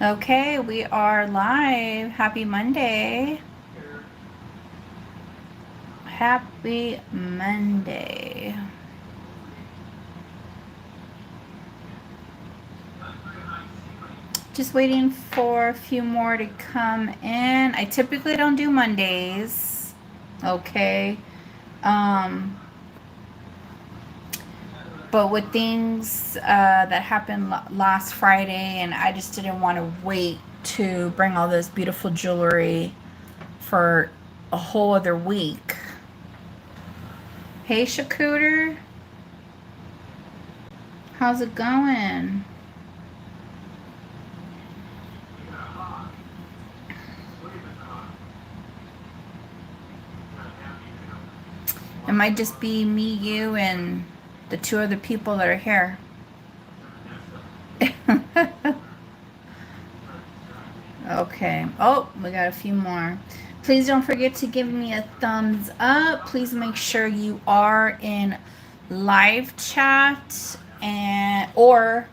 Okay, we are live. Happy Monday. Happy Monday. Just waiting for a few more to come in. I typically don't do Mondays. Okay. Um, but with things that happened last Friday, and I just didn't want to wait to bring all this beautiful jewelry for a whole other week. Hey, Shakooter. How's it going? It might just be me, you, and the two other people that are here. Okay. Oh, we got a few more. Please don't forget to give me a thumbs up. Please make sure you are in live chat and or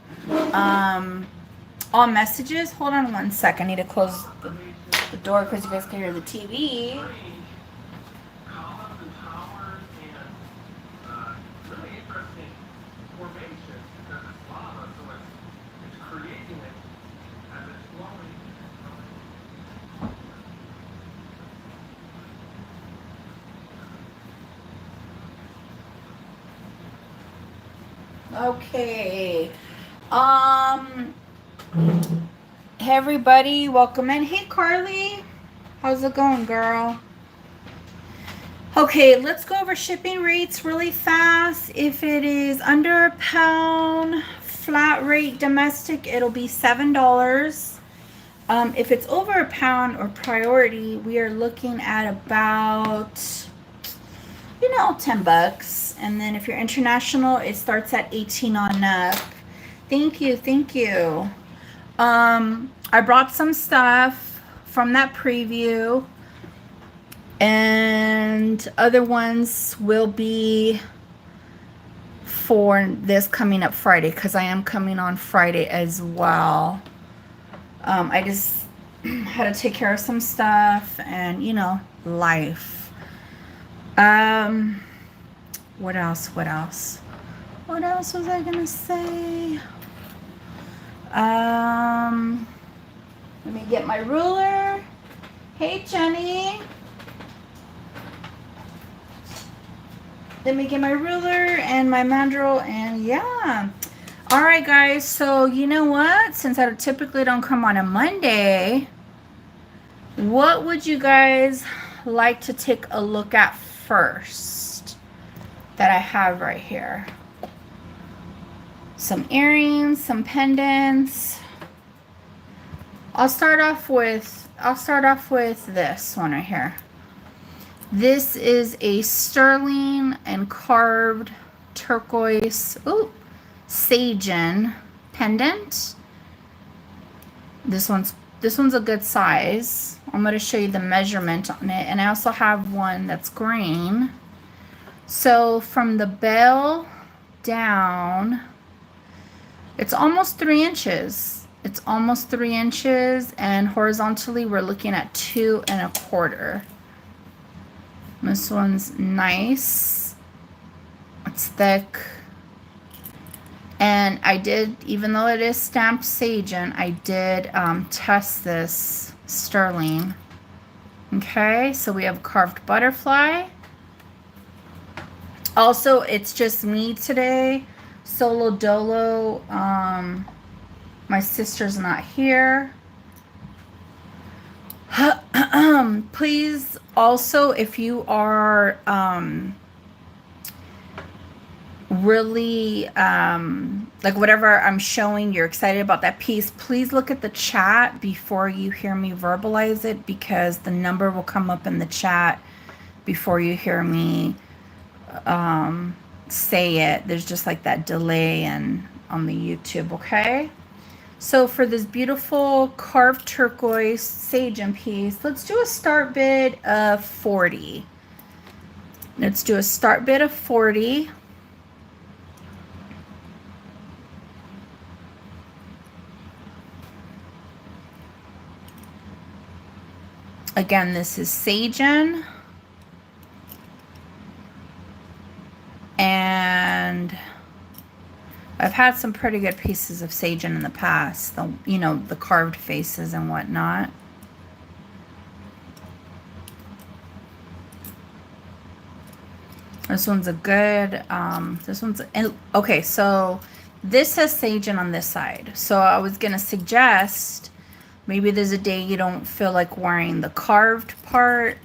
all messages. Hold on one sec. I need to close the door because you guys can hear the TV. Okay. Hey everybody, welcome in. Hey Carly, how's it going, girl? Okay, let's go over shipping rates really fast. If it is under a pound, flat rate domestic, it'll be $7. If it's over a pound or priority, we are looking at about, $10. And then if you're international, it starts at 18 on up. Thank you, thank you. I brought some stuff from that preview, and other ones will be for this coming up Friday, because I am coming on Friday as well. I just had to take care of some stuff and, life. What else? What else was I gonna say? Let me get my ruler. Hey, Jenny. Let me get my ruler and my mandrel, and yeah. All right, guys. So you know what? Since I typically don't come on a Monday, what would you guys like to take a look at first that I have right here? Some earrings, some pendants. I'll start off with this one right here. This is a sterling and carved turquoise Sagen pendant. This one's a good size. I'm going to show you the measurement on it, and I also have one that's green. So from the bell down, it's almost 3 inches. It's almost 3 inches, and horizontally we're looking at 2 1/4. This one's nice. It's thick. And I did, even though it is stamped Sagen, I did test this sterling. Okay, so we have carved butterfly. Also, it's just me today. Solo dolo. My sister's not here. Please also, if you are really like whatever I'm showing, you're excited about that piece, please look at the chat before you hear me verbalize it, because the number will come up in the chat before you hear me say it. There's just like that delay on the YouTube. Okay, so for this beautiful carved turquoise Sagen piece, let's do a start bid of 40. Let's do a start bid of 40. Again, this is Sagen. And I've had some pretty good pieces of Sagen in the past. The, you know, the carved faces and whatnot. This one's a good, okay, so this has Sagen on this side. So I was going to suggest maybe there's a day you don't feel like wearing the carved part.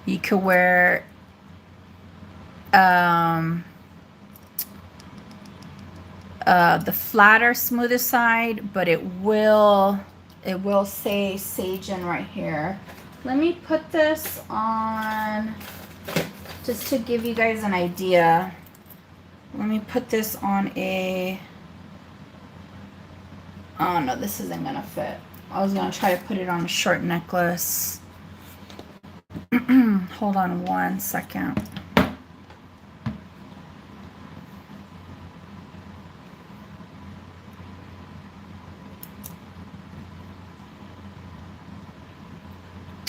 You could wear the flatter, smoother side, but it will say Sagen right here. Let me put this on just to give you guys an idea. Let me put this on a, oh no, this isn't gonna fit. I was gonna try to put it on a short necklace. Hold on one second.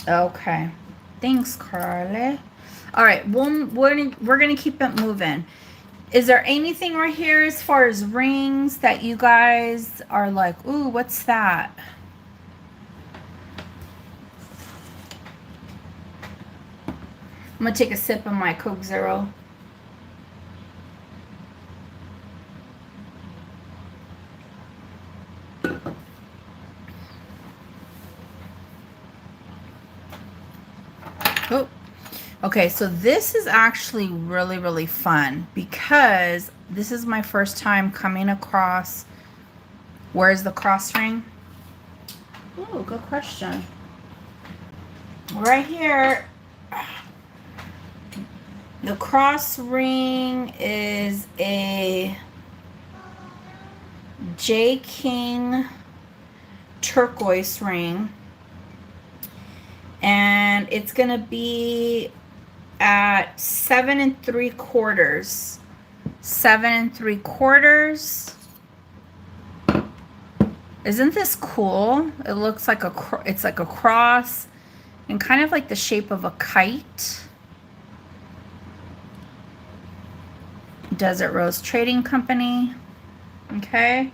Okay, thanks, Carly. All right, we're gonna keep it moving. Is there anything right here as far as rings that you guys are like, ooh, what's that? I'm gonna take a sip of my Coke Zero. Oh, okay, so this is actually really, really fun because this is my first time coming across, where's the cross ring? Oh, good question. Right here, the cross ring is a J. King turquoise ring. And it's gonna be at 7 3/4. 7 3/4. Isn't this cool? It looks like it's like a cross and kind of like the shape of a kite. Desert Rose Trading Company. Okay.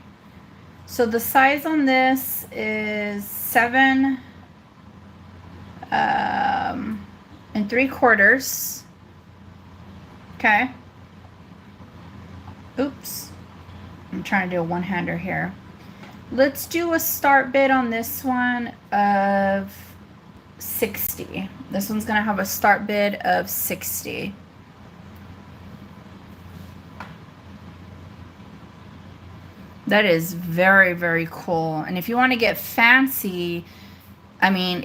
So the size on this is 7 3/4. Okay. Oops. I'm trying to do a one-hander here. Let's do a start bid on this one of 60. This one's gonna have a start bid of 60. That is very, very cool. And if you want to get fancy, I mean,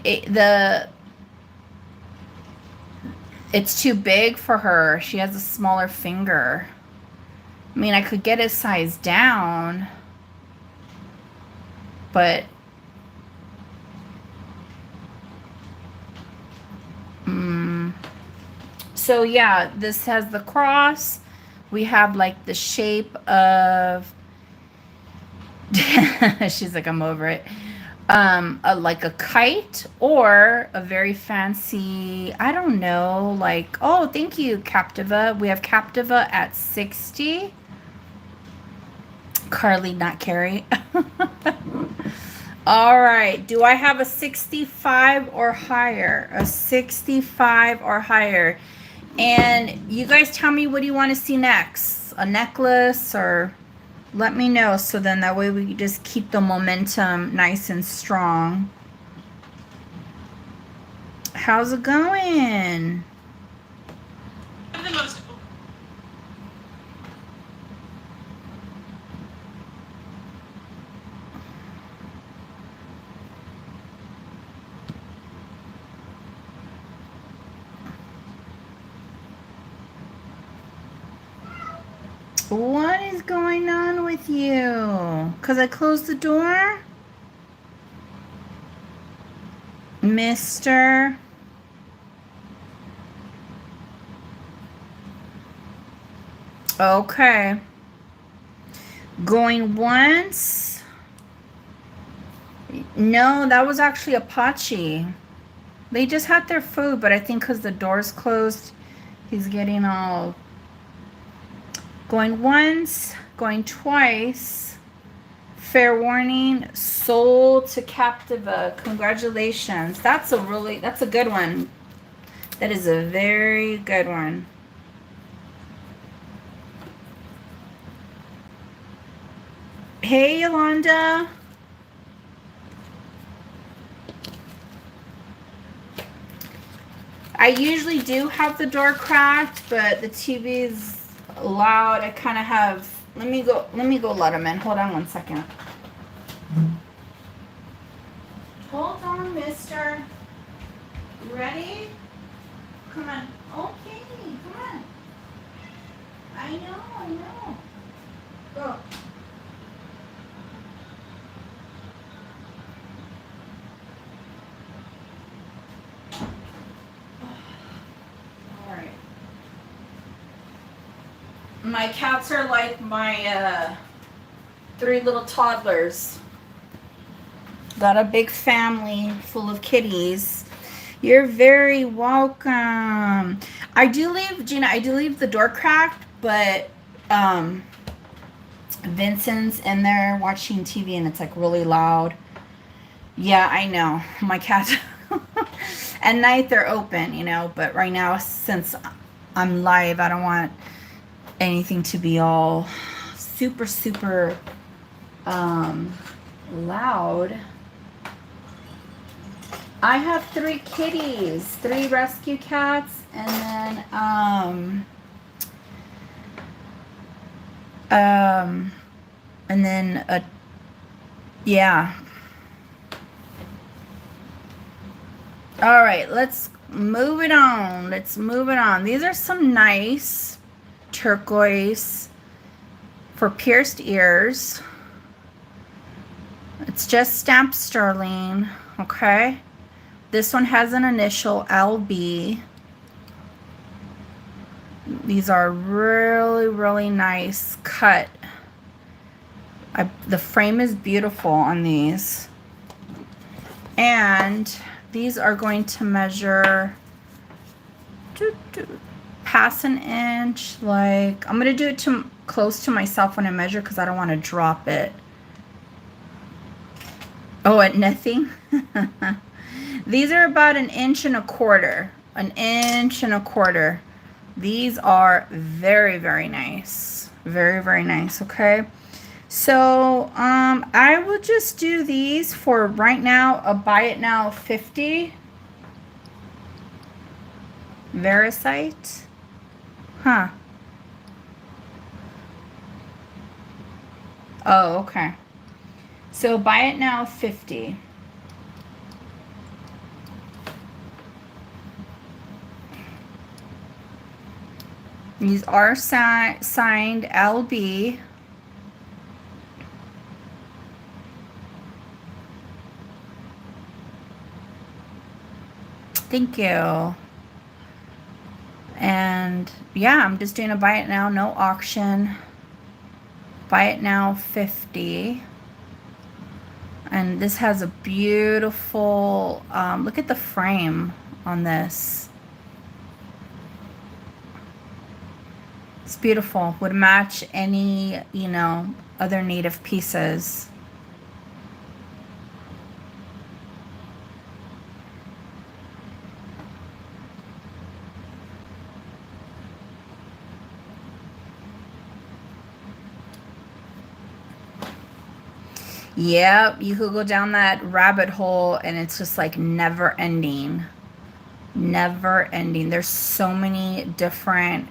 it's too big for her. She has a smaller finger. I mean, I could get his size down, but so yeah, this has the cross. We have like the shape of she's like, I'm over it. Like a kite or a very fancy, I don't know, like, oh, thank you, Captiva. We have Captiva at 60. Carly, not Carrie. All right. Do I have a 65 or higher? A 65 or higher. And you guys tell me, what do you want to see next? A necklace, or let me know, so then that way we just keep the momentum nice and strong. How's it going? What is going on with you? Because I closed the door? Mister? Okay. Going once. No, that was actually Apache. They just had their food, but I think because the door's closed, he's getting all... Going once, going twice. Fair warning, sold to Captiva. Congratulations. That's a good one. That is a very good one. Hey, Yolanda. I usually do have the door cracked, but the TV's loud. I kind of have... Let me go let him in. Hold on one second. Hold on, mister. You ready? Come on. Okay, come on. I know. Go. Alright. My cats are like my 3 little toddlers. Got a big family full of kitties. You're very welcome. I do leave, Gina, I do leave the door cracked, but Vincent's in there watching TV and it's like really loud. Yeah, I know. My cats, at night they're open, you know, but right now since I'm live, I don't want anything to be all super, super loud. I have 3 kitties, 3 rescue cats, and then yeah. All right, let's move it on. These are some nice turquoise for pierced ears. It's just stamped sterling, okay? This one has an initial LB. These are really, really nice cut. The frame is beautiful on these. And these are going to measure past an inch. Like, I'm going to do it close to myself when I measure because I don't want to drop it. Oh, at nothing? These are about 1.25 inches. 1.25 inches. These are very, very nice. Very, very nice, okay? So, I will just do these for right now, a buy it now 50. Vericite. Huh. Oh, okay. So, buy it now 50. These are signed LB. Thank you. And yeah, I'm just doing a buy it now, no auction. Buy it now 50. And this has a beautiful, look at the frame on this. It's beautiful. Would match any, you know, other native pieces. Yep, you could go down that rabbit hole and it's just like never ending. Never ending. There's so many different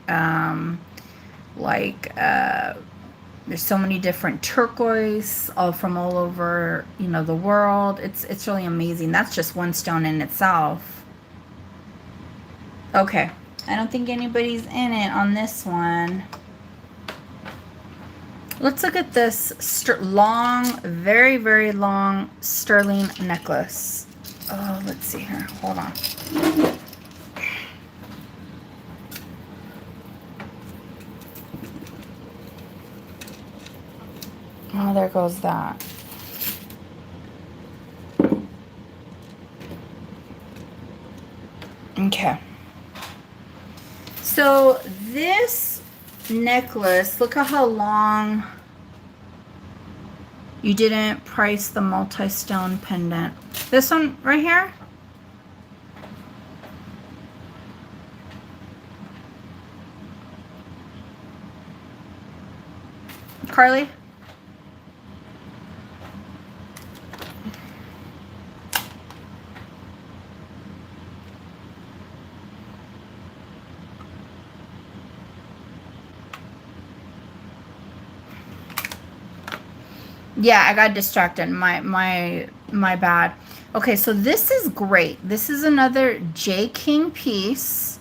there's so many different turquoise all from all over, you know, the world. It's really amazing. That's just one stone in itself. Okay, I don't think anybody's in it on this one. Let's look at this long, very, very long sterling necklace. Oh, let's see here. Hold on. Oh, there goes that. Okay. So this necklace, look at how long. You didn't price the multi-stone pendant. This one right here? Carly? Yeah, I got distracted. My bad. Okay, so this is great. This is another J King piece.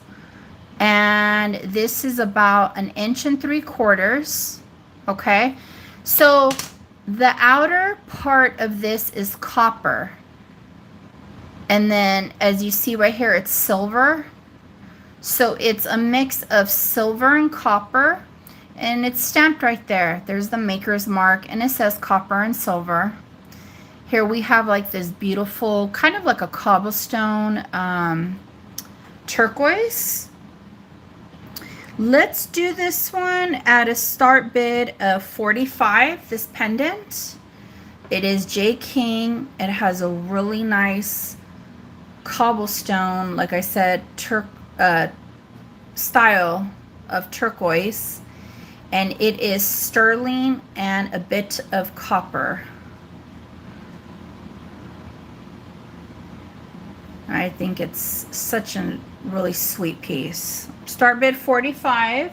And this is about 1.75 inches. Okay. So the outer part of this is copper. And then as you see right here, it's silver. So it's a mix of silver and copper. And it's stamped right there. There's the maker's mark, and it says copper and silver. Here we have like this beautiful, kind of like a cobblestone turquoise. Let's do this one at a start bid of $45, this pendant. It is J King. It has a really nice cobblestone, like I said, style of turquoise. And it is sterling and a bit of copper. I think it's such a really sweet piece. Start bid $45.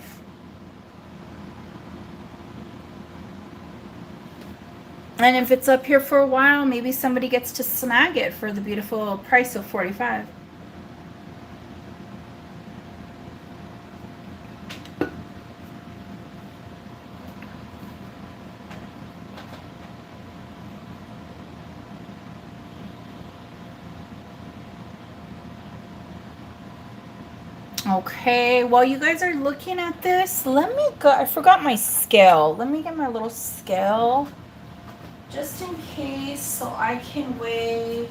And if it's up here for a while, maybe somebody gets to snag it for the beautiful price of $45. Okay, while you guys are looking at this, let me go. I forgot my scale. Let me get my little scale just in case so I can weigh.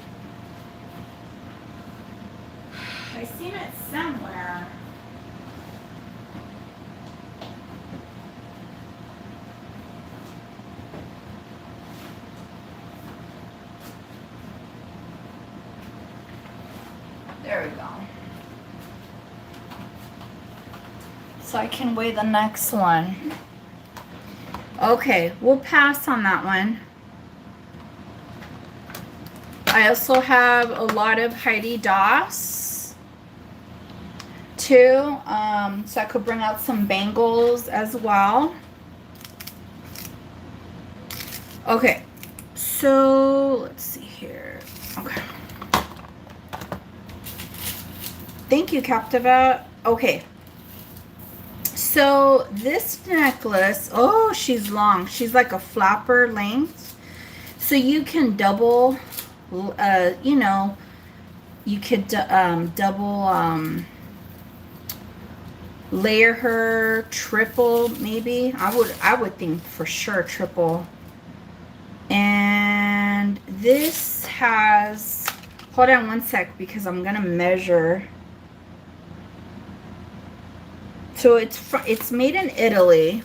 I seen it somewhere. There we go. So I can weigh the next one. Okay, we'll pass on that one. I also have a lot of Heidi Daas too, so I could bring out some bangles as well. Okay, so let's see here. Okay. Thank you, Captiva. Okay. So this necklace, oh, she's long. She's like a flapper length. So you can double, you know, you could double layer her, triple maybe. I would think for sure triple. And this has, hold on one sec because I'm gonna measure. So it's made in Italy.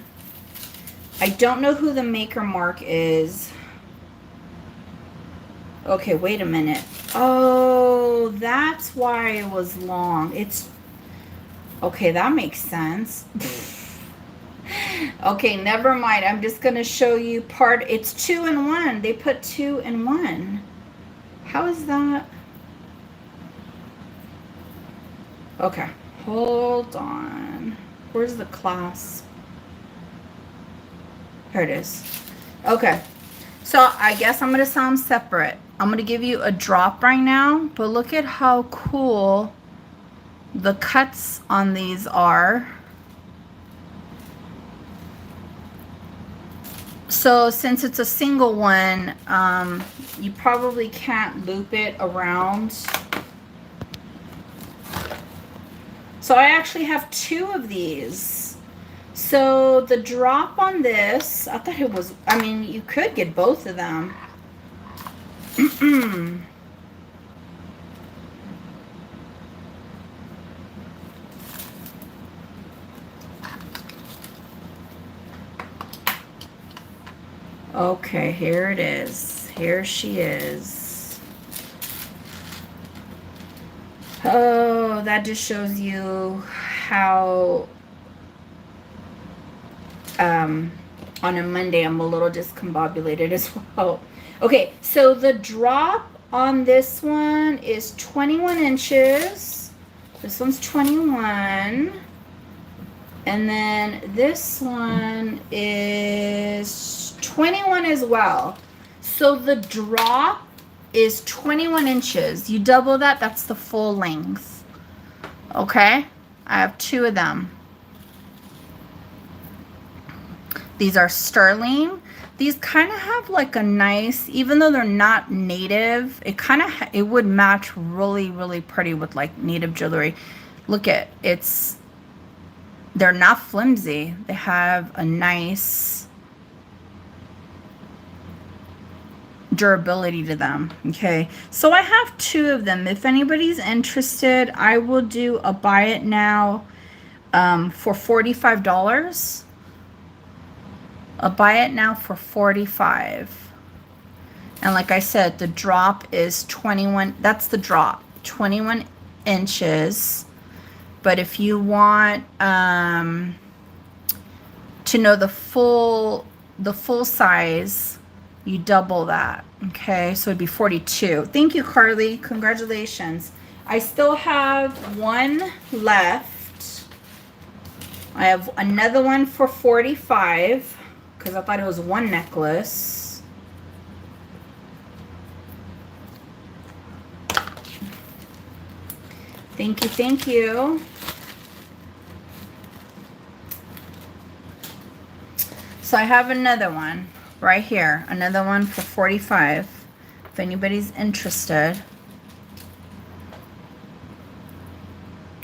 I don't know who the maker mark is. Okay, wait a minute. Oh, that's why it was long. It's okay, that makes sense. Okay, never mind. I'm just gonna show you part. It's 2 in 1. They put 2 in 1. How is that? Okay, hold on. Where's the clasp? Here it is. Okay, so I guess I'm going to sell them separate. I'm going to give you a drop right now, but look at how cool the cuts on these are. So since it's a single one, you probably can't loop it around. So I actually have 2 of these. So the drop on this, I thought it was, I mean, you could get both of them. Okay, here it is. Here she is. Oh, that just shows you how on a Monday I'm a little discombobulated as well. Okay, so the drop on this one is 21 inches. This one's 21. And then this one is 21 as well. So the drop is 21 inches. You double that, that's the full length. Okay? I have 2 of them. These are sterling. These kind of have like a nice, even though they're not native, it would match really, really pretty with like native jewelry. Look at, they're not flimsy. They have a nice durability to them. Okay, so I have 2 of them. If anybody's interested, I will do a buy it now for $45. A buy it now for $45. And like I said, the drop is 21. That's the drop, 21 inches. But if you want to know the full size, you double that. Okay, so it'd be 42. Thank you, Carly. Congratulations. I still have 1 left. I have another one for 45 because I thought it was 1 necklace. Thank you, thank you. So I have another one right here, another one for 45 if anybody's interested.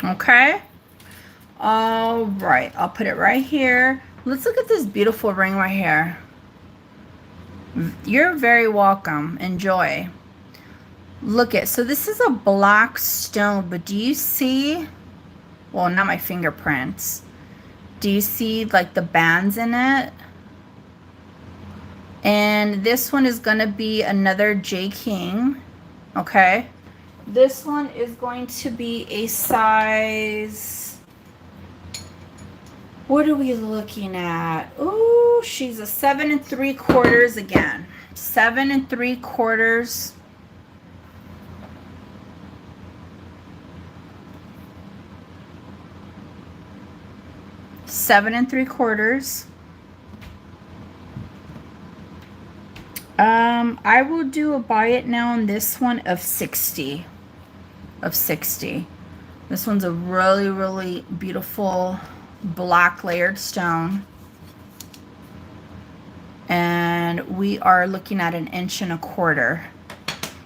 Okay, all right, I'll put it right here. Let's look at this beautiful ring right here. You're very welcome. Enjoy. Look at, so this is a black stone, but do you see, well, not my fingerprints, do you see like the bands in it? And this one is going to be another J King. Okay, this one is going to be a size, what are we looking at? Ooh, she's a 7 3/4 again. 7 3/4. Seven 3/4. I will do a buy it now on this one of 60. This one's a really, really beautiful black layered stone. And we are looking at 1 1/4 inches.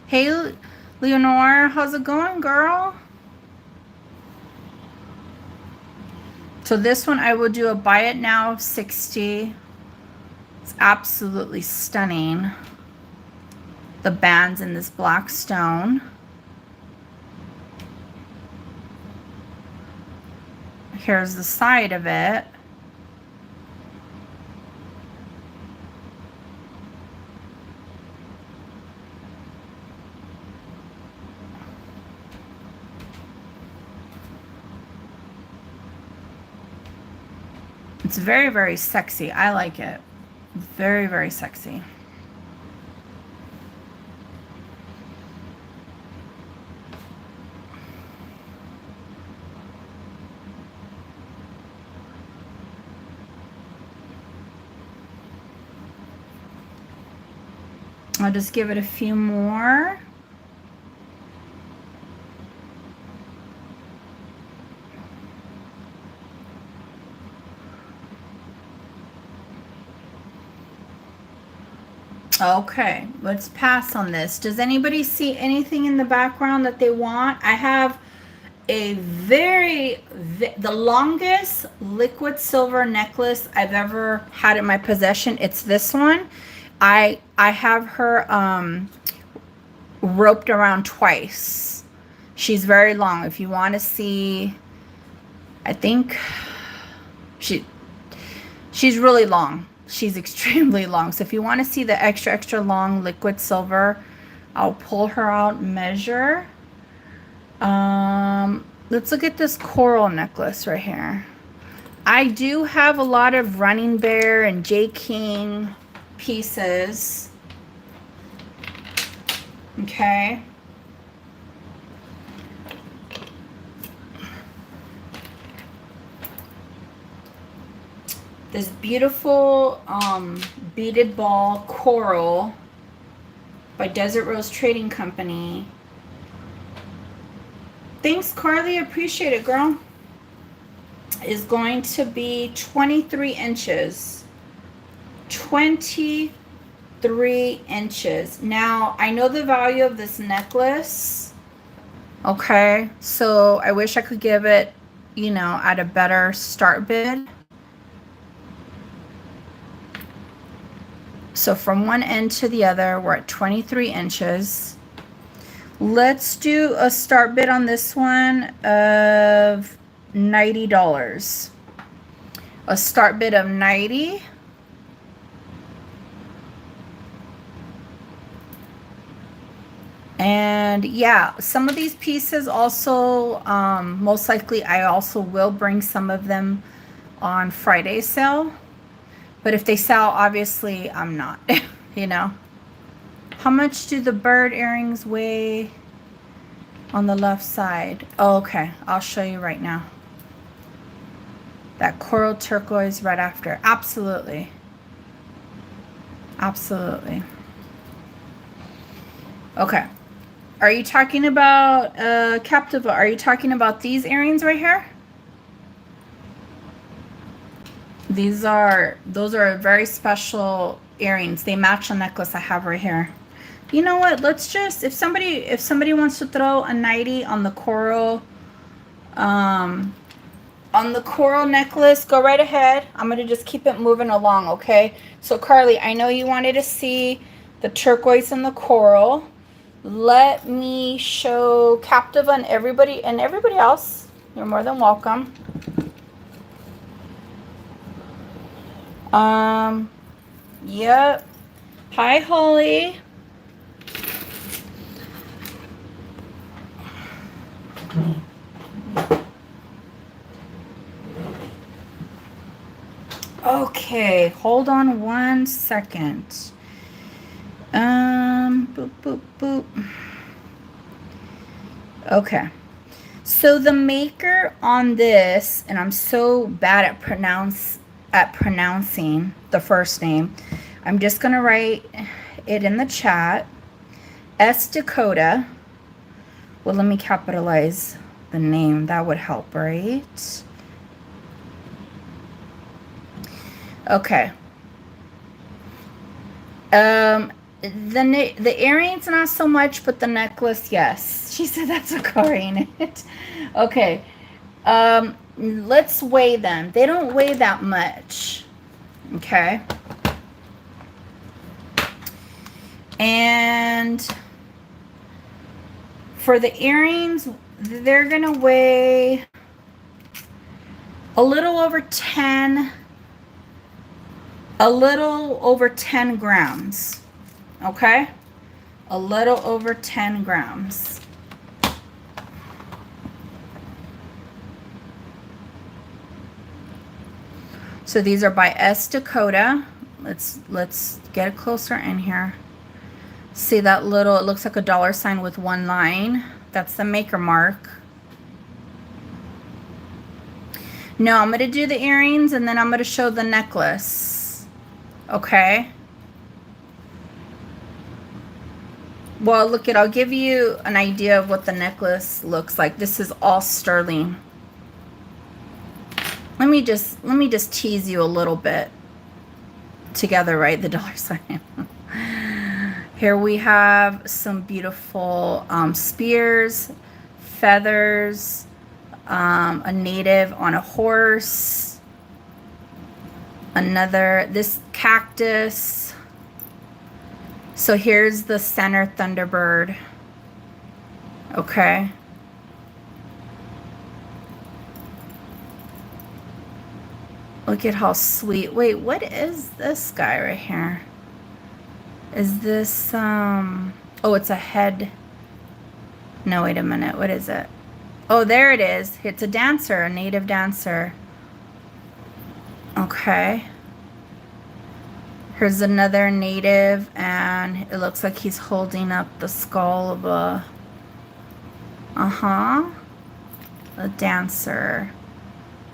Hey, Leonore, how's it going, girl? So this one I will do a buy it now of 60. It's absolutely stunning. The bands in this black stone. Here's the side of it. It's very, very sexy. I like it. Very, very sexy. I'll just give it a few more. Okay, let's pass on this. Does anybody see anything in the background that they want? I have a the longest liquid silver necklace I've ever had in my possession. It's this one. I have her roped around twice. She's very long. If you want to see, I think she's really long. she's extremely long. So if you want to see the extra, extra long liquid silver, I'll pull her out and measure. Let's look at this coral necklace right here. I do have a lot of Running Bear and J. King pieces. Okay. This beautiful beaded ball coral by Desert Rose Trading Company. Thanks, Carly. Appreciate it, girl. Is going to be 23 inches. 23 inches. Now, I know the value of this necklace. Okay. So I wish I could give it, you know, at a better start bid. So from one end to the other, we're at 23 inches. Let's do a start bid on this one of $90. A start bid of 90. And yeah, some of these pieces also, most likely I also will bring some of them on Friday sale. But if they sell, obviously I'm not, you know. How much do the bird earrings weigh on the left side? Oh, okay, I'll show you right now. That coral turquoise right after. Absolutely. Absolutely. Okay. Are you talking about, Captiva, are you talking about these earrings right here? Those are very special earrings. They match a necklace I have right here. You know what? Let's just, if somebody wants to throw a 90 on the coral, necklace, go right ahead. I'm going to just keep it moving along, okay? So Carly, I know you wanted to see the turquoise and the coral. Let me show Captiva and everybody else. You're more than welcome. Yep. Hi, Holly. Okay, hold on one second. Boop, boop, boop. Okay. So the maker on this, and I'm so bad at pronouncing the first name. I'm just going to write it in the chat. S. Dakota. Well, let me capitalize the name. That would help, right? Okay. The earrings not so much, but the necklace, yes. She said that's a car, ain't it? Okay. Let's weigh them. They don't weigh that much. Okay. And for the earrings, they're gonna weigh a little over 10 grams. Okay, a little over 10 grams. So these are by S. Dakota. Let's get it closer in here. See that little, it looks like a $sign with one line. That's the maker mark. Now I'm going to do the earrings and then I'm going to show the necklace. Okay. Well, look I'll give you an idea of what the necklace looks like. This is all sterling. Let me just tease you a little bit together, right? The $sign. Here we have some beautiful spears, feathers, a native on a horse, this cactus. So here's the center Thunderbird. Okay. Look at how sweet. Wait, what is this guy right here? Is this, oh, it's a head. No, wait a minute. What is it? Oh, there it is. It's a dancer, a native dancer. Okay. Here's another native, and it looks like he's holding up the skull of a, a dancer.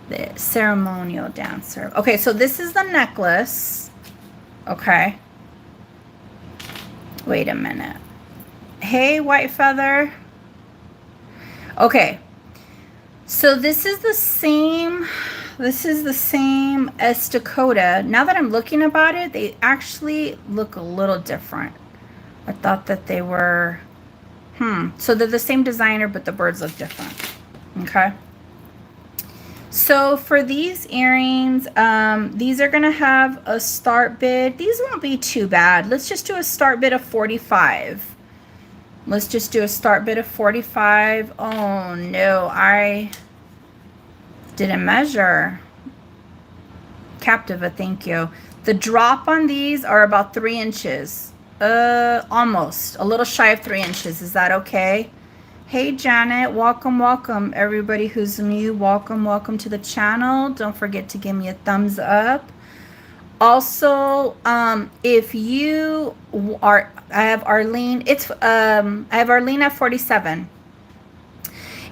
The ceremonial dancer. Okay, so this is the necklace. Okay. Wait a minute. Hey, White Feather. Okay. So this is the same as Dakota. Now that I'm looking about it, they actually look a little different. I thought that they were, so they're the same designer, but the birds look different. Okay. So for these earrings, these are going to have a start bid. These won't be too bad. Let's just do a start bid of 45. Let's just do a start bid of 45. Oh no, I didn't measure. Captiva, thank you. The drop on these are about 3 inches. Almost. A little shy of 3 inches. Is that okay? Hey Janet, welcome, welcome. Everybody who's new, welcome, welcome to the channel. Don't forget to give me a thumbs up. Also, if you are, I have Arlene, I have Arlene at 47.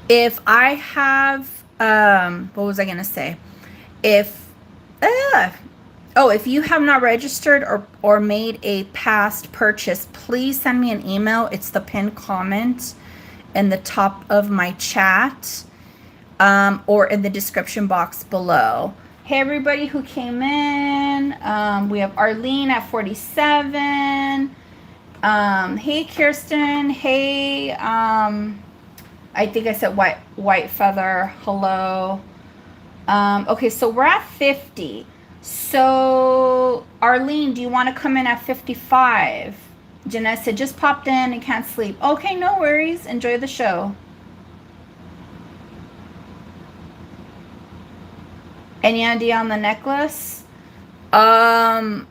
If I have, what was I going to say? If you have not registered or made a past purchase, please send me an email. It's the pinned comment in the top of my chat, or in the description box below. Hey, everybody who came in. We have Arlene at 47. Hey, Kirsten. Hey, I think I said white feather. Hello. Okay, so we're at 50. So, Arlene, do you want to come in at 55? Jeanette said, just popped in and can't sleep. Okay, no worries. Enjoy the show. Any idea on the necklace? As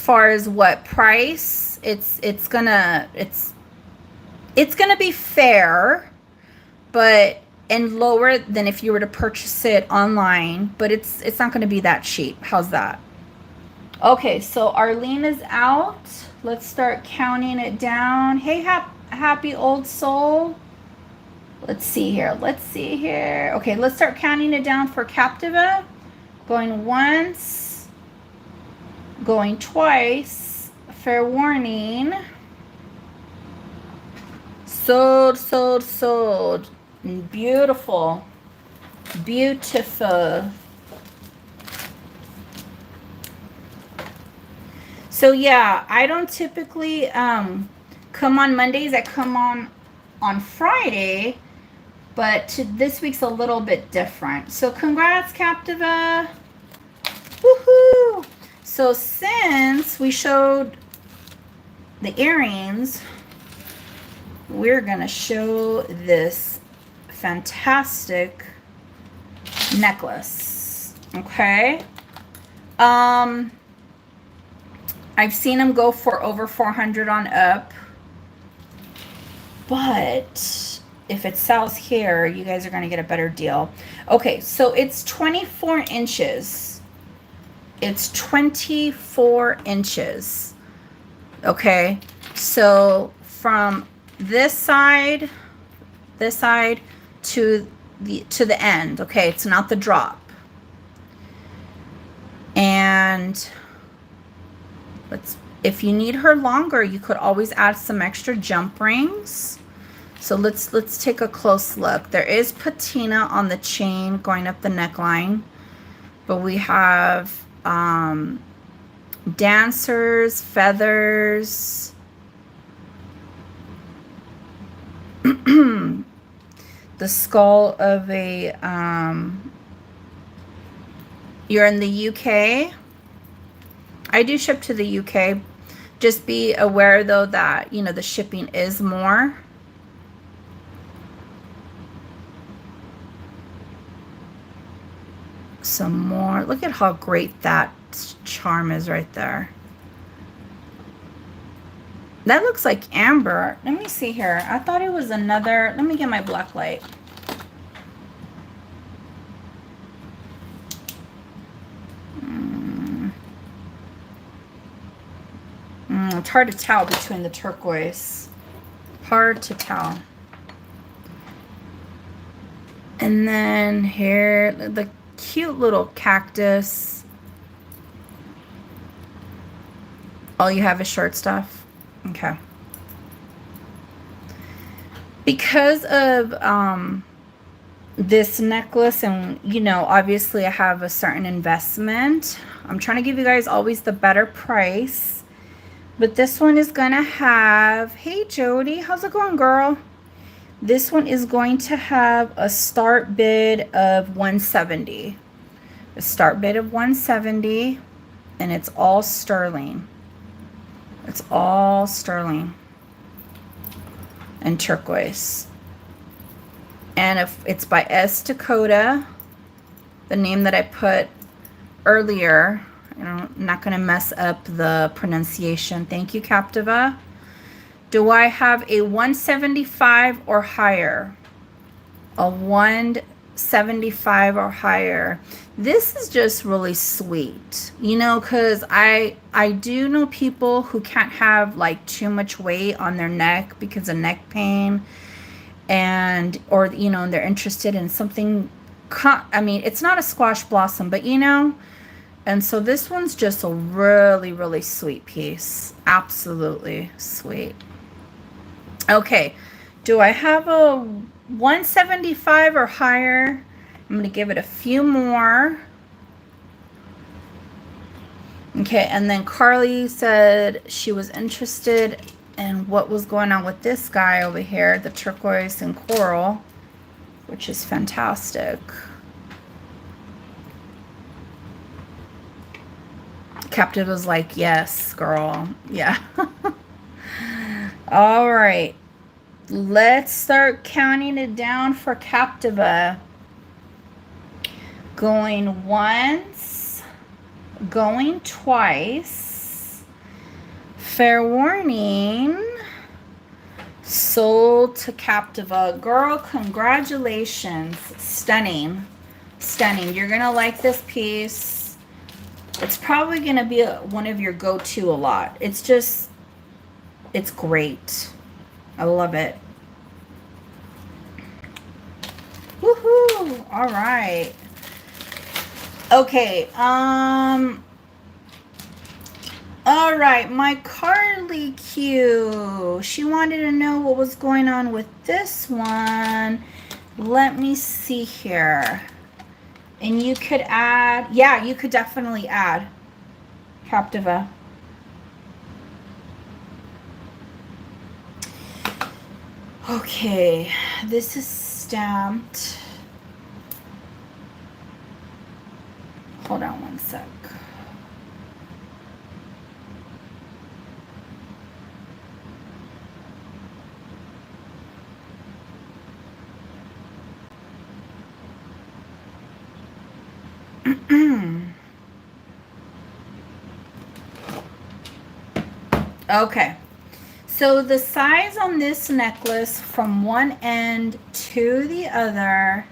far as what price, it's gonna be fair, but and lower than if you were to purchase it online, but it's not gonna be that cheap. How's that? Okay, so Arlene is out. Let's start counting it down. Hey, happy old soul. Let's see here. Let's see here. Okay, let's start counting it down for Captiva. Going once. Going twice. Fair warning. Sold, sold, sold. Beautiful. Beautiful. So yeah, I don't typically come on Mondays. I come on Friday. But this week's a little bit different. So congrats, Captiva. Woohoo! So since we showed the earrings, we're going to show this fantastic necklace. Okay? I've seen them go for over 400 on up. But if it sells here, you guys are going to get a better deal. Okay, so it's 24 inches. It's 24 inches. Okay, so from this side to the end. Okay, it's not the drop. And if you need her longer, you could always add some extra jump rings. So let's take a close look. There is patina on the chain going up the neckline, but we have dancers, feathers, the skull of a you're in the UK. I do ship to the UK. Just be aware though that, you know, the shipping is more. some more. Look at how great that charm is right there. That looks like amber. Let me see here. I thought it was another. Let me get my black light. It's hard to tell between the turquoise. Hard to tell. And then here, the cute little cactus. All you have is short stuff? Okay. Because of this necklace, and you know, obviously I have a certain investment, I'm trying to give you guys always the better price. But this one is gonna have, hey Jody, how's it going, girl? This one is going to have a start bid of 170. A start bid of 170, and it's all sterling. It's all sterling and turquoise. And if it's by S. Dakota, the name that I put earlier, I'm not going to mess up the pronunciation. Thank you, Captiva. Do I have a 175 or higher? A 175 or higher. This is just really sweet, you know, because I do know people who can't have like too much weight on their neck because of neck pain, and or you know, they're interested in something. I mean, it's not a squash blossom, but you know. And so this one's just a really, really sweet piece. Absolutely sweet. Okay, do I have a 175 or higher? I'm going to give it a few more. Okay, and then Carly said she was interested in what was going on with this guy over here, the turquoise and coral, which is fantastic. Captive was like, yes, girl. Yeah. All right. Let's start counting it down for Captiva. Going once. Going twice. Fair warning. Sold to Captiva. Girl, congratulations. Stunning. Stunning. You're going to like this piece. It's probably going to be one of your go-to a lot. It's just, it's great. I love it. Woohoo! All right. Okay. All right. My Carly Q. She wanted to know what was going on with this one. Let me see here. And you could add, yeah, you could definitely add Captiva. Okay, this is stamped. Hold on one sec. Okay, so the size on this necklace from one end to the other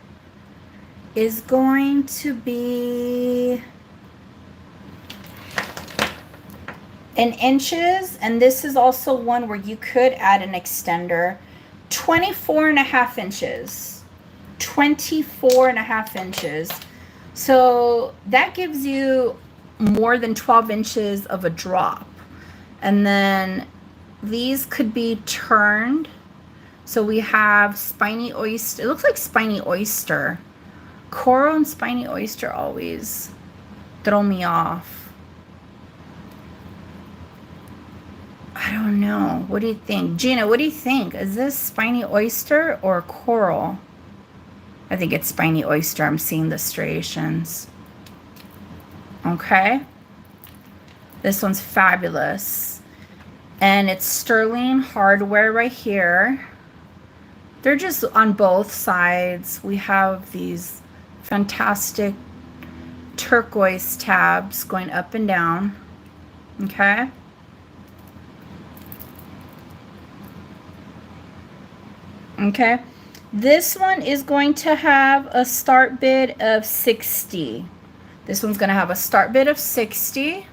is going to be in inches, and this is also one where you could add an extender. 24.5 inches. 24.5 inches. So that gives you more than 12 inches of a drop. And then these could be turned. So we have spiny oyster. It looks like spiny oyster. Coral and spiny oyster always throw me off. I don't know. What do you think? Gina, what do you think? Is this spiny oyster or coral? I think it's spiny oyster. I'm seeing the striations. Okay. This one's fabulous. And it's sterling hardware right here. They're just on both sides. We have these fantastic turquoise tabs going up and down. Okay. Okay. This one is going to have a start bid of 60. This one's going to have a start bid of 60.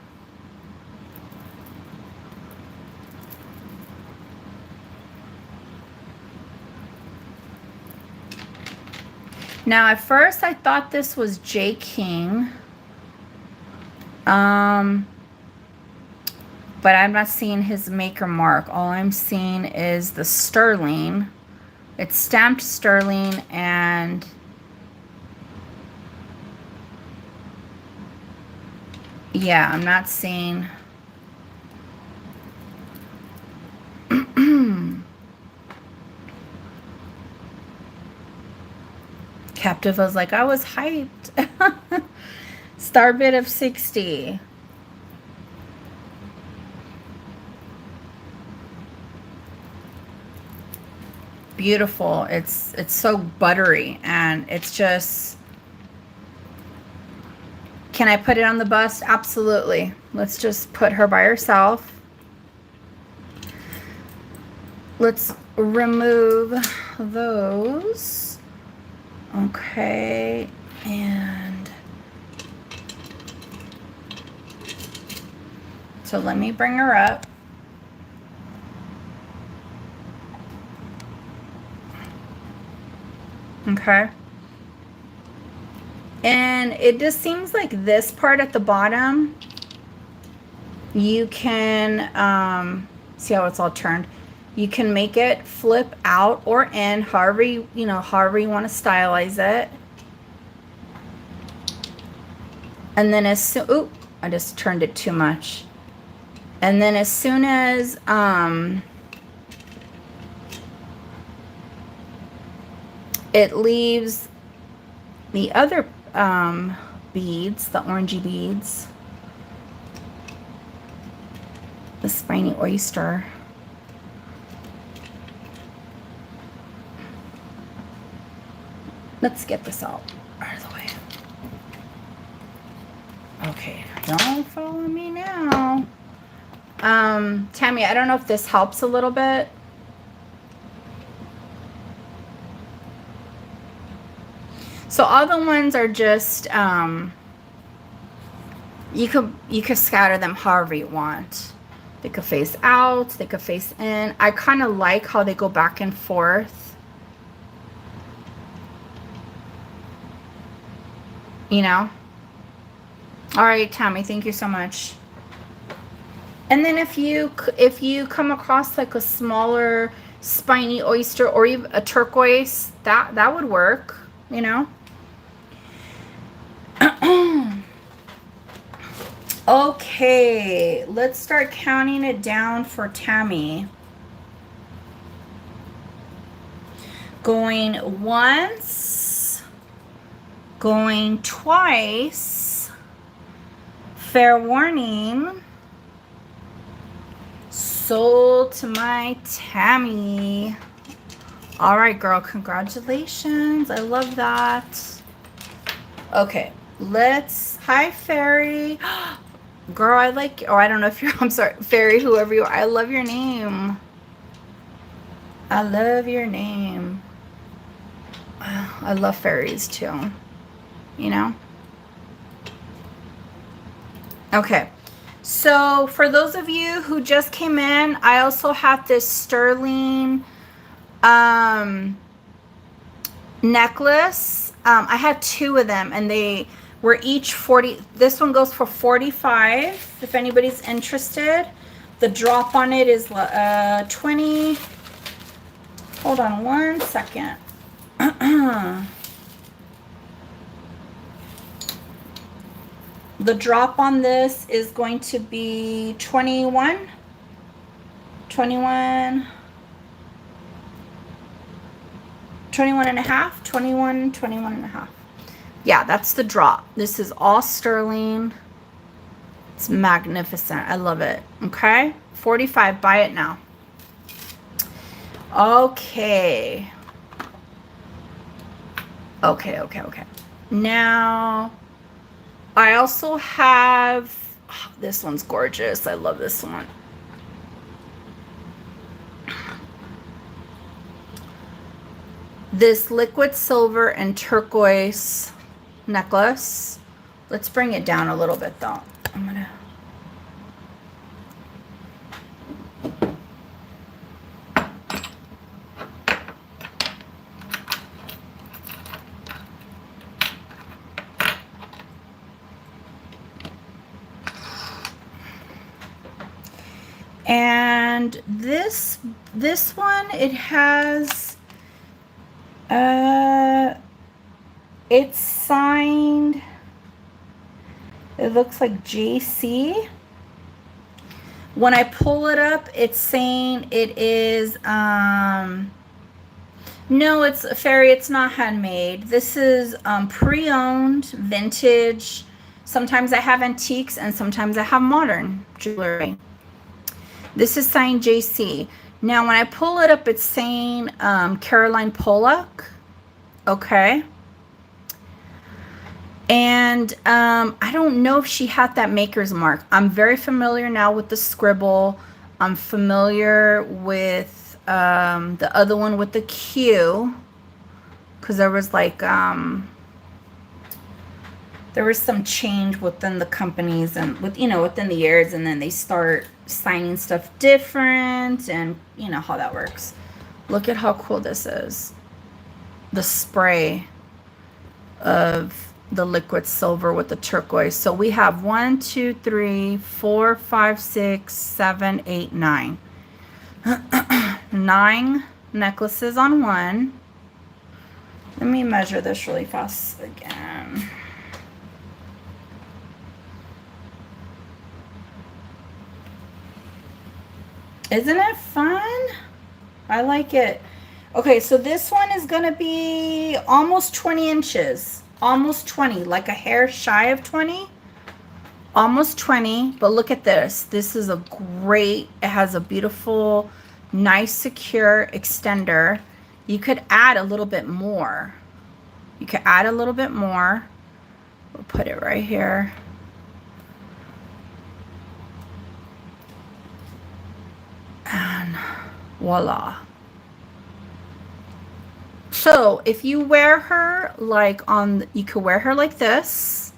Now, at first, I thought this was J King. But I'm not seeing his maker mark. All I'm seeing is the sterling. It's stamped sterling, and yeah, I'm not seeing. Captive was like, I was hyped. Star bid of 60. Beautiful. It's so buttery, and it's just, can I put it on the bust? Absolutely. Let's just put her by herself. Let's remove those. Okay, and so let me bring her up. Okay. And it just seems like this part at the bottom, you can, see how it's all turned? You can make it flip out or in, however you however you want to stylize it. And then as soon, oop, I just turned it too much. And then as soon as, it leaves the other beads, the orangey beads, the spiny oyster. Let's get this out of the way. Okay, don't follow me now. Tammy, I don't know if this helps a little bit. So all the ones are just, you could scatter them however you want. They could face out, they could face in. I kind of like how they go back and forth. You know? All right, Tammy, thank you so much. And then if you come across like a smaller spiny oyster or even a turquoise, that would work, you know? Okay, let's start counting it down for Tammy. Going once, going twice, fair warning, sold to my Tammy. All right, girl, congratulations. I love that. Okay, hi, Fairy. Girl, I like, oh, I don't know if you're, I'm sorry, Fairy, whoever you are. I love your name. I love your name. I love fairies too, you know? Okay, so for those of you who just came in, I also have this sterling necklace. I had two of them, and they were each 40. This one goes for 45 if anybody's interested. The drop on it is 20. Hold on one second. The drop on this is going to be 21 and a half, 21 and a half. Yeah, that's the drop. This is all sterling. It's magnificent. I love it. Okay, 45. Buy it now. Okay. Okay. Now, I also have, oh, this one's gorgeous. I love this one. This liquid silver and turquoise necklace. Let's bring it down a little bit though. I'm gonna. And this one, it has, it's signed, it looks like JC. When I pull it up, it's saying it is, no, it's Fairy, it's not handmade. This is pre-owned, vintage. Sometimes I have antiques and sometimes I have modern jewelry. This is signed JC. Now, when I pull it up, it's saying Caroline Pollock. Okay. And I don't know if she had that maker's mark. I'm very familiar now with the scribble. I'm familiar with the other one with the Q. Because there was like, there was some change within the companies and within the years, and then they start signing stuff different, and you know how that works. Look at how cool this is. The spray of the liquid silver with the turquoise. So we have 1, 2, 3, 4, 5, 6, 7, 8, 9. 9 necklaces on one. Let me measure this really fast again. Isn't it fun? I like it. Okay, so this one is going to be almost 20 inches. Almost 20, like a hair shy of 20. Almost 20, but look at this. This is a great, it has a beautiful, nice, secure extender. You could add a little bit more. You could add a little bit more. We'll put it right here. And voila. So if you wear her like you could wear her like this.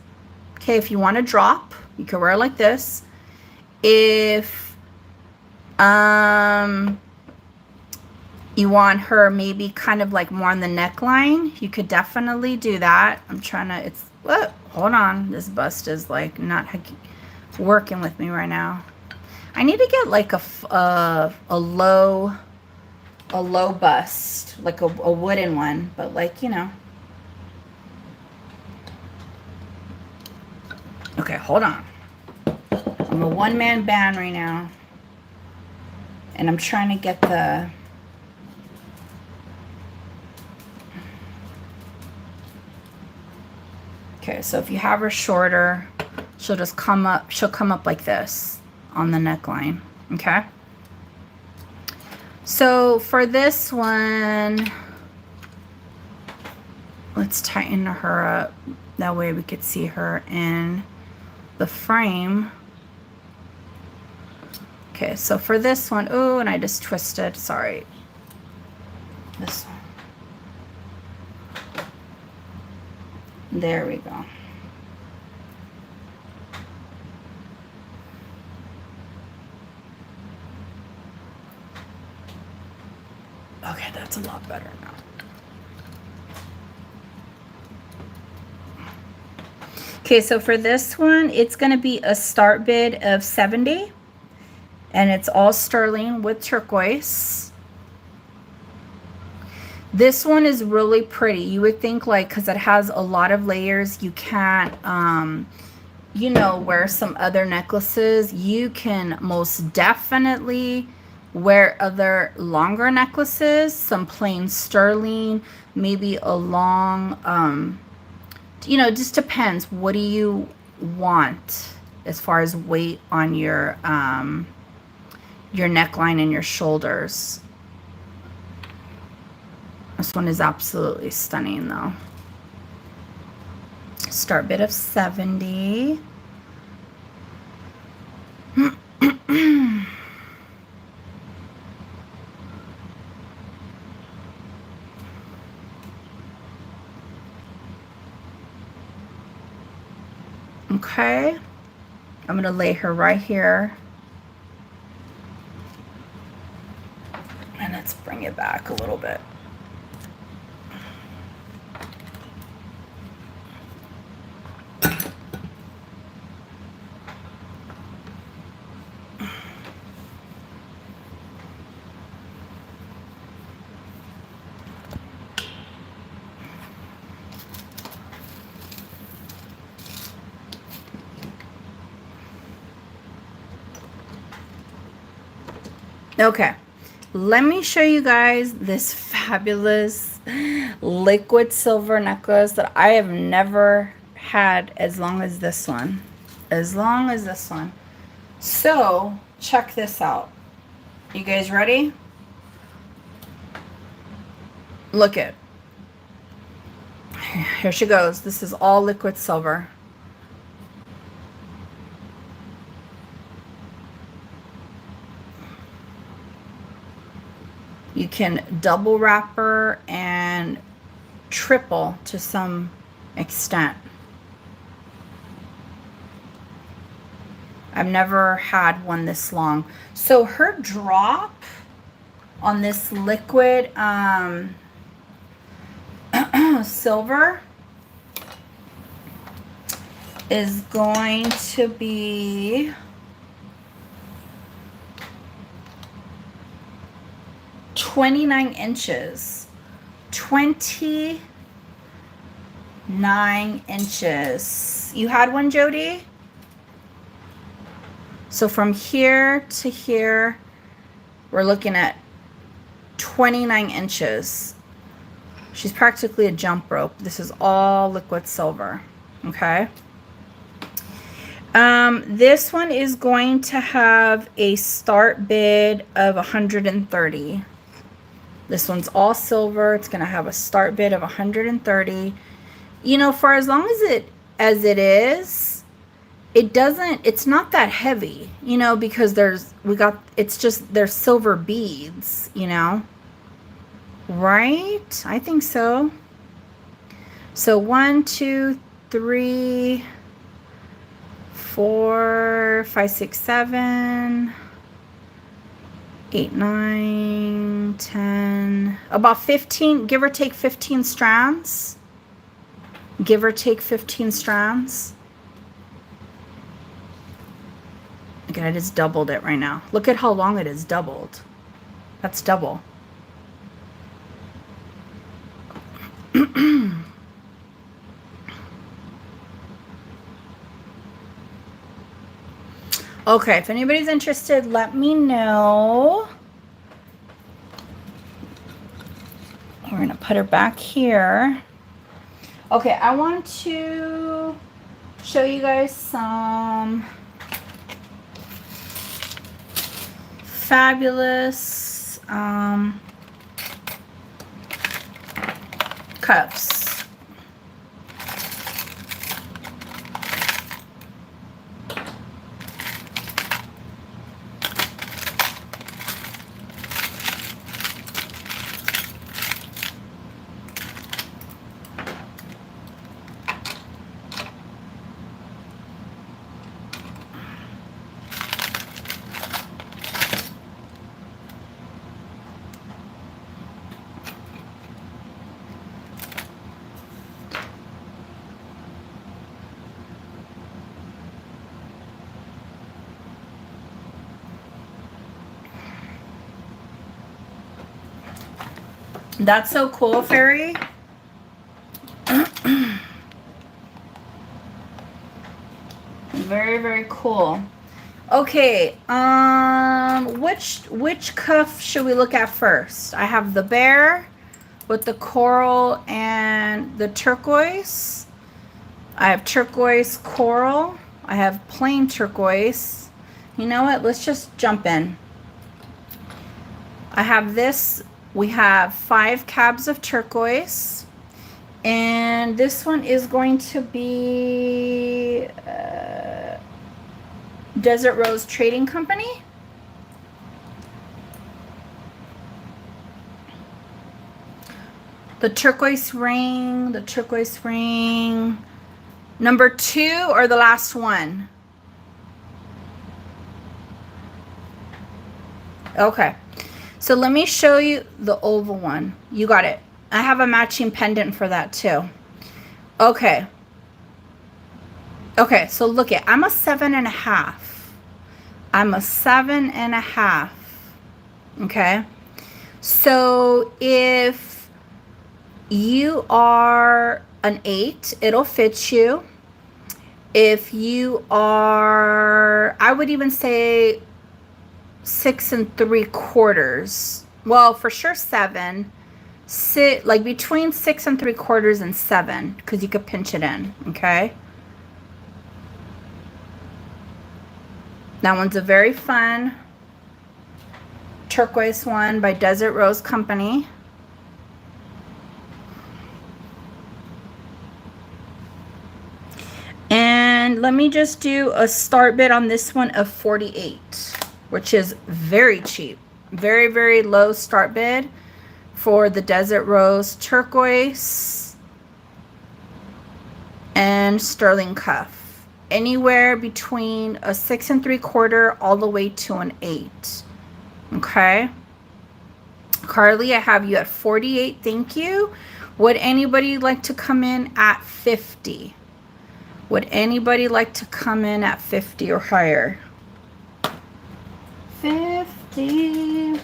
Okay, if you want to drop, you could wear her like this. If you want her maybe kind of like more on the neckline, you could definitely do that. I'm trying to, hold on. This bust is like not working with me right now. I need to get like a low bust, like a wooden one, but like, you know. Okay, hold on. I'm a one-man band right now. And I'm trying to get the... Okay, so if you have her shorter, she'll just come up like this on the neckline, okay? So for this one, let's tighten her up. That way we could see her in the frame. Okay, so for this one, oh, and I just twisted, sorry. This one. There we go. Okay, that's a lot better now. Okay, so for this one, it's going to be a start bid of $70. And it's all sterling with turquoise. This one is really pretty. You would think like, because it has a lot of layers, you can't, you know, wear some other necklaces. You can most definitely wear other longer necklaces, some plain sterling, maybe a long, you know, it just depends. What do you want as far as weight on your neckline and your shoulders? This one is absolutely stunning though. Start bid of 70. Okay, I'm going to lay her right here. And let's bring it back a little bit. Okay, let me show you guys this fabulous liquid silver necklace that I have never had as long as this one. So, check this out. You guys ready? Look it. Here she goes. This is all liquid silver. You can double wrap her and triple to some extent. I've never had one this long. So her drop on this liquid silver is going to be 29 inches. 29 inches. You had one, Jody? So from here to here, we're looking at 29 inches. She's practically a jump rope. This is all liquid silver. Okay. This one is going to have a start bid of 130. This one's all silver. It's going to have a start bid of 130. You know, for as long as it is, it's not that heavy, you know, because there's silver beads, you know. Right? I think so. So 1, 2, 3, 4, 5, 6, 7, 8, 9, 10, about 15, give or take 15 strands. Give or take 15 strands. Again, I just doubled it right now. Look at how long it is doubled. That's double. Okay, if anybody's interested, let me know. We're going to put her back here. Okay, I want to show you guys some fabulous cuffs. That's so cool, Fairy. Very, very cool. Okay, which cuff should we look at first? I have the bear with the coral and the turquoise. I have turquoise coral. I have plain turquoise. You know what? Let's just jump in. I have this. We have 5 cabs of turquoise and And this one is going to be Desert Rose Trading Company. The turquoise ring, Number 2 or the last one? Okay. So let me show you the oval one. You got it. I have a matching pendant for that too. Okay. Okay, so look it. I'm a 7.5. I'm a 7.5. Okay. So if you are an 8, it'll fit you. If you are, I would even say 6 3/4. Well, for sure 7. Sit like between 6 3/4 and 7, because you could pinch it in. Okay. That one's a very fun turquoise one by Desert Rose Company. And let me just do a start bid on this one of 48, which is very cheap. Very, very low start bid for the Desert Rose turquoise and sterling cuff. Anywhere between a 6 3/4 all the way to an 8. Okay. Carly, I have you at 48. Thank you. Would anybody like to come in at 50? Would anybody like to come in at 50 or higher? 50.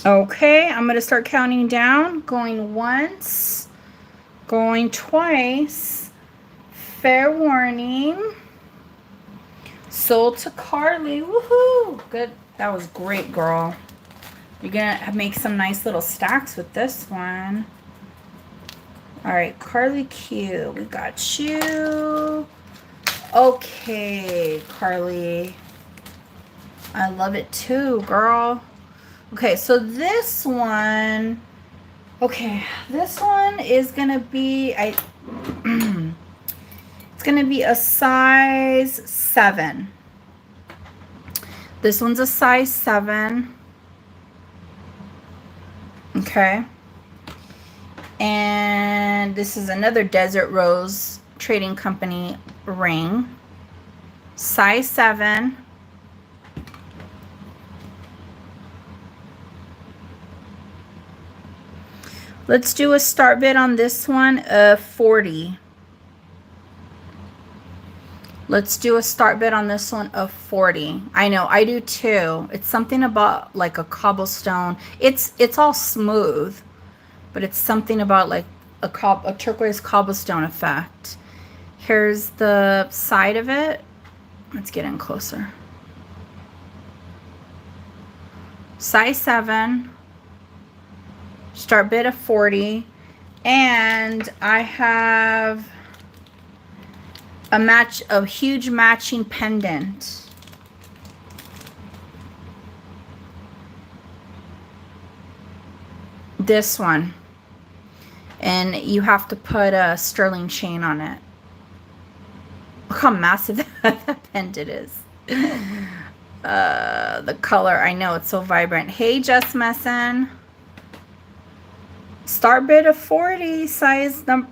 Okay, I'm going to start counting down. Going once, going twice. Fair warning. Sold to Carly. Woohoo! Good. That was great, girl. You're going to make some nice little stacks with this one. All right, Carly Q. We got you. Okay, Carly. I love it too, girl. Okay, so this one, this one is going to be, it's going to be a size 7. This one's a size 7. Okay. And this is another Desert Rose Trading Company ring. Size 7. Let's do a start bid on this one of 40. Let's do a start bid on this one of 40. I know, I do too. It's something about like a cobblestone. It's all smooth, but it's something about like a turquoise cobblestone effect. Here's the side of it. Let's get in closer. Size 7. Start bid of 40, and I have a huge matching pendant. This one, and you have to put a sterling chain on it. Look how massive that pendant is. The color, I know it's so vibrant. Hey, Just Messin. Start bid of 40, size 7.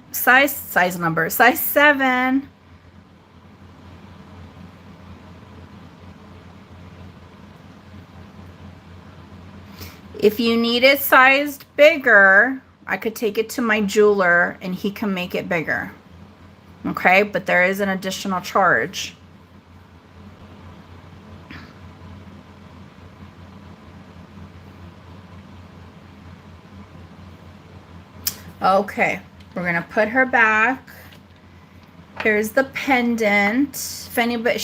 If you need it sized bigger, I could take it to my jeweler and he can make it bigger. Okay, but there is an additional charge. Okay, we're going to put her back. Here's the pendant. If anybody,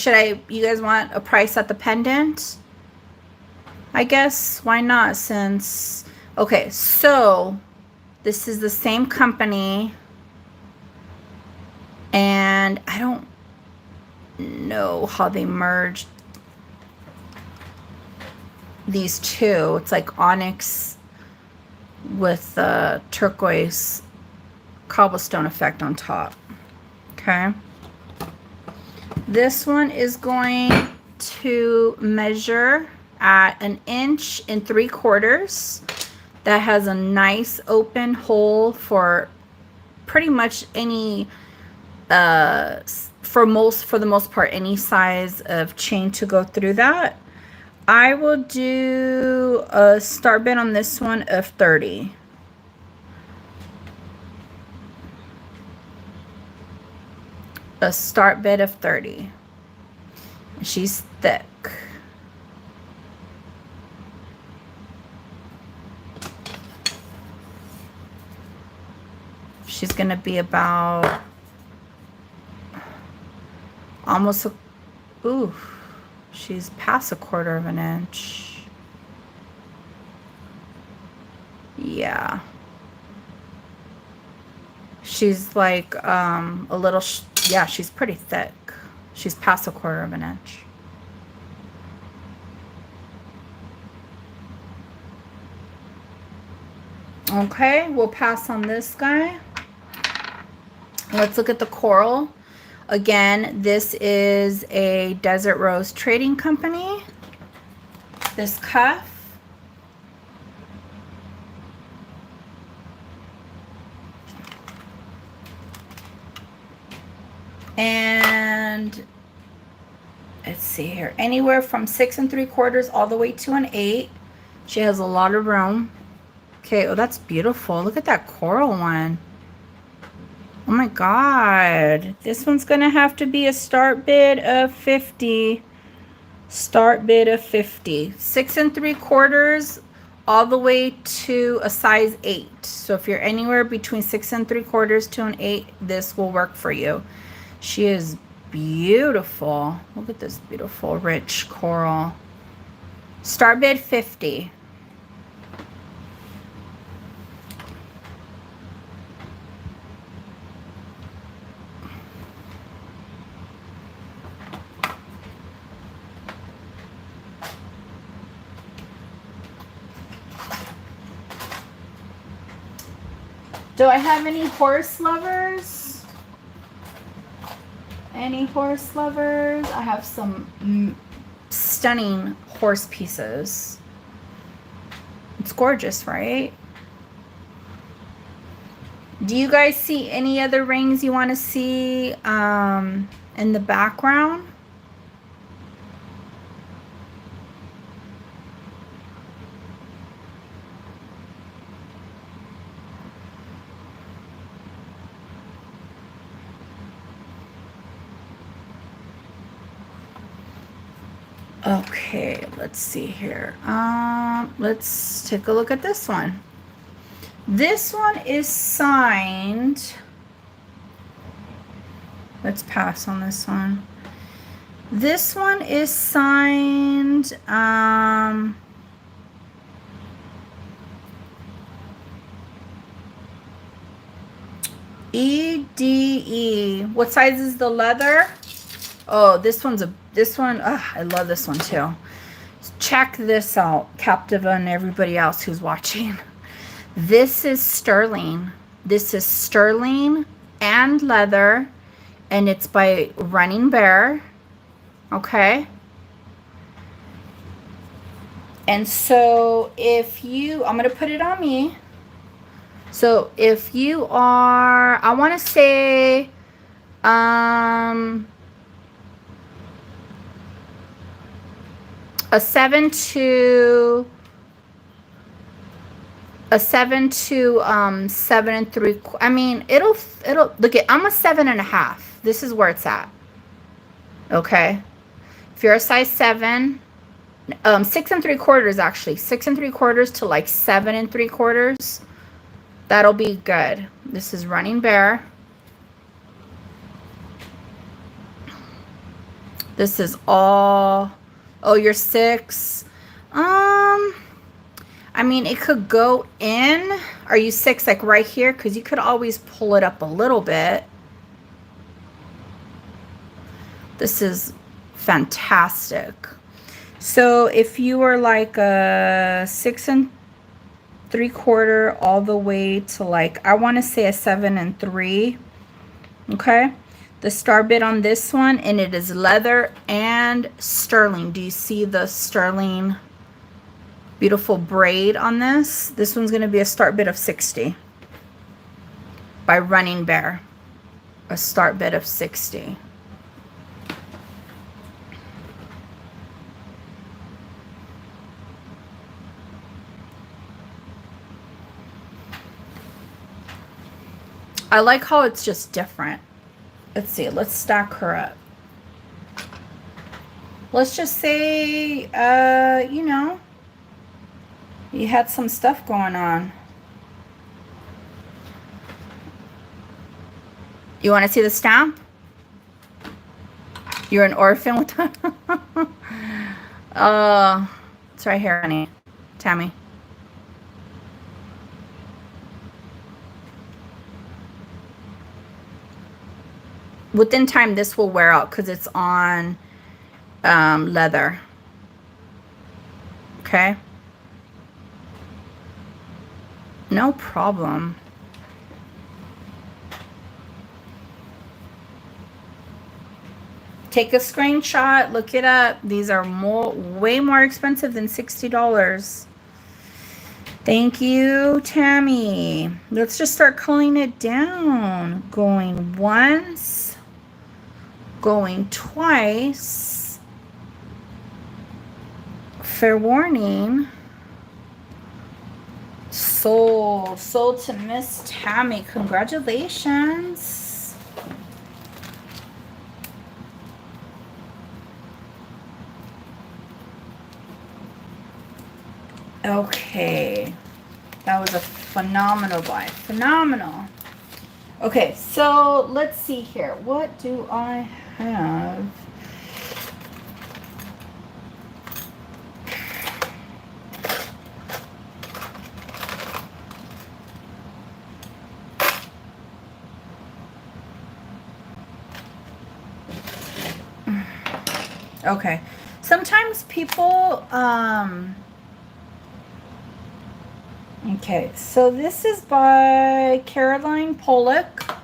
you guys want a price at the pendant? I guess why not, since, okay, so this is the same company, and I don't know how they merged these two. It's like onyx with the turquoise cobblestone effect on top. Okay. This one is going to measure at 1 3/4 inches. That has a nice open hole for pretty much any, for the most part, any size of chain to go through that. I will do a start bid on this one of 30. A start bid of 30. She's thick. She's gonna be about almost a, ooh, she's past 1/4 inch. Yeah. She's like a little, yeah, she's pretty thick. She's past 1/4 inch. Okay, we'll pass on this guy. Let's look at the coral. Again, this is a Desert Rose Trading Company. This cuff. And let's see here. Anywhere from 6 3/4 all the way to an 8. She has a lot of room. Okay, oh, that's beautiful. Look at that coral one. Oh my God. This one's going to have to be a start bid of 50. Start bid of 50. 6 3/4 all the way to a size 8. So if you're anywhere between 6 3/4 to an 8, this will work for you. She is beautiful. Look at this beautiful, rich coral. Start bid 50. Do I have any horse lovers? Any horse lovers? I have some stunning horse pieces. It's gorgeous, right? Do you guys see any other rings you want to see in the background? Okay, let's see here. Let's take a look at this one. This one is signed. Let's pass on this one. This one is signed EDE. What size is the leather? Oh, this one, I love this one too. Check this out, Captiva and everybody else who's watching. This is sterling. This is sterling and leather, and it's by Running Bear. Okay. And so if you, I'm going to put it on me. So if you are, I want to say, a 7 to 7 3. I mean, it'll look at, I'm a 7.5. This is where it's at. Okay. If you're a size 7, 6 3/4 actually, 6 3/4 to like 7 3/4. That'll be good. This is Running Bear. This is all, oh, you're 6. I mean, it could go in. Are you 6, like right here? Because you could always pull it up a little bit. This is fantastic. So if you were like a 6 3/4 all the way to like, I want to say a 7 3, okay? The star bit on this one, and it is leather and sterling. Do you see the sterling beautiful braid on this? This one's going to be a start bid of 60 by Running Bear. A start bid of 60. I like how it's just different. Let's see. Let's stack her up. Let's just say, you know, you had some stuff going on. You want to see the stamp? You're an orphan with that? It's right here, honey. Tammy. Within time, this will wear out because it's on leather. Okay. No problem. Take a screenshot, look it up. These are way more expensive than $60. Thank you, Tammy. Let's just start culling it down. Going once, going twice. Fair warning. Sold to Miss Tammy. Congratulations. Okay, that was a phenomenal buy. Phenomenal. Okay, so let's see here. What do I have? Okay, sometimes people, okay, so this is by Caroline Pollock.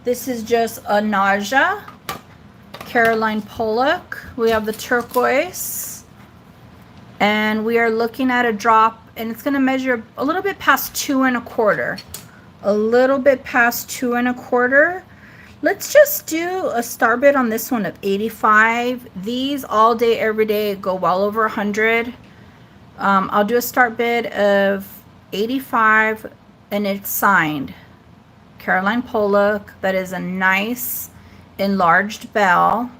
This is just a nausea. Caroline Pollock. We have the turquoise. And we are looking at a drop, and it's going to measure a little bit past 2 1/4. A little bit past 2 1/4. Let's just do a star bid on this one of 85. These all day, every day go well over 100. I'll do a start bid of 85, and it's signed Caroline Pollock. That is a nice enlarged bell.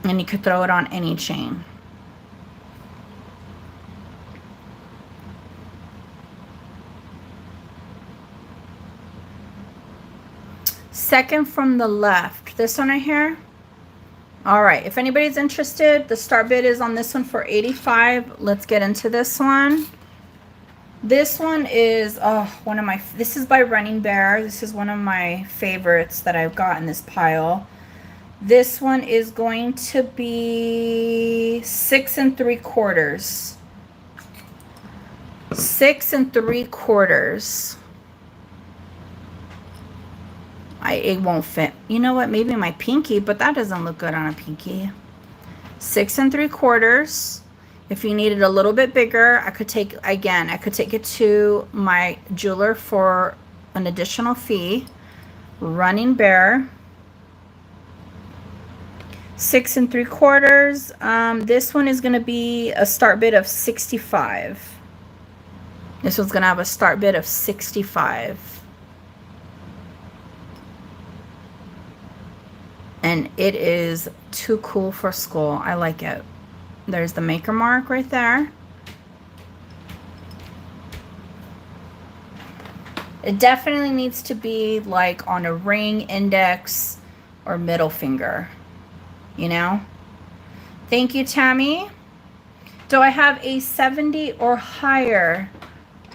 And you could throw it on any chain. Second from the left, this one right here. All right, if anybody's interested, the start bid is on this one for 85. Let's get into this one. This one is one of my, this is by Running Bear. This is one of my favorites that I've got in this pile. This one is going to be 6 3/4. 6 3/4. It won't fit. You know what? Maybe my pinky, but that doesn't look good on a pinky. 6 3/4. If you need it a little bit bigger, I could take it to my jeweler for an additional fee. Running Bear. 6 3/4. This one is going to be a start bid of 65. This one's going to have a start bid of 65. And it is too cool for school. I like it. There's the maker mark right there. It definitely needs to be like on a ring, index, or middle finger. You know? Thank you, Tammy. Do I have a 70 or higher?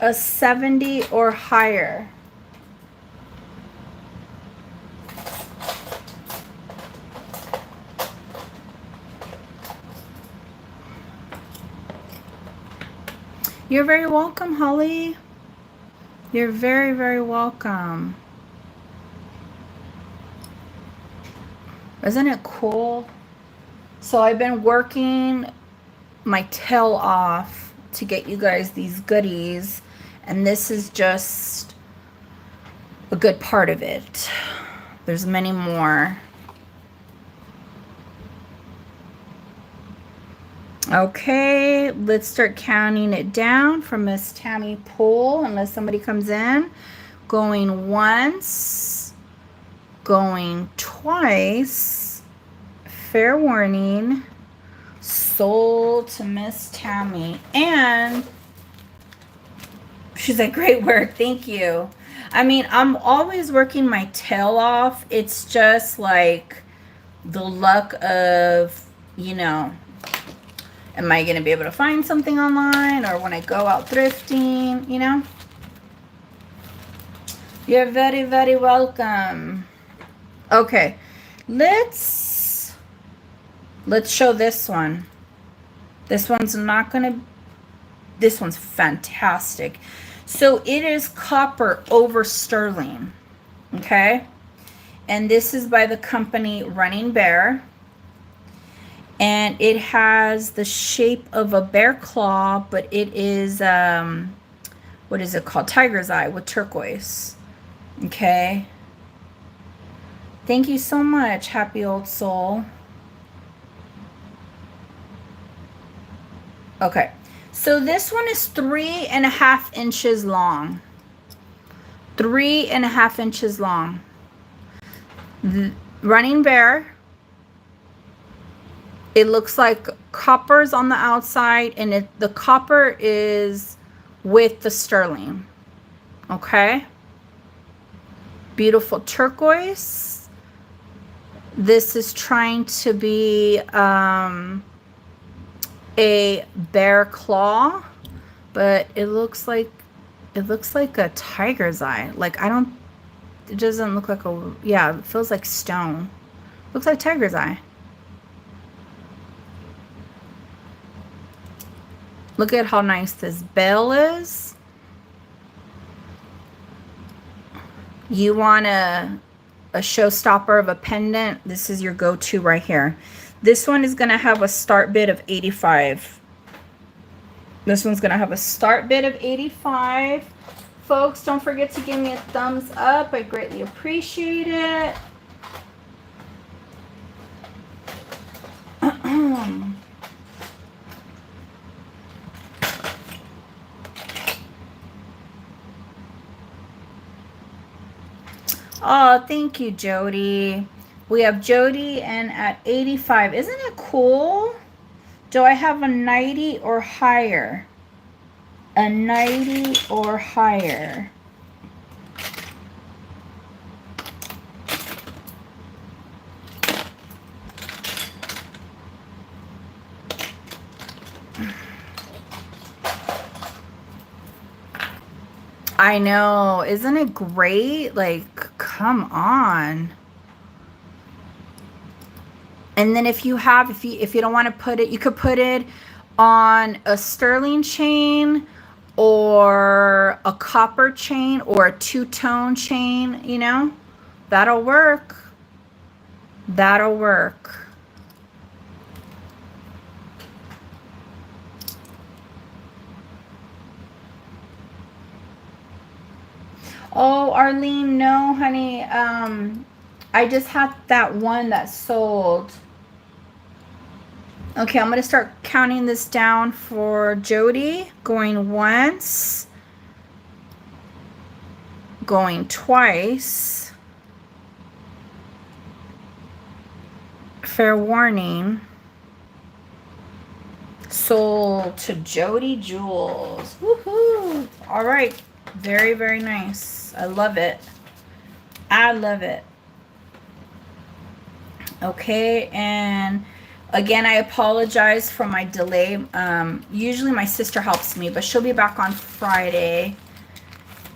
A 70 or higher. You're very welcome, Holly. You're very, very welcome. Isn't it cool? So I've been working my tail off to get you guys these goodies, and this is just a good part of it. There's many more. Okay, let's start counting it down from Miss Tammy Poole, unless somebody comes in. Going once, going twice, fair warning, sold to Miss Tammy. And she's like, great work, thank you. I mean, I'm always working my tail off. It's just like the luck of, you know, am I going to be able to find something online, or when I go out thrifting, you know? You're very, very welcome. Okay, let's show this one. This one's not going to, this one's fantastic. So it is copper over sterling, okay? And this is by the company Running Bear. And it has the shape of a bear claw, but it is, what is it called? Tiger's eye with turquoise. Okay. Thank you so much, happy old soul. Okay. So this one is 3.5 inches long. 3.5 inches long. The Running Bear. It looks like copper's on the outside, and the copper is with the sterling. Okay. Beautiful turquoise. This is trying to be a bear claw, but it looks like a tiger's eye. Like, it doesn't look like a, yeah, it feels like stone. Looks like tiger's eye. Look at how nice this bell is. You want a showstopper of a pendant, this is your go-to right here. This one is going to have a start bid of 85. This one's going to have a start bid of 85. Folks, don't forget to give me a thumbs up. I greatly appreciate it. Oh, thank you, Jody. We have Jody and at 85. Isn't it cool? Do I have a 90 or higher? A 90 or higher. I know. Isn't it great? Like, come on. And then if you don't want to put it, you could put it on a sterling chain or a copper chain or a two-tone chain, you know? That'll work. That'll work. Oh, Arlene, no, honey. I just had that one that sold. Okay, I'm going to start counting this down for Jody. Going once. Going twice. Fair warning. Sold to Jody Jules. Woohoo! All right. Very, very nice. I love it. I love it. Okay, and Again, I apologize for my delay. Usually my sister helps me, but she'll be back on Friday.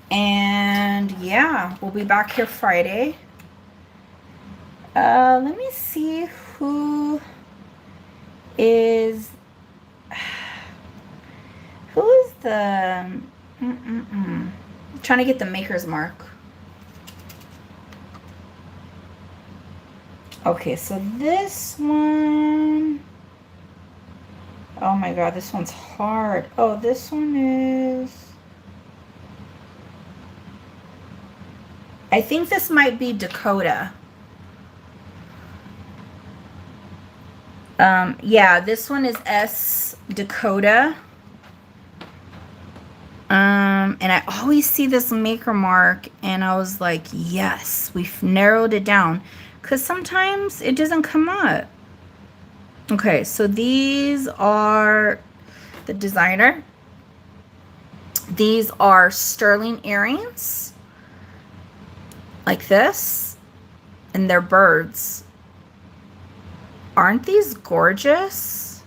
And yeah, we'll be back here Friday. Let me see who is the trying to get the maker's mark. Okay, so this one, oh my god, this one's hard. Oh, this one is, I think this might be Dakota. Yeah, this one is S Dakota. And I always see this maker mark, and I was like, yes, we've narrowed it down. Because sometimes it doesn't come up. Okay, so these are the designer. These are sterling earrings. Like this. And they're birds. Aren't these gorgeous?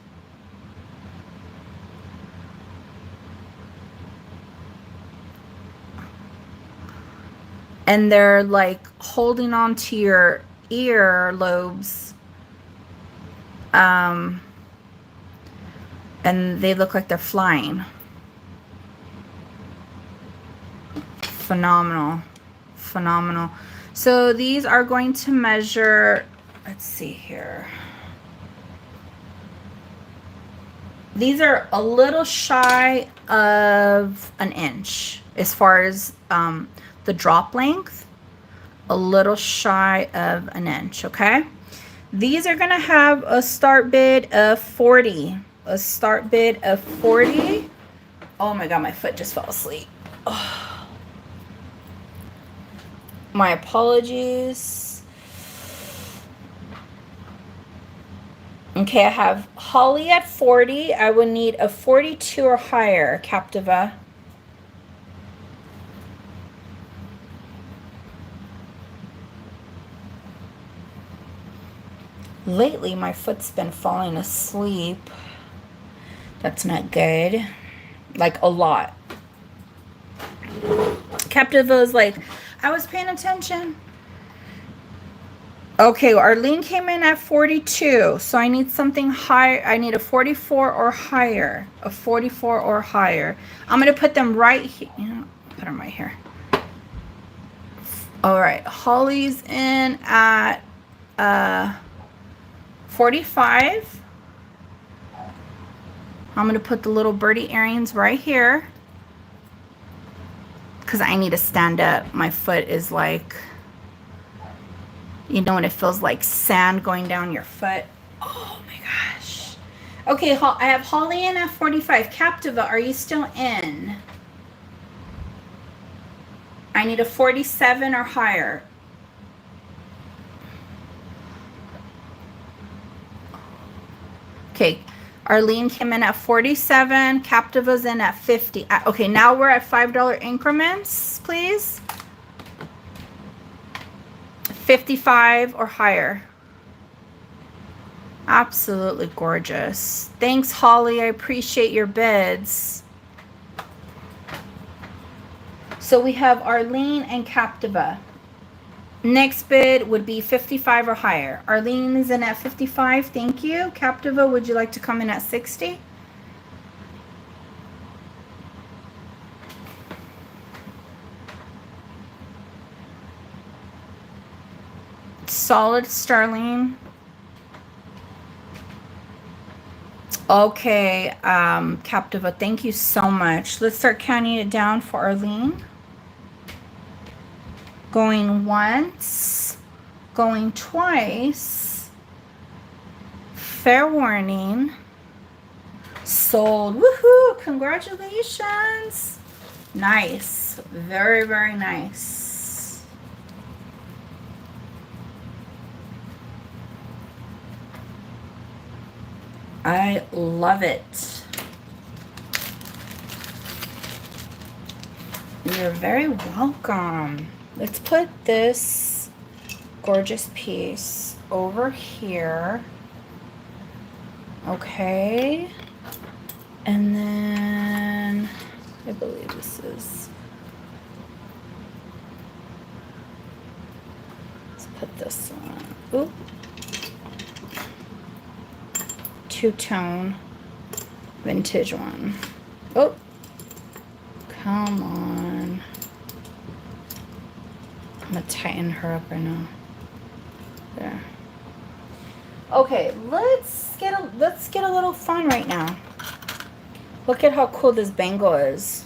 And they're like holding on to your ear lobes. And they look like they're flying. Phenomenal. Phenomenal. So these are going to measure, let's see here. These are a little shy of an inch as far as the drop length. A little shy of an inch, okay? These are gonna have a start bid of 40. A start bid of 40. Oh my god, my foot just fell asleep. Oh. My apologies. Okay, I have Holly at 40. I would need a 42 or higher, Captiva. Lately, my foot's been falling asleep. That's not good. Like, a lot. Captiva is like, I was paying attention. Okay, Arlene came in at 42. So I need something higher. I need a 44 or higher. A 44 or higher. I'm going to put them right here. You know, put them right here. All right. Holly's in at 45. I'm going to put the little birdie earrings right here. Because I need to stand up. My foot is like, you know when it feels like sand going down your foot? Oh my gosh. Okay, I have Holly in at 45. Captiva, are you still in? I need a 47 or higher. Okay, Arlene came in at 47. Captiva's in at 50. Okay, now we're at $5 increments, please. 55 or higher. Absolutely gorgeous. Thanks, Holly. I appreciate your bids. So we have Arlene and Captiva. Next bid would be 55 or higher. Arlene is in at 55. Thank you. Captiva, would you like to come in at 60? Solid sterling. Okay, Captiva, thank you so much. Let's start counting it down for Arlene. Going once, going twice. Fair warning. Sold. Woohoo! Congratulations. Nice. Very, very nice. I love it. You're very welcome. Let's put this gorgeous piece over here. Okay. And then I believe this is, let's put this on. Oop. Two-tone vintage one. Oh, come on. I'm gonna tighten her up right now. There. Okay, let's get a little fun right now. Look at how cool this bangle is.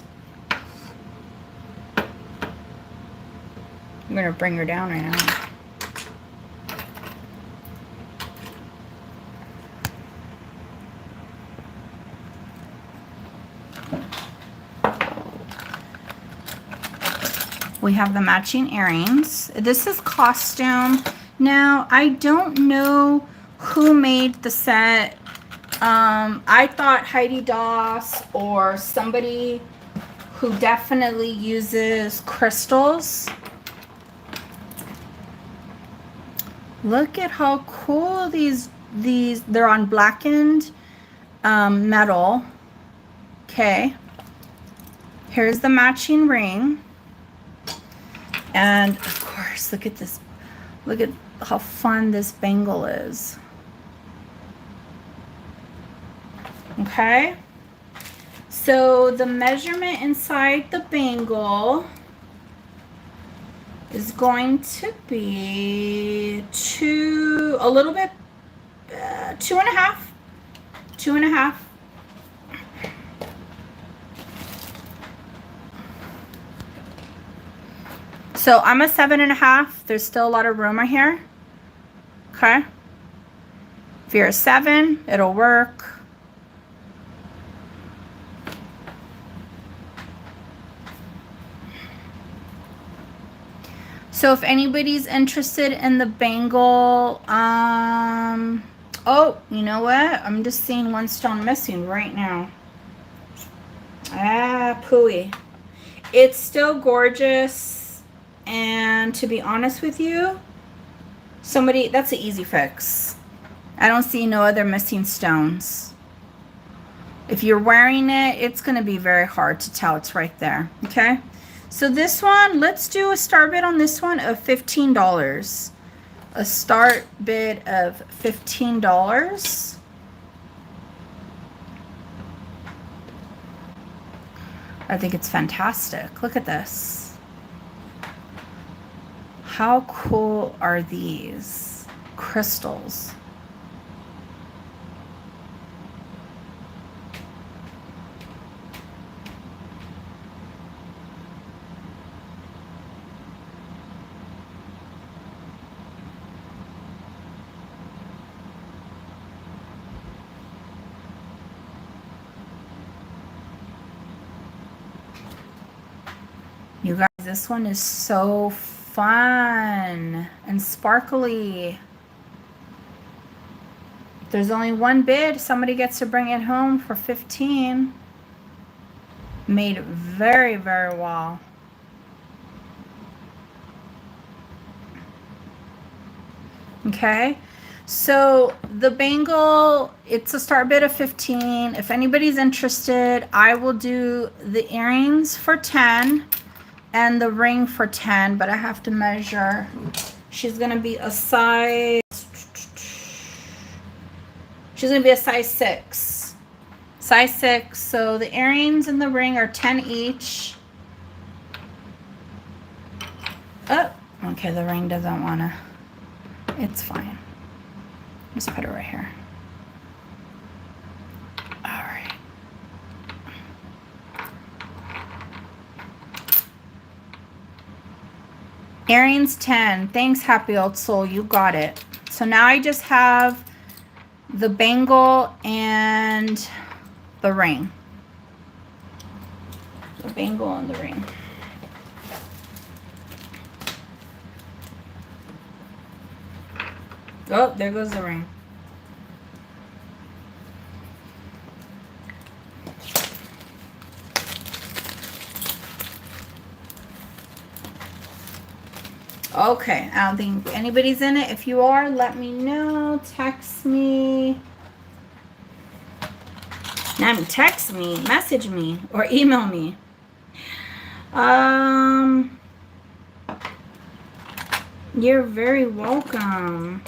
I'm gonna bring her down right now. We have the matching earrings. This is costume. Now, I don't know who made the set. I thought Heidi Doss or somebody who definitely uses crystals. Look at how cool these they're on blackened metal. Okay. Here's the matching ring. And of course, look at this. Look at how fun this bangle is. Okay. So the measurement inside the bangle is going to be two and a half. So I'm a 7.5. There's still a lot of room right here. Okay. If you're a 7, it'll work. So if anybody's interested in the bangle, oh, you know what? I'm just seeing one stone missing right now. Ah, pooey. It's still gorgeous. And to be honest with you, that's an easy fix. I don't see no other missing stones. If you're wearing it, it's going to be very hard to tell. It's right there. Okay. So this one, let's do a start bid on this one of $15. A start bid of $15. I think it's fantastic. Look at this. How cool are these crystals? You guys, this one is so fun and sparkly. If there's only one bid, somebody gets to bring it home for $15. Made very, very well. Okay. So the bangle, it's a start bid of $15. If anybody's interested, I will do the earrings for $10 and the ring for $10, but I have to measure. She's going to be a size 6. Size 6. So the earrings and the ring are 10 each. Oh, okay, the ring doesn't want to. It's fine. Just put it right here. All right. Earrings 10. Thanks, happy old soul. You got it. So now I just have the bangle and the ring. The bangle and the ring. Oh, there goes the ring. Okay, I don't think anybody's in it. If you are, let me know. Text me. Nami, text me, message me, or email me. You're very welcome.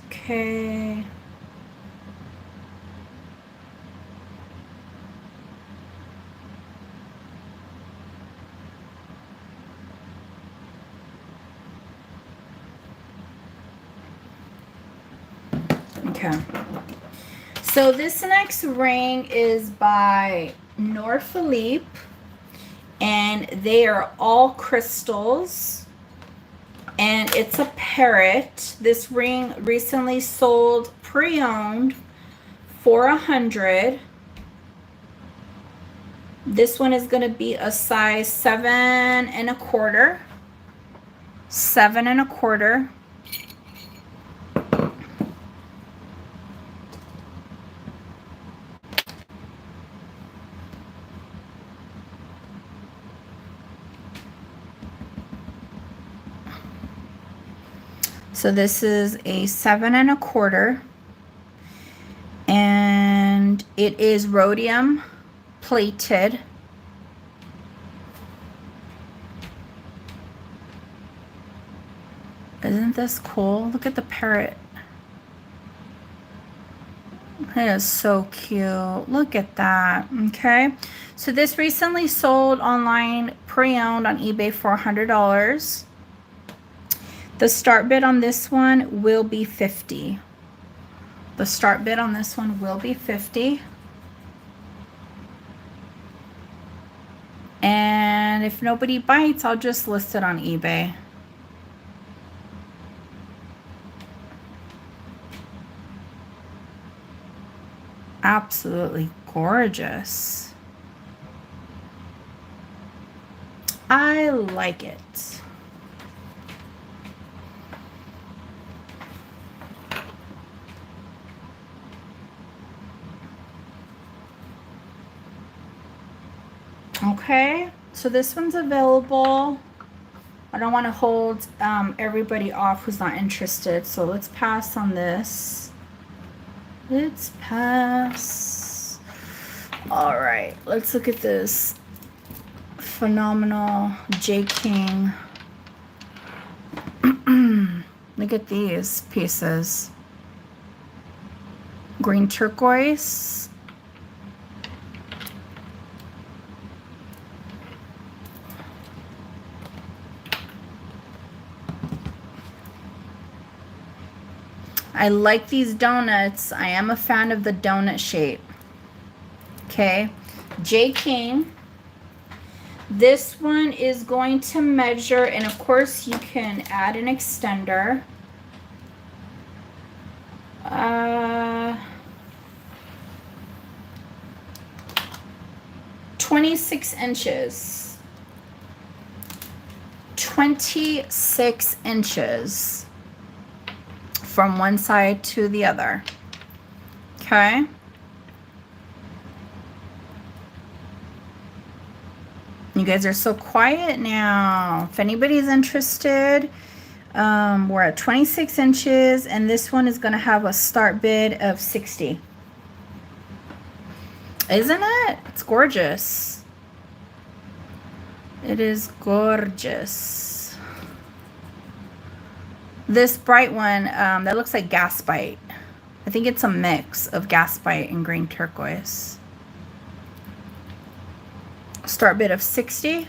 Okay. Okay. So this next ring is by Nor Philippe, and they are all crystals, and it's a parrot. This ring recently sold pre-owned for $100. This one is going to be a size 7.25. 7.25. So this is a 7.25, and it is rhodium plated. Isn't this cool? Look at the parrot. It is so cute. Look at that. Okay. So this recently sold online pre-owned on eBay for $100. The start bid on this one will be $50. The start bid on this one will be $50. And if nobody bites, I'll just list it on eBay. Absolutely gorgeous. I like it. Okay, so this one's available. I don't want to hold everybody off who's not interested, so let's pass on this. Let's pass. All right, let's look at this phenomenal J. King. Look at these pieces. Green turquoise. I like these donuts. I am a fan of the donut shape. Okay, J. King. This one is going to measure, and of course you can add an extender. 26 inches. 26 inches from one side to the other. Okay. You guys are so quiet now. If anybody's interested, we're at 26 inches, and this one is going to have a start bid of 60. Isn't it? It's gorgeous. It is gorgeous. This bright one, that looks like gasbite. I think it's a mix of gasbite and green turquoise. Start bid of 60.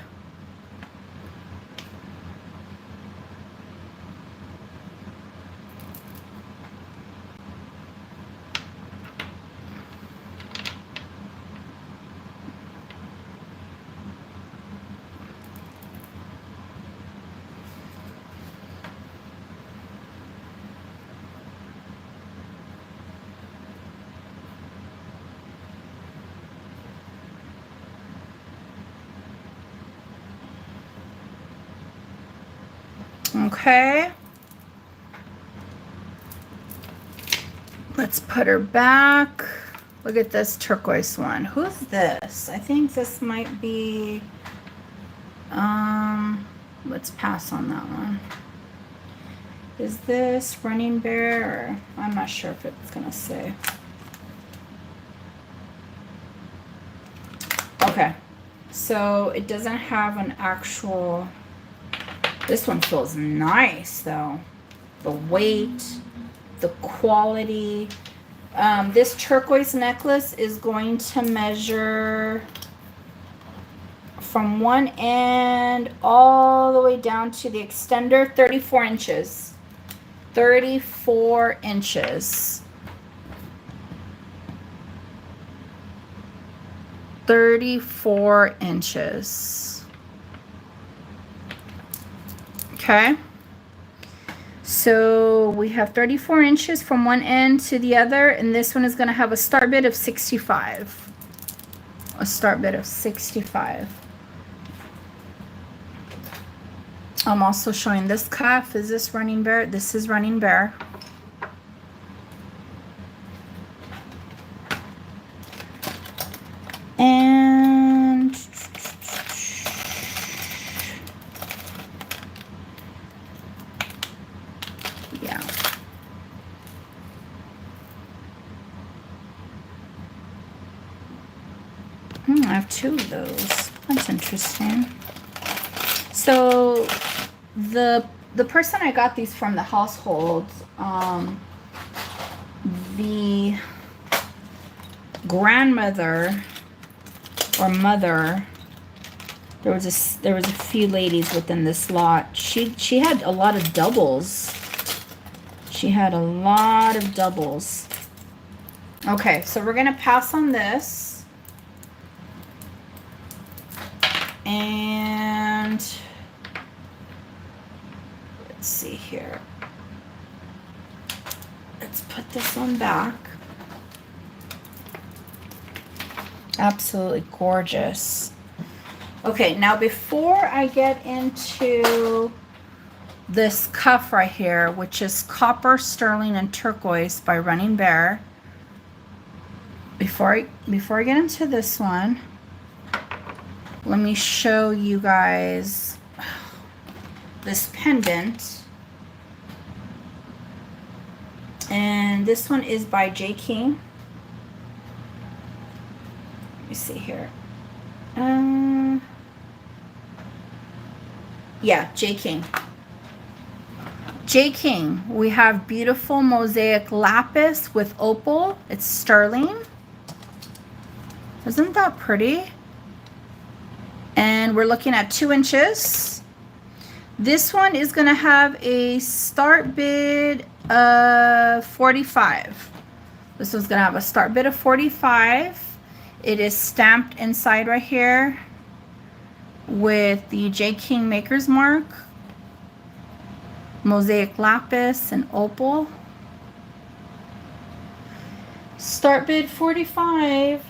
Okay. Let's put her back. Look at this turquoise one. Who's this? I think this might be, let's pass on that one. Is this Running Bear? Or, I'm not sure if it's gonna say. Okay, so it doesn't have an actual, this one feels nice though. The weight, the quality. This turquoise necklace is going to measure from one end all the way down to the extender, 34 inches. 34 inches. 34 inches. Okay. So we have 34 inches from one end to the other, and this one is going to have a start bid of 65. A start bid of 65. I'm also showing this cuff. Is this Running Bear? This is Running Bear. And yeah. I have two of those. That's interesting. So the person I got these from, the household, the grandmother or mother, there was a few ladies within this lot. She had a lot of doubles. She had a lot of doubles. Okay, so we're gonna pass on this. And let's see here. Let's put this one back. Absolutely gorgeous. Okay, now before I get into this cuff right here, which is copper, sterling, and turquoise by Running Bear, before I get into this one, let me show you guys this pendant. And this one is by J. King. Let me see here. Yeah, J. King. J. King. We have beautiful mosaic lapis with opal. It's sterling. Isn't that pretty? And we're looking at 2 inches. This one is going to have a start bid of 45. This one's going to have a start bid of 45. It is stamped inside right here with the J. King Maker's Mark, mosaic lapis, and opal. Start bid 45.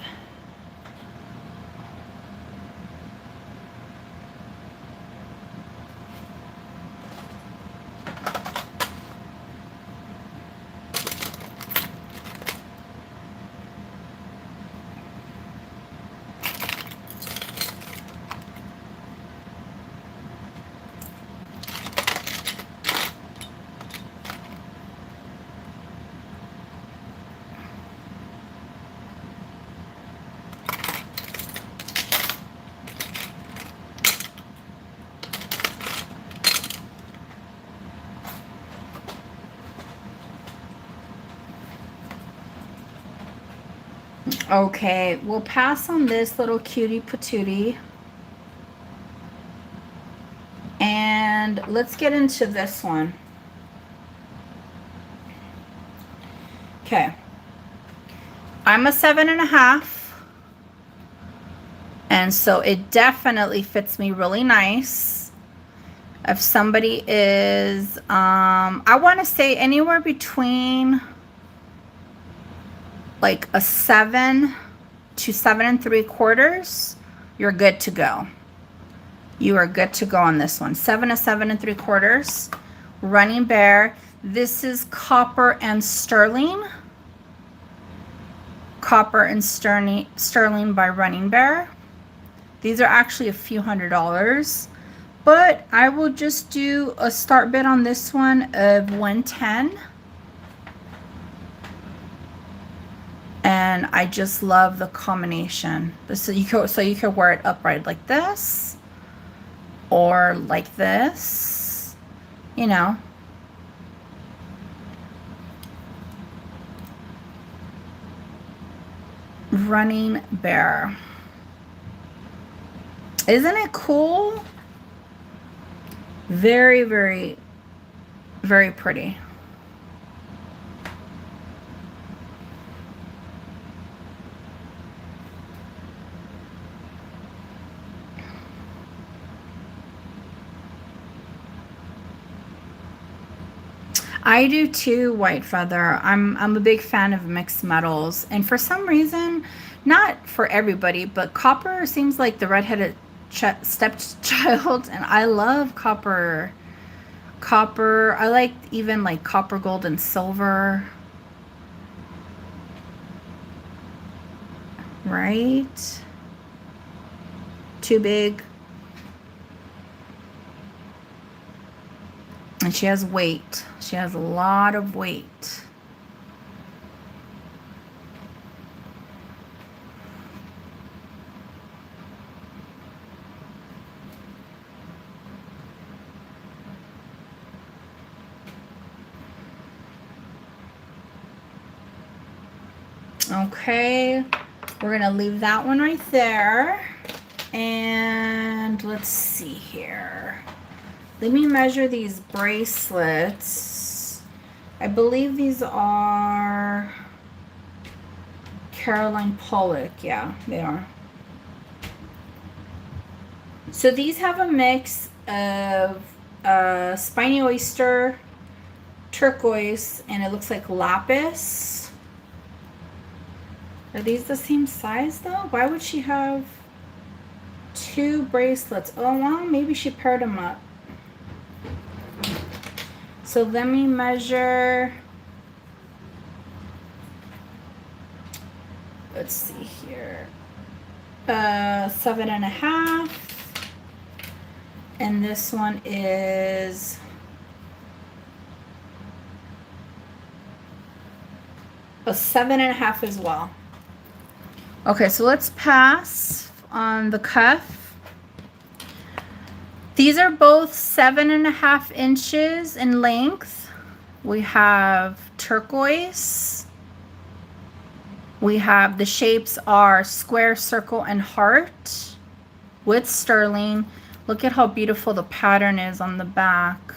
Okay, we'll pass on this little cutie patootie. And let's get into this one. Okay. I'm a 7.5. And so it definitely fits me really nice. If somebody is, I want to say anywhere between like a 7 to 7 3/4, you're good to go. You are good to go on this one. 7 to 7 3/4. Running Bear. This is copper and sterling. Copper and sterling by Running Bear. These are actually a few $100s, but I will just do a start bid on this one of 110. And I just love the combination. So you could wear it upright like this, or like this, you know. Running Bear. Isn't it cool? Very, very, very pretty. I do too, White Feather. I'm a big fan of mixed metals, and for some reason, not for everybody, but copper seems like the redheaded stepchild, and I love copper. Copper. I like even like copper, gold, and silver. Right? Too big. And she has weight. She has a lot of weight. Okay, we're gonna leave that one right there. And let's see here. Let me measure these bracelets. I believe these are Caroline Pollock. Yeah, they are. So these have a mix of spiny oyster, turquoise, and it looks like lapis. Are these the same size though? Why would she have two bracelets? Oh, well, maybe she paired them up. So let me measure. Let's see here. 7.5. And this one is a 7.5 as well. Okay, so let's pass on the cuff. These are both 7.5 inches in length. We have turquoise. We have, the shapes are square, circle, and heart with sterling. Look at how beautiful the pattern is on the back.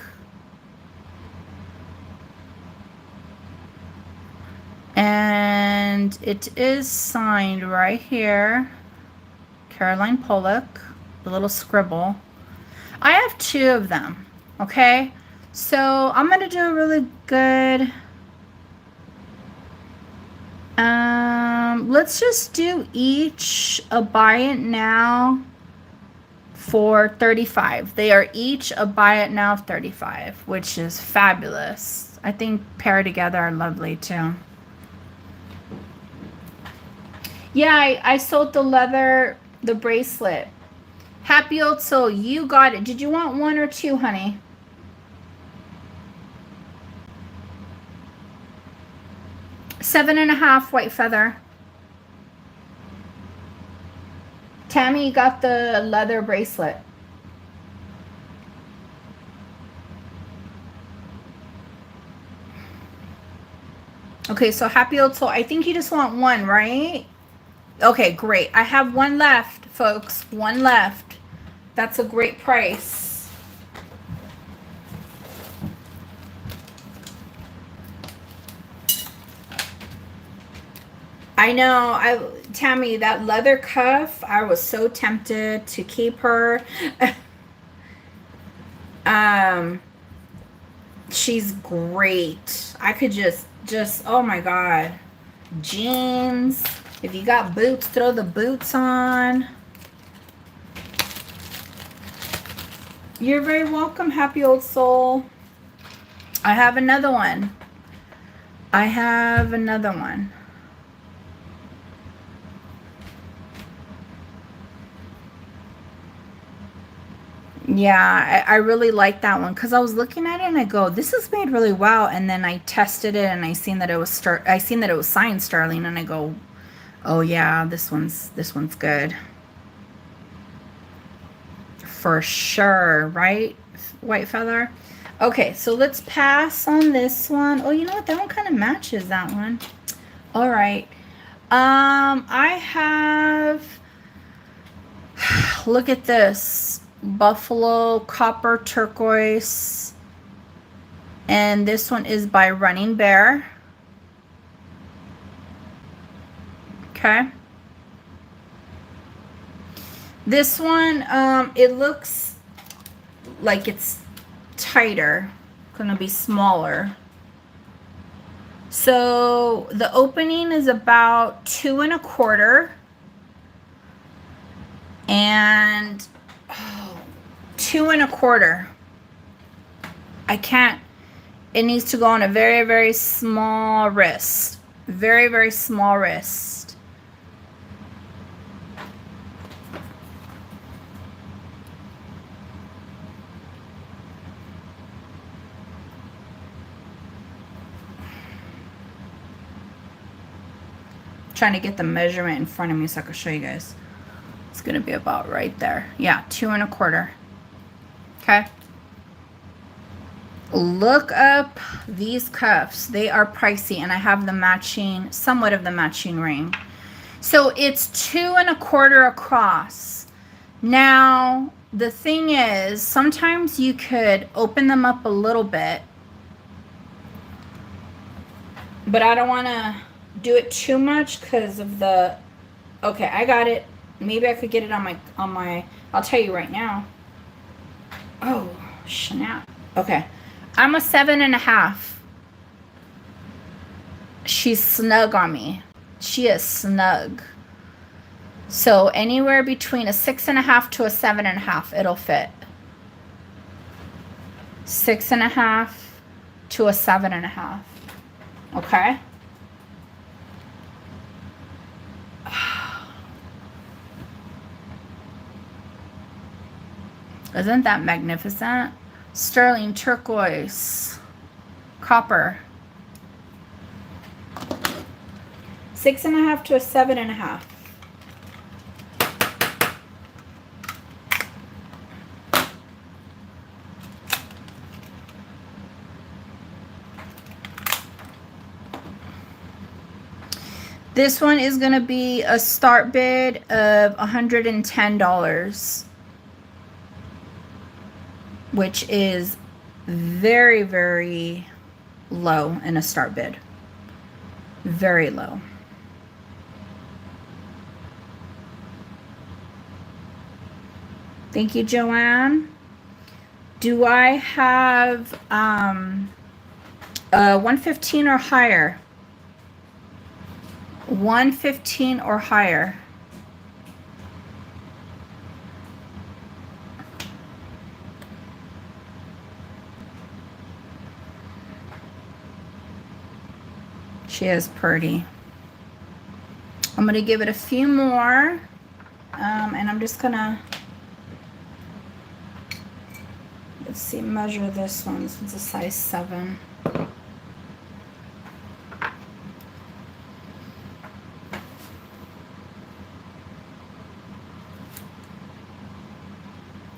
And it is signed right here, Caroline Pollock, the little scribble. I have two of them, okay? So I'm going to do a really good, let's just do each a buy it now for $35. They are each a buy it now $35, which is fabulous. I think paired together are lovely too. Yeah, I sold the leather, the bracelet. Happy Old Soul, you got it. Did you want one or two, honey? $7.5, White Feather. Tammy, you got the leather bracelet. Okay, so Happy Old Soul, I think you just want one, right? Okay, great. I have one left, folks. One left. That's a great price. I know, Tammy, that leather cuff, I was so tempted to keep her. She's great. I could just, oh my God. Jeans. If you got boots, throw the boots on. You're very welcome, Happy Old Soul. I have another one. I have another one. Yeah, I really like that one because I was looking at it and I go, this is made really well. And then I tested it and I seen that it was signed sterling, and I go, oh yeah, this one's good. For sure, right? White feather. Okay, so let's pass on this one. Oh, you know what? That one kind of matches that one. All right. I have, look at this. Buffalo Copper Turquoise. And this one is by Running Bear. Okay. This one, it looks like it's tighter, gonna be smaller. So the opening is about 2 1/4, and 2 1/4. I can't, it needs to go on a very, very small wrist. Very, very small wrist. Trying to get the measurement in front of me so I can show you guys. It's gonna be about right there. Yeah, 2 1/4. Okay. Look up these cuffs. They are pricey, and I have the matching, somewhat of the matching ring. So it's 2 1/4 across. Now, the thing is, sometimes you could open them up a little bit, but I don't want to do it too much because of the, okay, I got it. Maybe I could get it on my, I'll tell you right now. Oh, snap. Okay. I'm a 7 1/2. She's snug on me. She is snug. So anywhere between a 6 1/2 to a 7 1/2, it'll fit. 6 1/2 to a 7 1/2. Okay. Isn't that magnificent? Sterling turquoise, copper. 6 1/2 to a 7 1/2. This one is going to be a start bid of $110, which is very, very low in a start bid. Very low. Thank you, Joanne. Do I have 115 or higher? 115 or higher. She is pretty. I'm going to give it a few more. And I'm just going to, let's see, measure this one. This one's a size 7.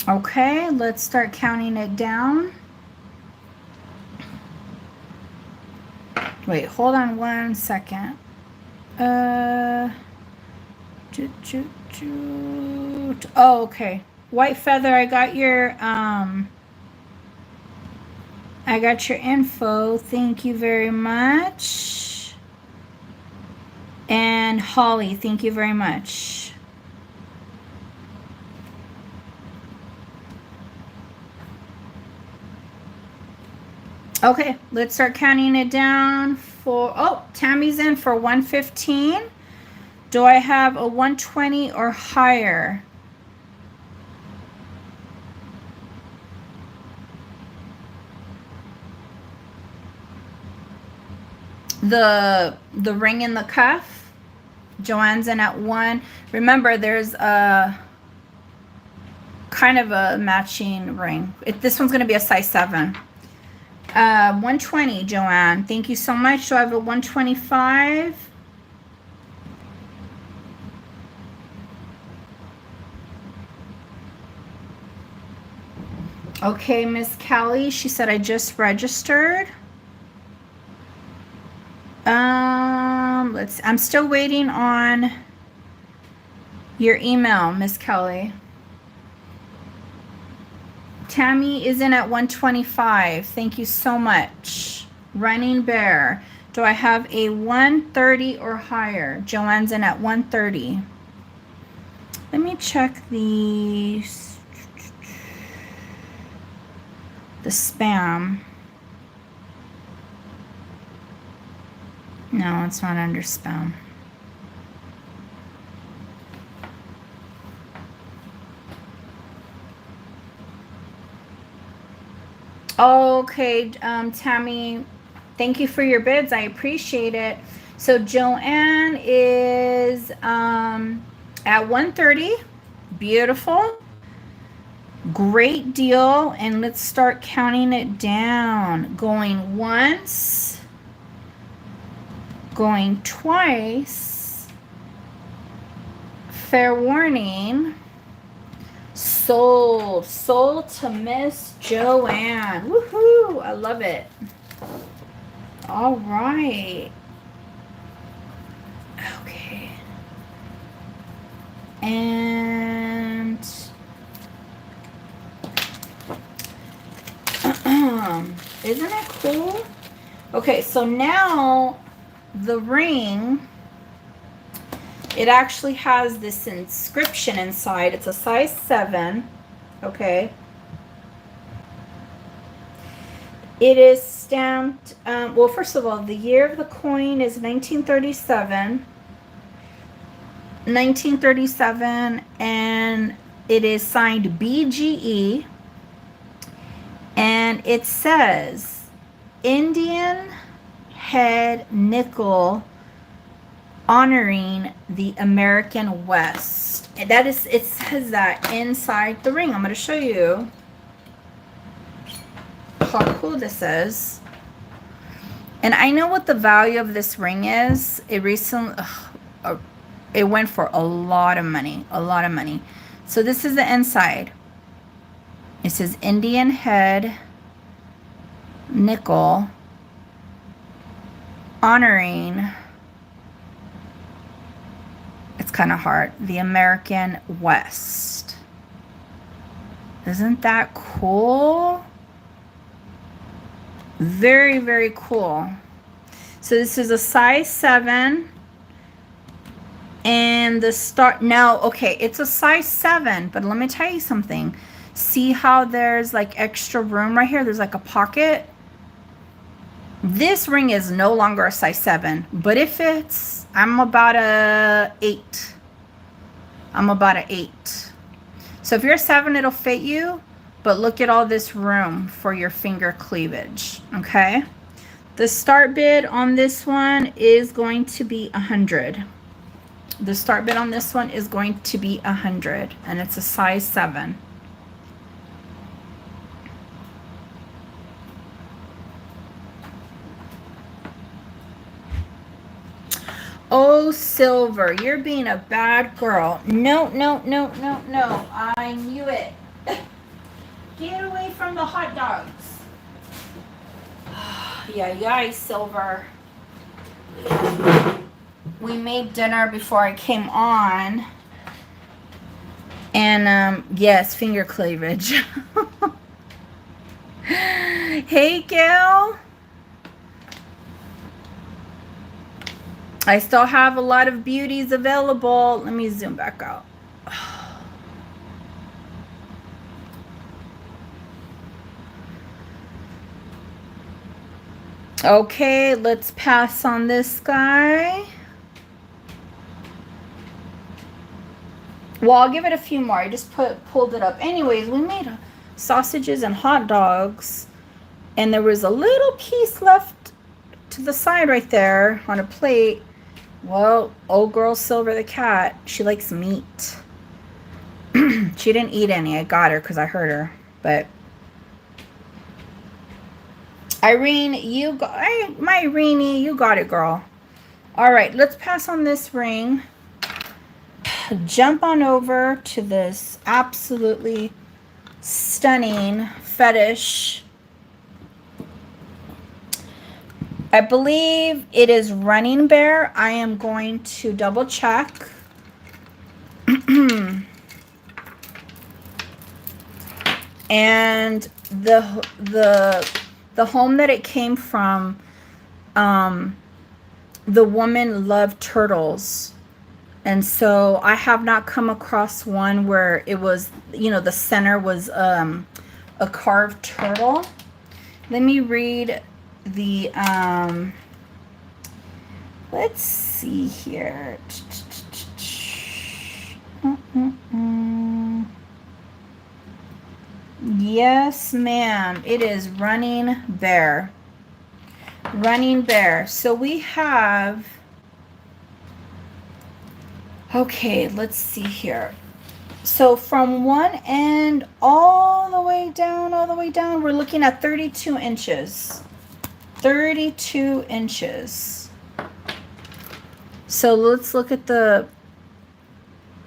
Okay, let's start counting it down. Wait, hold on 1 second. Oh, okay. White feather, I got your info. Thank you very much. And Holly, thank you very much. Okay, let's start counting it down for, oh, Tammy's in for 115. Do I have a 120 or higher? The ring in the cuff. Joanne's in at 1. Remember, there's a kind of a matching ring. This one's going to be a size 7. 120, Joanne. Thank you so much. So I have a 125. Okay, Miss Callie, she said I just registered. I'm still waiting on your email, Miss Kelly. Tammy is in at 125. Thank you so much. Running Bear. Do I have a 130 or higher? Joanne's in at 130. Let me check the spam. No, it's not under spam. Okay, Tammy, thank you for your bids. I appreciate it. So Joanne is at 130. Beautiful. Great deal. And let's start counting it down. Going once. Going twice. Fair warning. Sold to Miss Joanne. Woohoo! I love it. All right. Okay. And isn't it cool? Okay, so now the ring, it actually has this inscription inside. It's a size 7. Okay. It is stamped, well, first of all, the year of the coin is 1937. 1937, and it is signed BGE. And it says Indian Head Nickel, honoring the American West. And that is, it says that inside the ring. I'm going to show you how cool this is. And I know what the value of this ring is. It recently, it went for a lot of money. So this is the inside. It says Indian Head Nickel, honoring, it's kind of hard, the American West. Isn't that cool? Very, very cool. So this is a size 7. And the start, now, okay, it's a size 7, but let me tell you something. See how there's like extra room right here? There's like a pocket. This ring is no longer a size 7, but it fits. I'm about a 8. I'm about a 8. So if you're a 7, it'll fit you, but look at all this room for your finger cleavage, okay? The start bid on this one is going to be 100. The start bid on this one is going to be 100, and it's a size 7. Oh, Silver, you're being a bad girl. No. I knew it. Get away from the hot dogs. Yeah, Silver. We made dinner before I came on. And, yes, finger cleavage. Hey, Gail. I still have a lot of beauties available. Let me zoom back out. Okay, let's pass on this guy. Well, I'll give it a few more. I just pulled it up. Anyways, we made sausages and hot dogs. And there was a little piece left to the side right there on a plate. Well, old girl Silver the cat, she likes meat. She didn't eat any. I got her because I heard her. But Irene, my Irene, you got it, girl. All right, let's pass on this ring. Jump on over to this absolutely stunning fetish. I believe it is Running Bear. I am going to double check. And the home that it came from, the woman loved turtles. And so I have not come across one where it was, you know, the center was a carved turtle. Let me read the, let's see here. Yes, ma'am. It is Running Bear. Running Bear. So we have... Okay, let's see here. So from one end all the way down, we're looking at 32 inches. 32 inches. So let's look at the...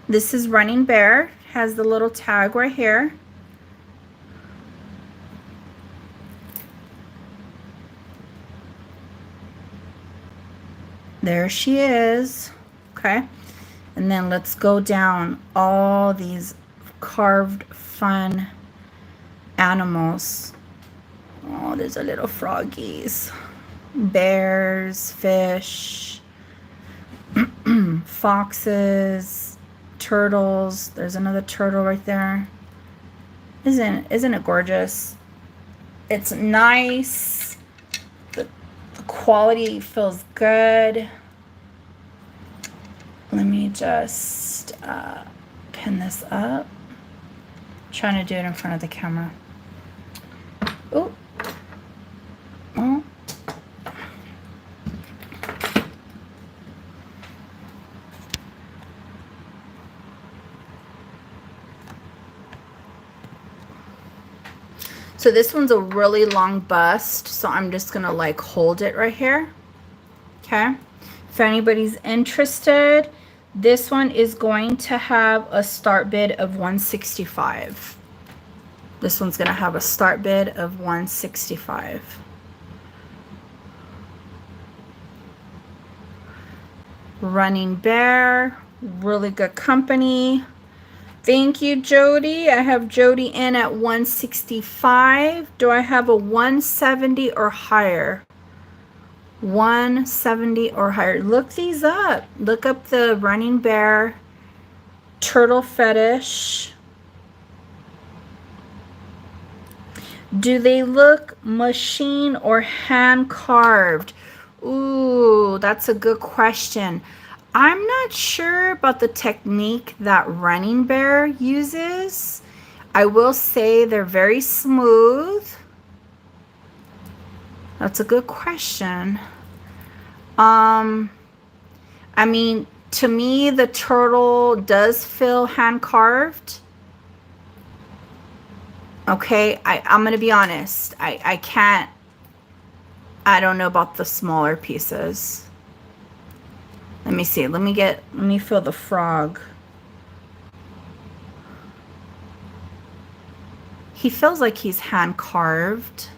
This is Running Bear. Has the little tag right here. There she is. Okay. And then let's go down all these carved fun animals. Oh, there's a little froggies. Bears, fish, foxes, turtles. There's another turtle right there. Isn't it gorgeous? It's nice. The quality feels good. Let me just pin this up. I'm trying to do it in front of the camera. Oh. Oh. So this one's a really long bust, so I'm just gonna like hold it right here. Okay. If anybody's interested, this one is going to have a start bid of $165. This one's going to have a start bid of $165. Running Bear, really good company. Thank you, Jody. I have Jody in at $165. Do I have a $170 or higher? $170 or higher. Look these up. Look up the Running Bear turtle fetish. Do they look machine or hand carved? Ooh, that's a good question. I'm not sure about the technique that Running Bear uses. I will say they're very smooth. That's a good question. I mean, to me, the turtle does feel hand carved. Okay, I'm going to be honest. I don't know about the smaller pieces. Let me see. Let me feel the frog. He feels like he's hand carved.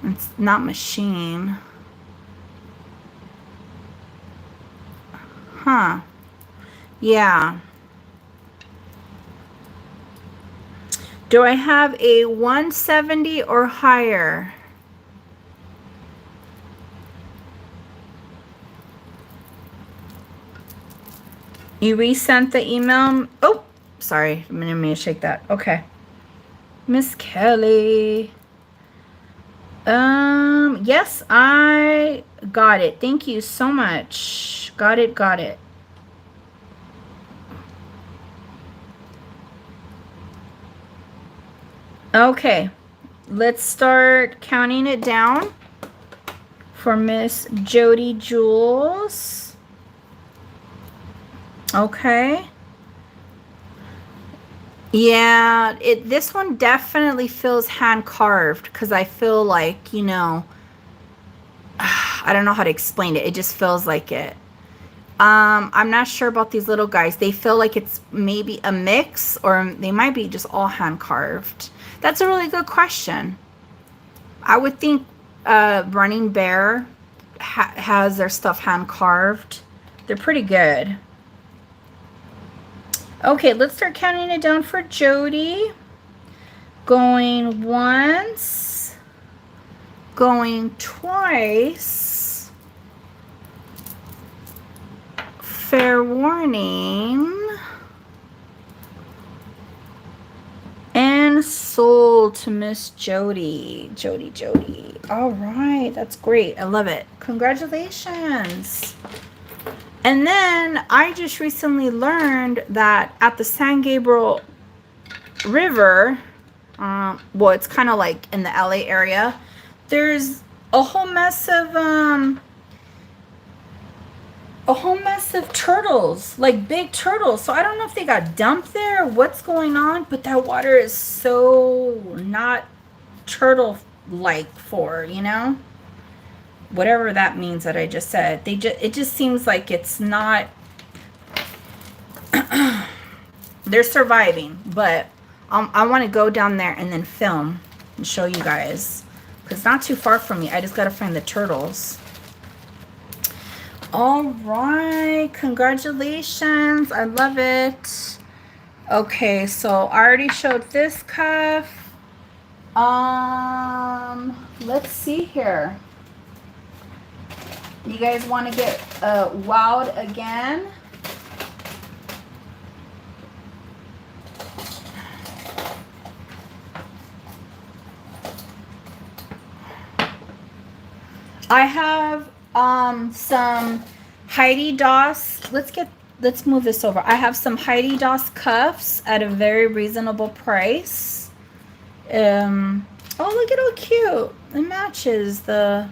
It's not machine. Huh. Yeah. Do I have a 170 or higher? You resent the email? Oh, sorry. I'm going to shake that. Okay. Miss Kelly. Yes, I got it. Thank you so much. Got it. Okay, let's start counting it down for Miss Jody Jules. Okay. Yeah, this one definitely feels hand carved because I feel like, you know, I don't know how to explain it. It just feels like it. I'm not sure about these little guys. They feel like it's maybe a mix or they might be just all hand carved. That's a really good question. I would think Running Bear has their stuff hand carved. They're pretty good. Okay, let's start counting it down for Jody. Going once, going twice. Fair warning. And sold to Miss Jody. Jody. All right, that's great. I love it. Congratulations. And then I just recently learned that at the San Gabriel River, well, it's kind of like in the LA area, there's a whole mess of turtles, like big turtles. So I don't know if they got dumped there or what's going on, but that water is so not turtle like for, you know, whatever that means that I just said. It just seems like it's not they're surviving, but I want to go down there and then film and show you guys because it's not too far from me. I just got to find the turtles. All right, congratulations. I love it. Okay, so I already showed this cuff. Let's see here. You guys want to get wowed again? I have some Heidi Daus. Let's move this over. I have some Heidi Daus cuffs at a very reasonable price. Oh, look at how cute. It matches the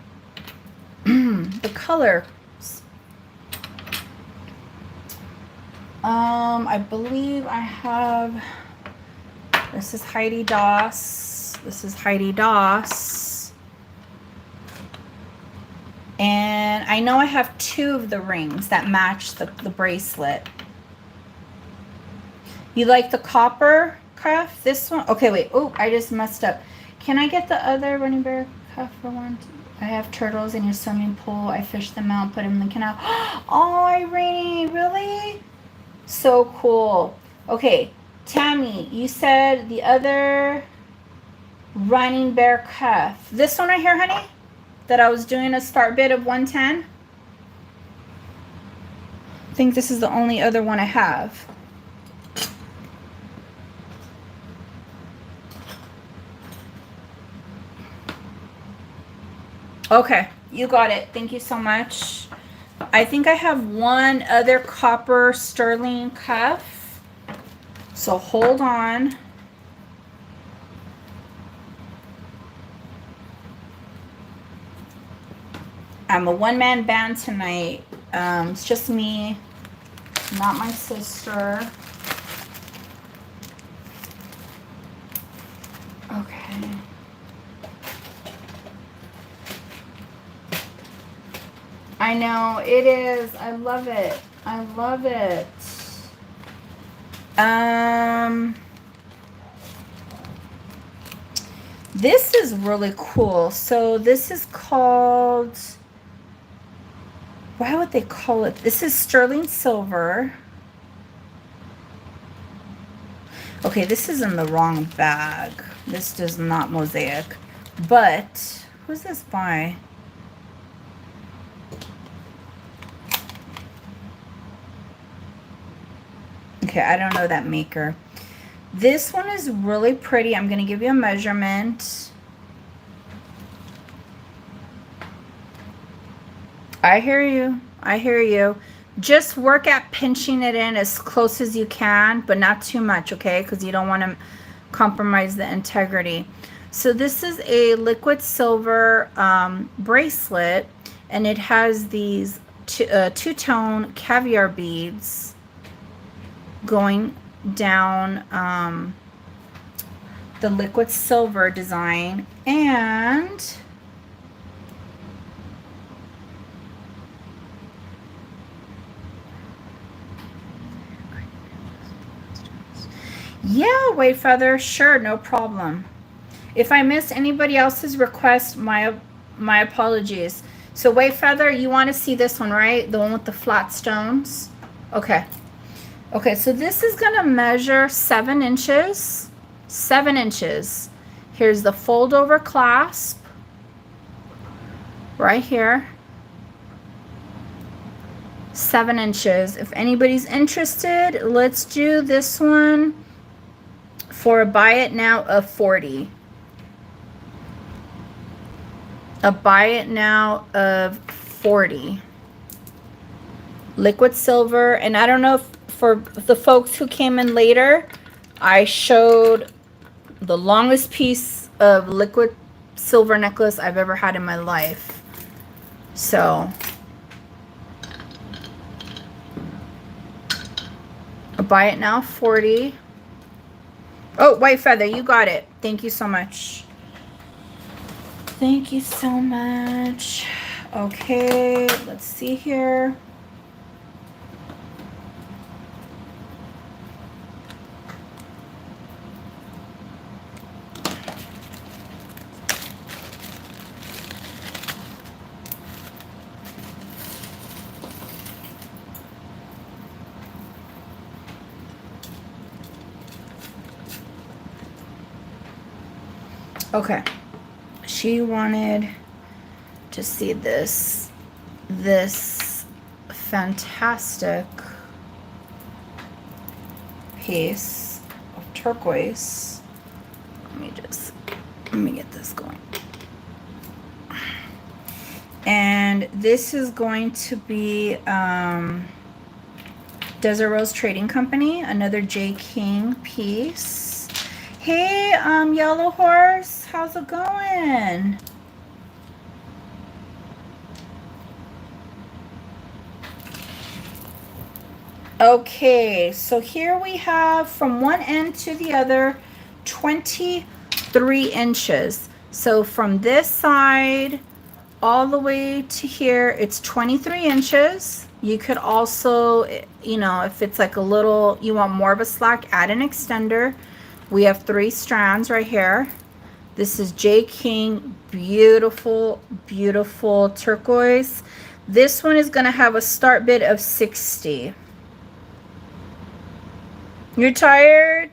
the color. I believe I have, this is Heidi Daus. This is Heidi Daus. And I know I have 2 of the rings that match the bracelet. You like the copper cuff? This one? Okay, wait. Oh, I just messed up. Can I get the other Running Bear cuff for one? I have turtles in your swimming pool. I fished them out, put them in the canal. Oh, Irene, really? So cool. Okay, Tammy, you said the other Running Bear cuff. This one right here, honey? That I was doing a start bid of 110. I think this is the only other one I have. Okay, you got it. Thank you so much. I think I have one other copper sterling cuff. So hold on. I'm a one-man band tonight. It's just me, not my sister. Okay. I know, it is. I love it. I love it. This is really cool. So this is called, why would they call it? This is sterling silver. Okay, this is in the wrong bag. This does not mosaic. But who's this by? Okay, I don't know that maker. This one is really pretty. I'm going to give you a measurement. I hear you. I hear you. Just work at pinching it in as close as you can, but not too much, okay? Because you don't want to compromise the integrity. So this is a liquid silver bracelet, and it has these two-tone caviar beads going down the liquid silver design, and yeah, White Feather, sure, no problem. If I missed anybody else's request, my apologies. So White Feather, you want to see this one, right? The one with the flat stones? Okay. Okay, so this is going to measure 7 inches. 7 inches. Here's the fold over clasp. Right here. 7 inches. If anybody's interested, let's do this one for a buy it now of 40. A buy it now of 40. Liquid silver. And I don't know if for the folks who came in later, I showed the longest piece of liquid silver necklace I've ever had in my life. So a buy it now 40. Oh, White Feather, you got it. Thank you so much. Thank you so much. Okay, let's see here. Okay. She wanted to see this fantastic piece of turquoise. Let me get this going. And this is going to be Desert Rose Trading Company, another J. King piece. Hey, Yellow Horse, how's it going? Okay, so here we have from one end to the other 23 inches. So from this side all the way to here, it's 23 inches. You could also, you know, if it's like a little, you want more of a slack, add an extender. We have 3 strands right here. This is J. King, beautiful, beautiful turquoise. This one is going to have a start bid of 60. You're tired?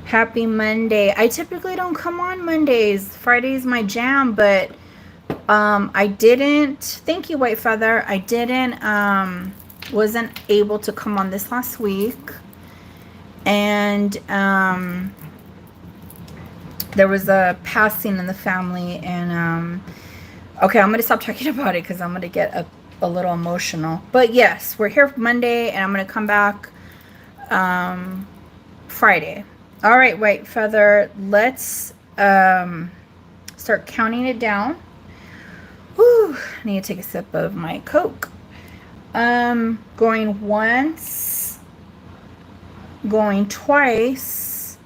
Happy Monday. I typically don't come on Mondays. Friday's my jam, but I didn't. Thank you, White Feather. I didn't, wasn't able to come on this last week. And there was a passing in the family, and okay, I'm gonna stop talking about it because I'm gonna get a little emotional. But yes, we're here Monday, and I'm gonna come back Friday. All right, White Feather, let's start counting it down. Whew, I need to take a sip of my Coke. Going once, going twice.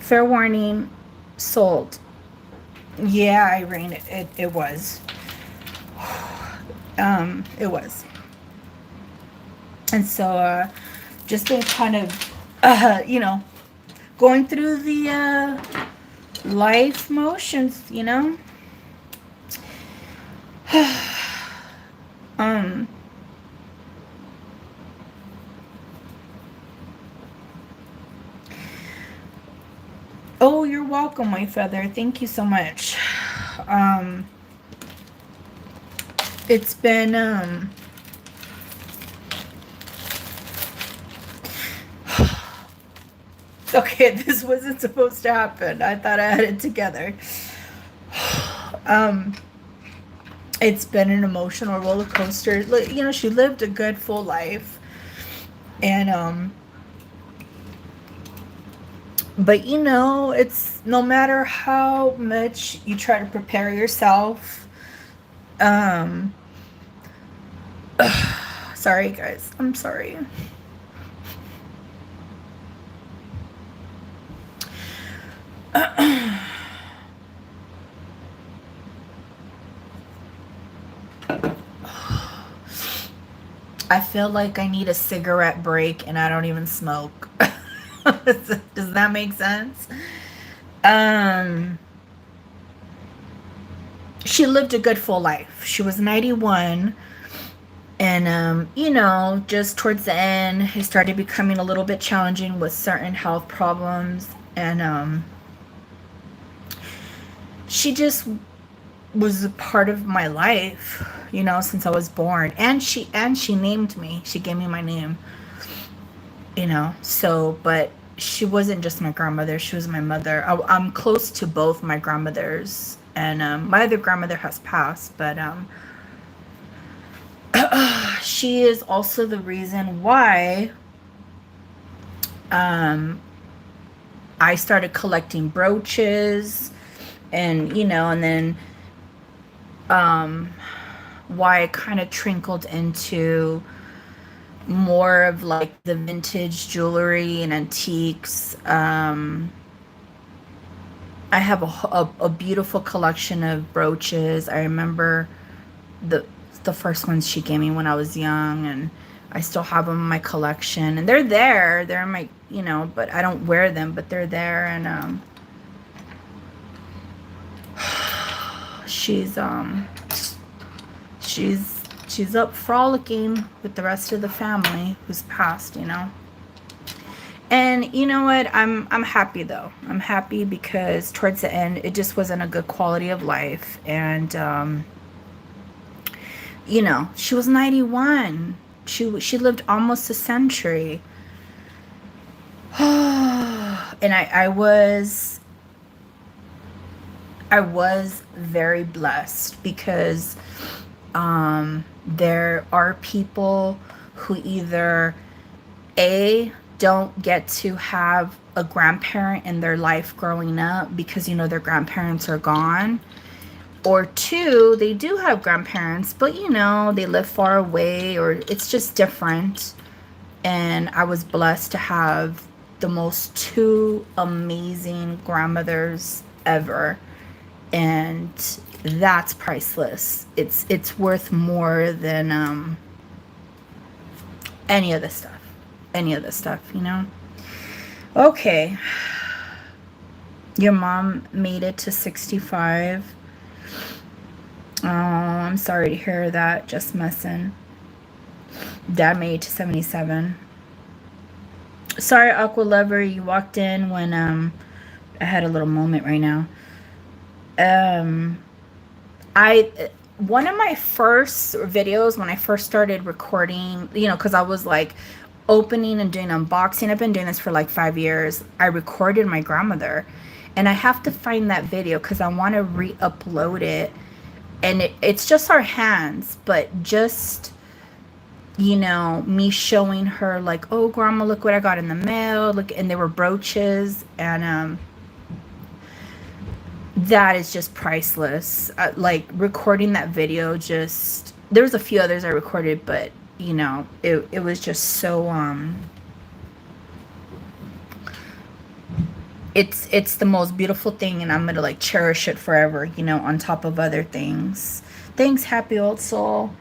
Fair warning, sold. Yeah, Irene, it was. It was. And so, just been kind of, you know, going through the life motions, you know. Oh, you're welcome, White Feather. Thank you so much. It's been okay, this wasn't supposed to happen. I thought I had it together. It's been an emotional roller coaster. You know, she lived a good full life, and but you know, it's no matter how much you try to prepare yourself, Sorry, guys. I'm sorry. I feel like I need a cigarette break and I don't even smoke. Does that make sense? Um, she lived a good full life. She was 91. And, you know, just towards the end, it started becoming a little bit challenging with certain health problems. And she just was a part of my life, you know, since I was born. And she named me. She gave me my name, you know. So, but she wasn't just my grandmother. She was my mother. I'm close to both my grandmothers. And my other grandmother has passed, but she is also the reason why I started collecting brooches, and you know, and then why I kind of trickled into more of like the vintage jewelry and antiques. I have a beautiful collection of brooches. I remember the the first ones she gave me when I was young, and I still have them in my collection, and they're there. They're in my, you know, but I don't wear them, but they're there. And she's she's up frolicking with the rest of the family who's passed, you know. And you know what? I'm happy though. I'm happy because towards the end it just wasn't a good quality of life. And you know, she was 91. She lived almost a century. And I was very blessed because there are people who either A, don't get to have a grandparent in their life growing up because, you know, their grandparents are gone. Or two, they do have grandparents, but, you know, they live far away or it's just different. And I was blessed to have the most two amazing grandmothers ever. And that's priceless. It's worth more than any of this stuff. Any of this stuff, you know? Okay. Your mom made it to 65. Oh, I'm sorry to hear that. Just messing. Dad made it to 77. Sorry, Aqua Lover, you walked in when I had a little moment right now. I one of my first videos when I first started recording, you know, because I was like opening and doing unboxing. I've been doing this for like 5 years. I recorded my grandmother, and I have to find that video because I want to re-upload it. And it's just our hands, but just, you know, me showing her like, oh, grandma, look what I got in the mail. Look, and there were brooches, and that is just priceless. Like recording that video, just there was a few others I recorded, but you know, it was just so it's the most beautiful thing, and I'm gonna like cherish it forever, you know, on top of other things. Thanks, happy old soul.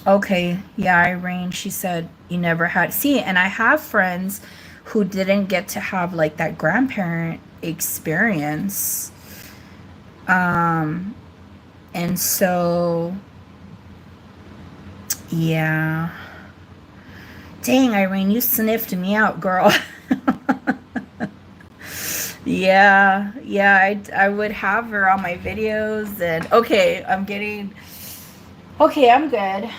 Okay, yeah, Irene, she said you never had, see, and I have friends who didn't get to have like that grandparent experience. And so yeah. Dang, Irene, you sniffed me out, girl. Yeah, yeah, I would have her on my videos. And okay, okay, I'm good.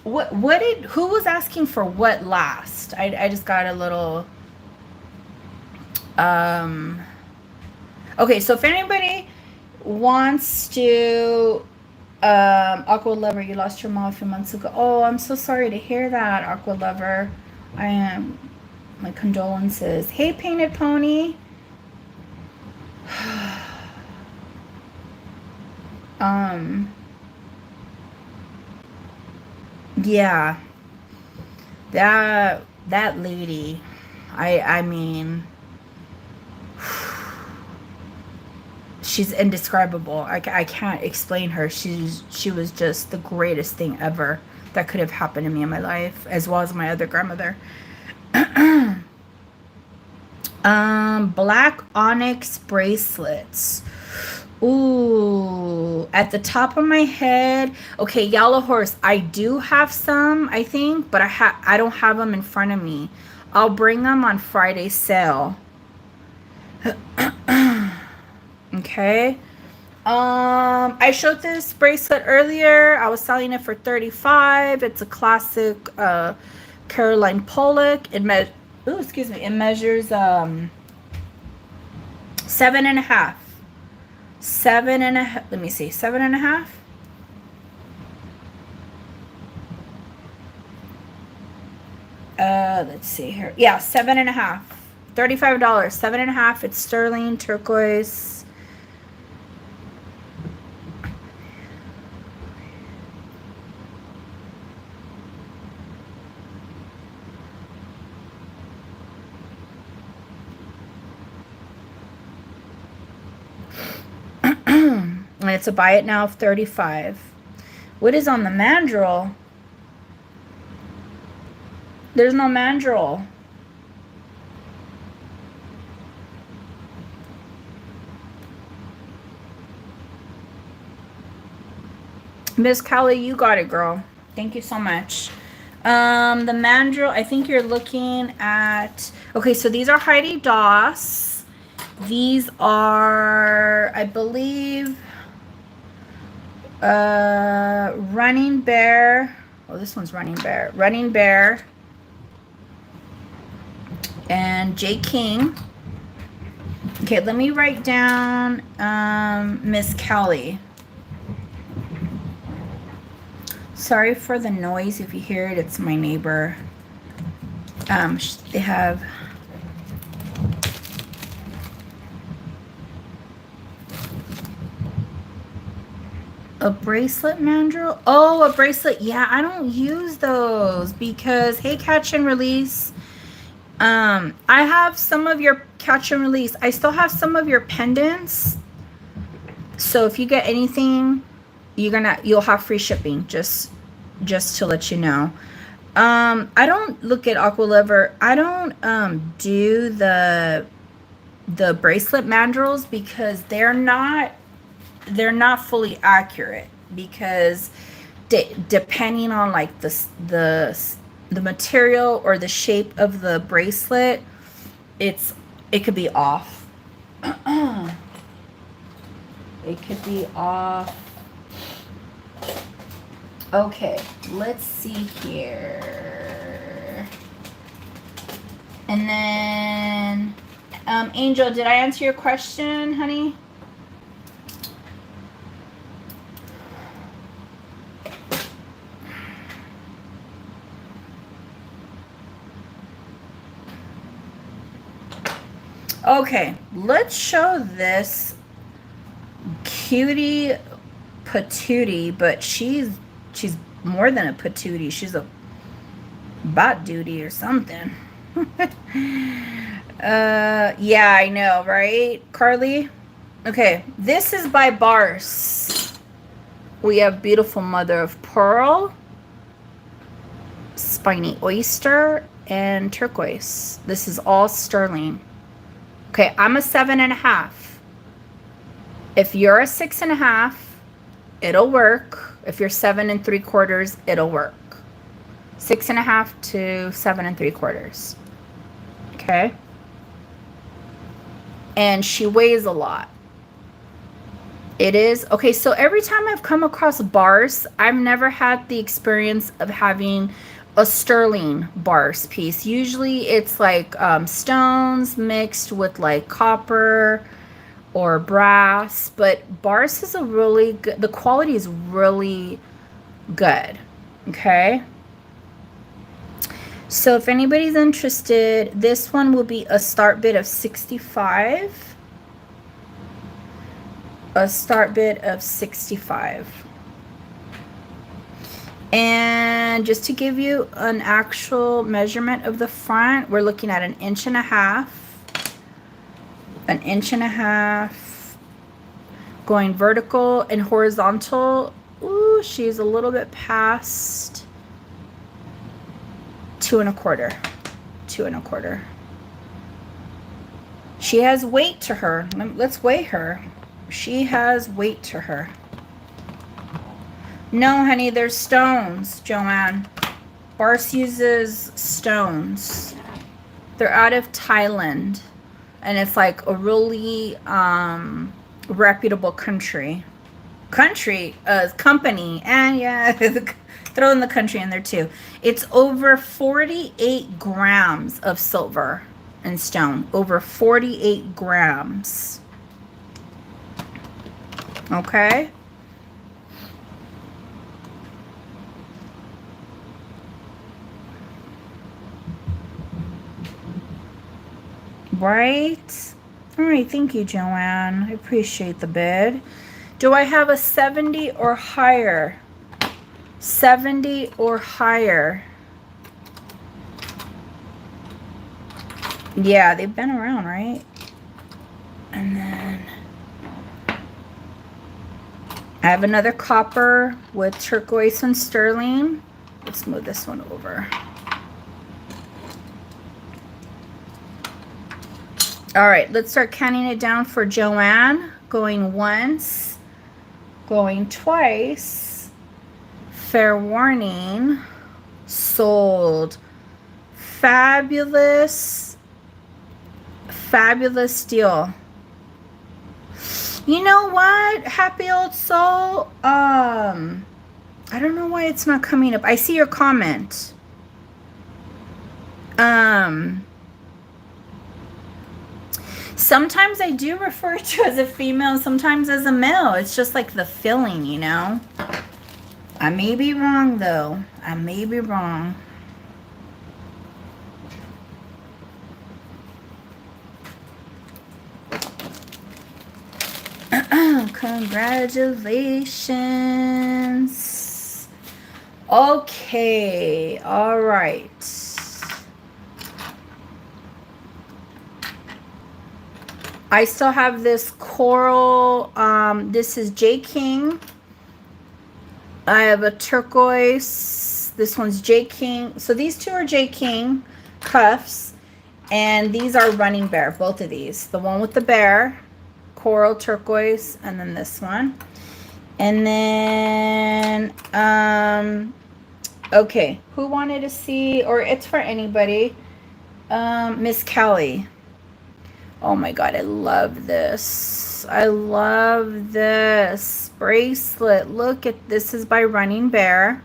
What did, who was asking for what last? I just got a little, um, okay, so if anybody wants to, Aqua Lover, you lost your mom a few months ago. Oh, I'm so sorry to hear that, Aqua Lover. I am, my condolences. Hey, Painted Pony. Yeah, that lady, I mean, she's indescribable. I can't explain her. She was just the greatest thing ever that could have happened to me in my life, as well as my other grandmother. Black onyx bracelets. Ooh, at the top of my head. Okay, yellow horse. I do have some, I think, but I don't have them in front of me. I'll bring them on Friday sale. Okay. I showed this bracelet earlier. I was selling it for $35. It's a classic Caroline Pollock. It measures 7.5. 7.5. Let me see. 7.5. Let's see here. Yeah, 7.5. $35. 7.5. It's sterling turquoise. And it's a buy it now of $35. What is on the mandrel? There's no mandrel. Miss Kelly, you got it, girl. Thank you so much. The mandrel, I think you're looking at... Okay, so these are Heidi Doss. These are, I believe... Running Bear. Oh, this one's Running Bear. Running Bear. And J. King. Okay, let me write down Miss Kelly. Sorry for the noise. If you hear it, it's my neighbor. They have... A bracelet mandrel? Oh, a bracelet. Yeah, I don't use those because, hey, catch and release. I have some of your catch and release. I still have some of your pendants. So if you get anything, you'll have free shipping. Just to let you know. I don't look at Aqua Lover. I don't do the bracelet mandrels because they're not fully accurate, because depending on like the material or the shape of the bracelet, it could be off. It could be off. Okay, let's see here. And then Angel, did I answer your question, honey? Okay, let's show this cutie patootie, but she's more than a patootie. She's a bot duty or something. Yeah, I know, right, Carly? Okay, this is by Bars. We have Beautiful Mother of Pearl, Spiny Oyster, and Turquoise. This is all sterling. Okay, I'm a 7.5. If you're a 6.5, it'll work. If you're 7 3/4, it'll work. 6.5 to 7 3/4. Okay. And she weighs a lot. It is okay. So every time I've come across bars, I've never had the experience of having a sterling bars piece. Usually it's like stones mixed with like copper or brass, but bars is a really good, the quality is really good. Okay, so if anybody's interested, this one will be a start bid of 65. A start bid of 65. And just to give you an actual measurement of the front, we're looking at 1.5 inches, 1.5 inches, going vertical and horizontal. Ooh, she's a little bit past 2 1/4. 2 1/4. She has weight to her. Let's weigh her. She has weight to her. No, honey, there's stones, Joanne. Bars uses stones. They're out of Thailand. And it's like a really reputable company. And yeah, throw in the country in there too. It's over 48 grams of silver and stone. Over 48 grams. Okay. Right? All right, thank you, Joanne. I appreciate the bid. Do I have a 70 or higher? 70 or higher. Yeah, they've been around, right? And then I have another copper with turquoise and sterling. Let's move this one over. All right, let's start counting it down for Joanne. Going once, going twice. Fair warning. Sold. Fabulous. Fabulous deal. You know what? Happy old soul. I don't know why it's not coming up. I see your comment. Sometimes I do refer to as a female, sometimes as a male. It's just like the feeling, you know? I may be wrong, though. I may be wrong. Congratulations. Okay. All right. I still have this coral. This is J King. I have a turquoise. This one's J King. So these two are J King cuffs. And these are Running Bear, both of these. The one with the bear, coral turquoise, and then this one. And then, okay, who wanted to see, or it's for anybody, Miss Kelly. Oh my God, I love this. I love this bracelet. Look at this. Is by Running Bear.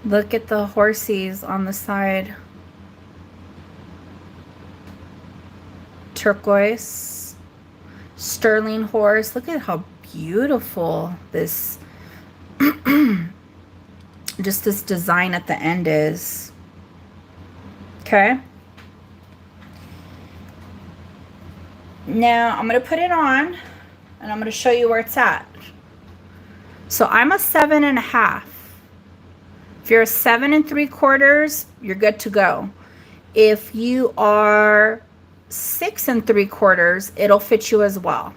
Look at the horsies on the side. Turquoise. Sterling horse. Look at how beautiful this just this design at the end is. Okay. Now I'm going to put it on and I'm going to show you where it's at. So I'm a 7.5. If you're a 7 3/4, you're good to go. If you are 6 3/4, it'll fit you as well.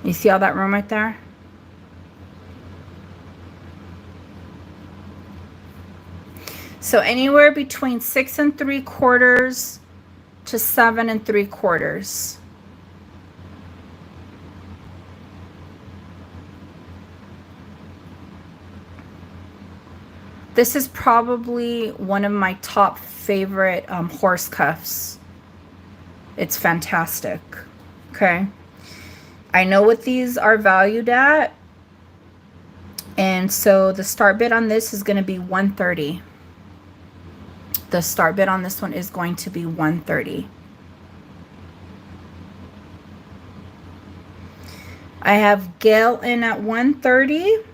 You see all that room right there? So anywhere between 6 3/4 to 7 3/4. This is probably one of my top favorite horse cuffs. It's fantastic. Okay. I know what these are valued at. And so the start bid on this is going to be $130. The start bid on this one is going to be $130. I have Gail in at $130.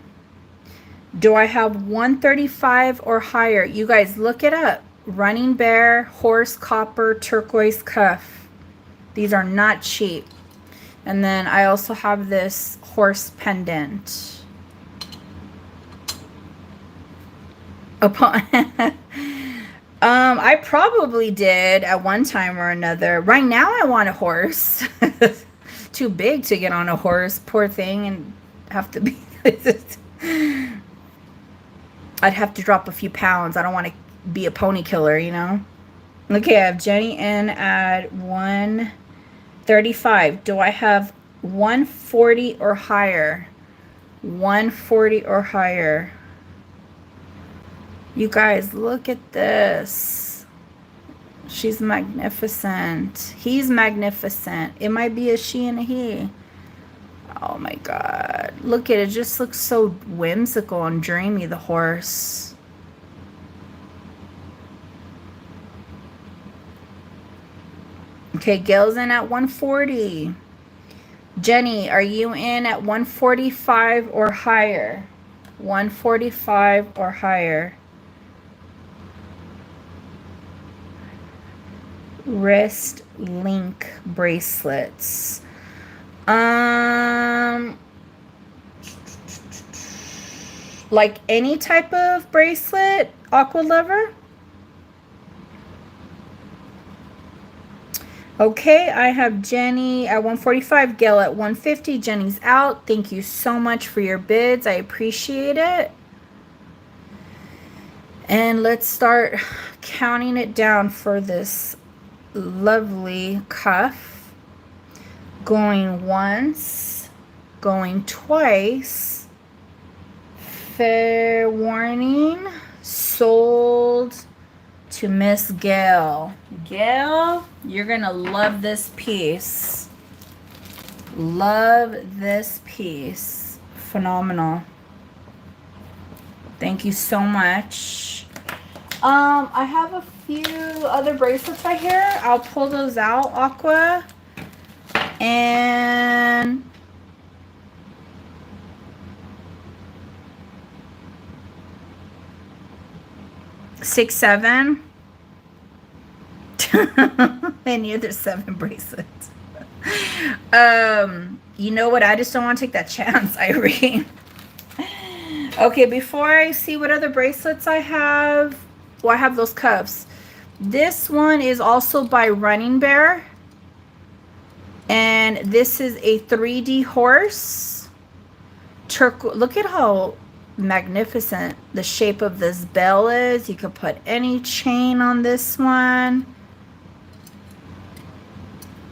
Do I have $135 or higher? You guys look it up. Running Bear, horse, copper, turquoise cuff. These are not cheap. And then I also have this horse pendant. Upon I probably did at one time or another. Right now I want a horse. Too big to get on a horse, poor thing, and have to be I'd have to drop a few pounds. I don't want to be a pony killer, you know? Okay, I have Jenny in at 135. Do I have 140 or higher? 140 or higher. You guys, look at this. She's magnificent. He's magnificent. It might be a she and a he. Oh my God. Look at it. It just looks so whimsical and dreamy, the horse. Okay, Gail's in at 140. Jenny, are you in at 145 or higher? 145 or higher. Wrist link bracelets. Like any type of bracelet, Aqua Lover? Okay, I have Jenny at 145, Gail at 150. Jenny's out. Thank you so much for your bids. I appreciate it. And let's start counting it down for this lovely cuff. Going once, going twice. Fair warning, sold to Miss Gail. Gail, you're gonna love this piece. Love this piece. Phenomenal. Thank you so much. I have a few other bracelets right here. I'll pull those out, Aqua. And six, seven. Any other 7 bracelets. You know what? I just don't want to take that chance, Irene. Okay, before I see what other bracelets I have, well, I have those cuffs. This one is also by Running Bear. And this is a 3D horse. Look at how magnificent the shape of this bell is. You could put any chain on this one.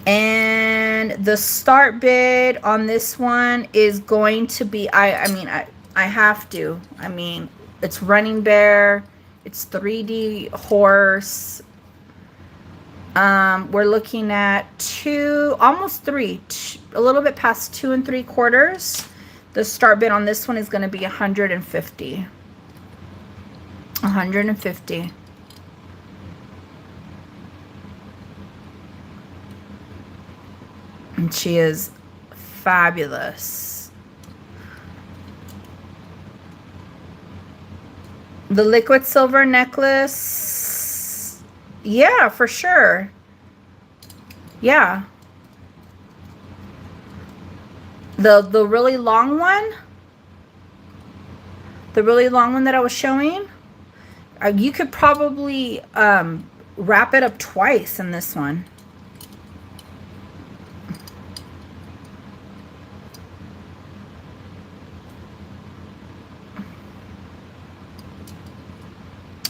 And the start bid on this one is going to be, I have to. I mean, it's Running Bear. It's 3D horse. We're looking at almost 3, a little bit past 2 3/4. The start bid on this one is going to be 150. 150. And she is fabulous. The liquid silver necklace. Yeah, for sure. Yeah. The really long one. The really long one that I was showing. You could probably wrap it up twice in this one.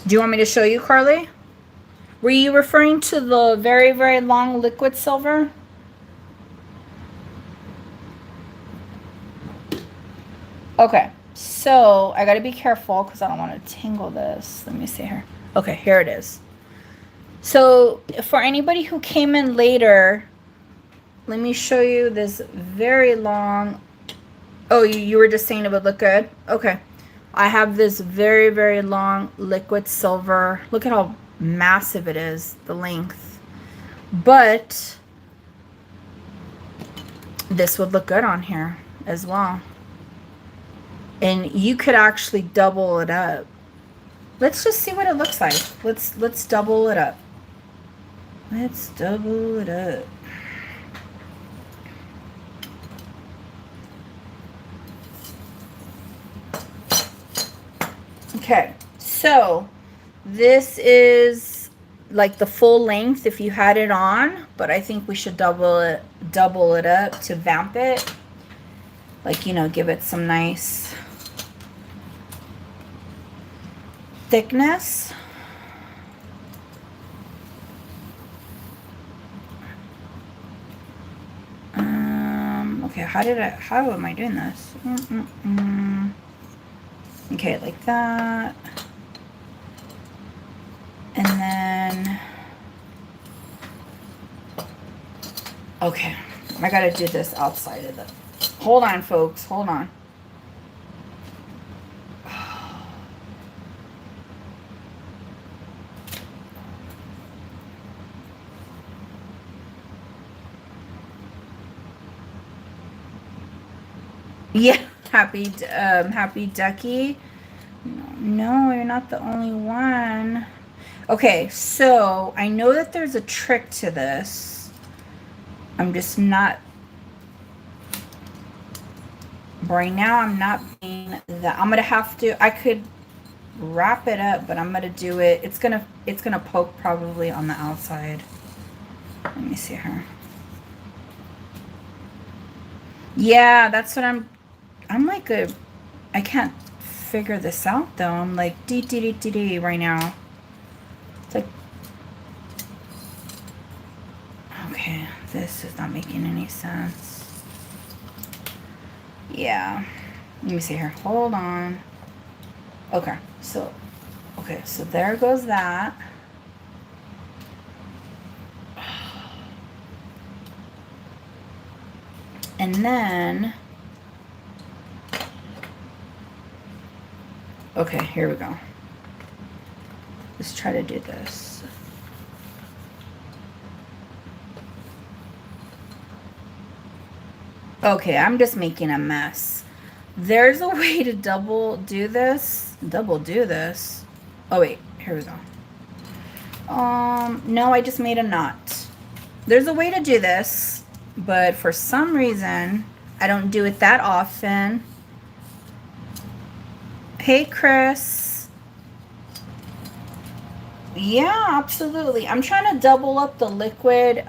Do you want me to show you, Carly? Were you referring to the very, very long liquid silver? Okay, so I gotta be careful because I don't want to tangle this. Let me see here. Okay, here it is. So for anybody who came in later, let me show you this very long. Oh, you were just saying it would look good? Okay. I have this very, very long liquid silver. Look at how massive it is, the length. But this would look good on here as well. And you could actually double it up. Let's just see what it looks like. Let's double it up. Let's double it up. Okay, so this is like the full length if you had it on, but I think we should double it up to vamp it. Like, you know, give it some nice thickness. Okay, how am I doing this? Okay, like that. And then, okay, I gotta do this outside of the, hold on folks, hold on. Yeah, happy Ducky. No, you're not the only one. Okay, so I know that there's a trick to this. I'm just not, right now I'm not being that. I'm gonna have to, I could wrap it up, but I'm gonna do it. It's gonna poke probably on the outside. Let me see her. Yeah, that's what I'm like I can't figure this out though. I'm like D right now. It's like, okay, this is not making any sense. Yeah, let me see here. Hold on. Okay, so there goes that. And then, okay, here we go. Let's try to do this. Okay, I'm just making a mess. There's a way to double do this. Oh wait, here we go. No, I just made a knot. There's a way to do this, but for some reason, I don't do it that often. Hey, Chris. Yeah, absolutely. I'm trying to double up the liquid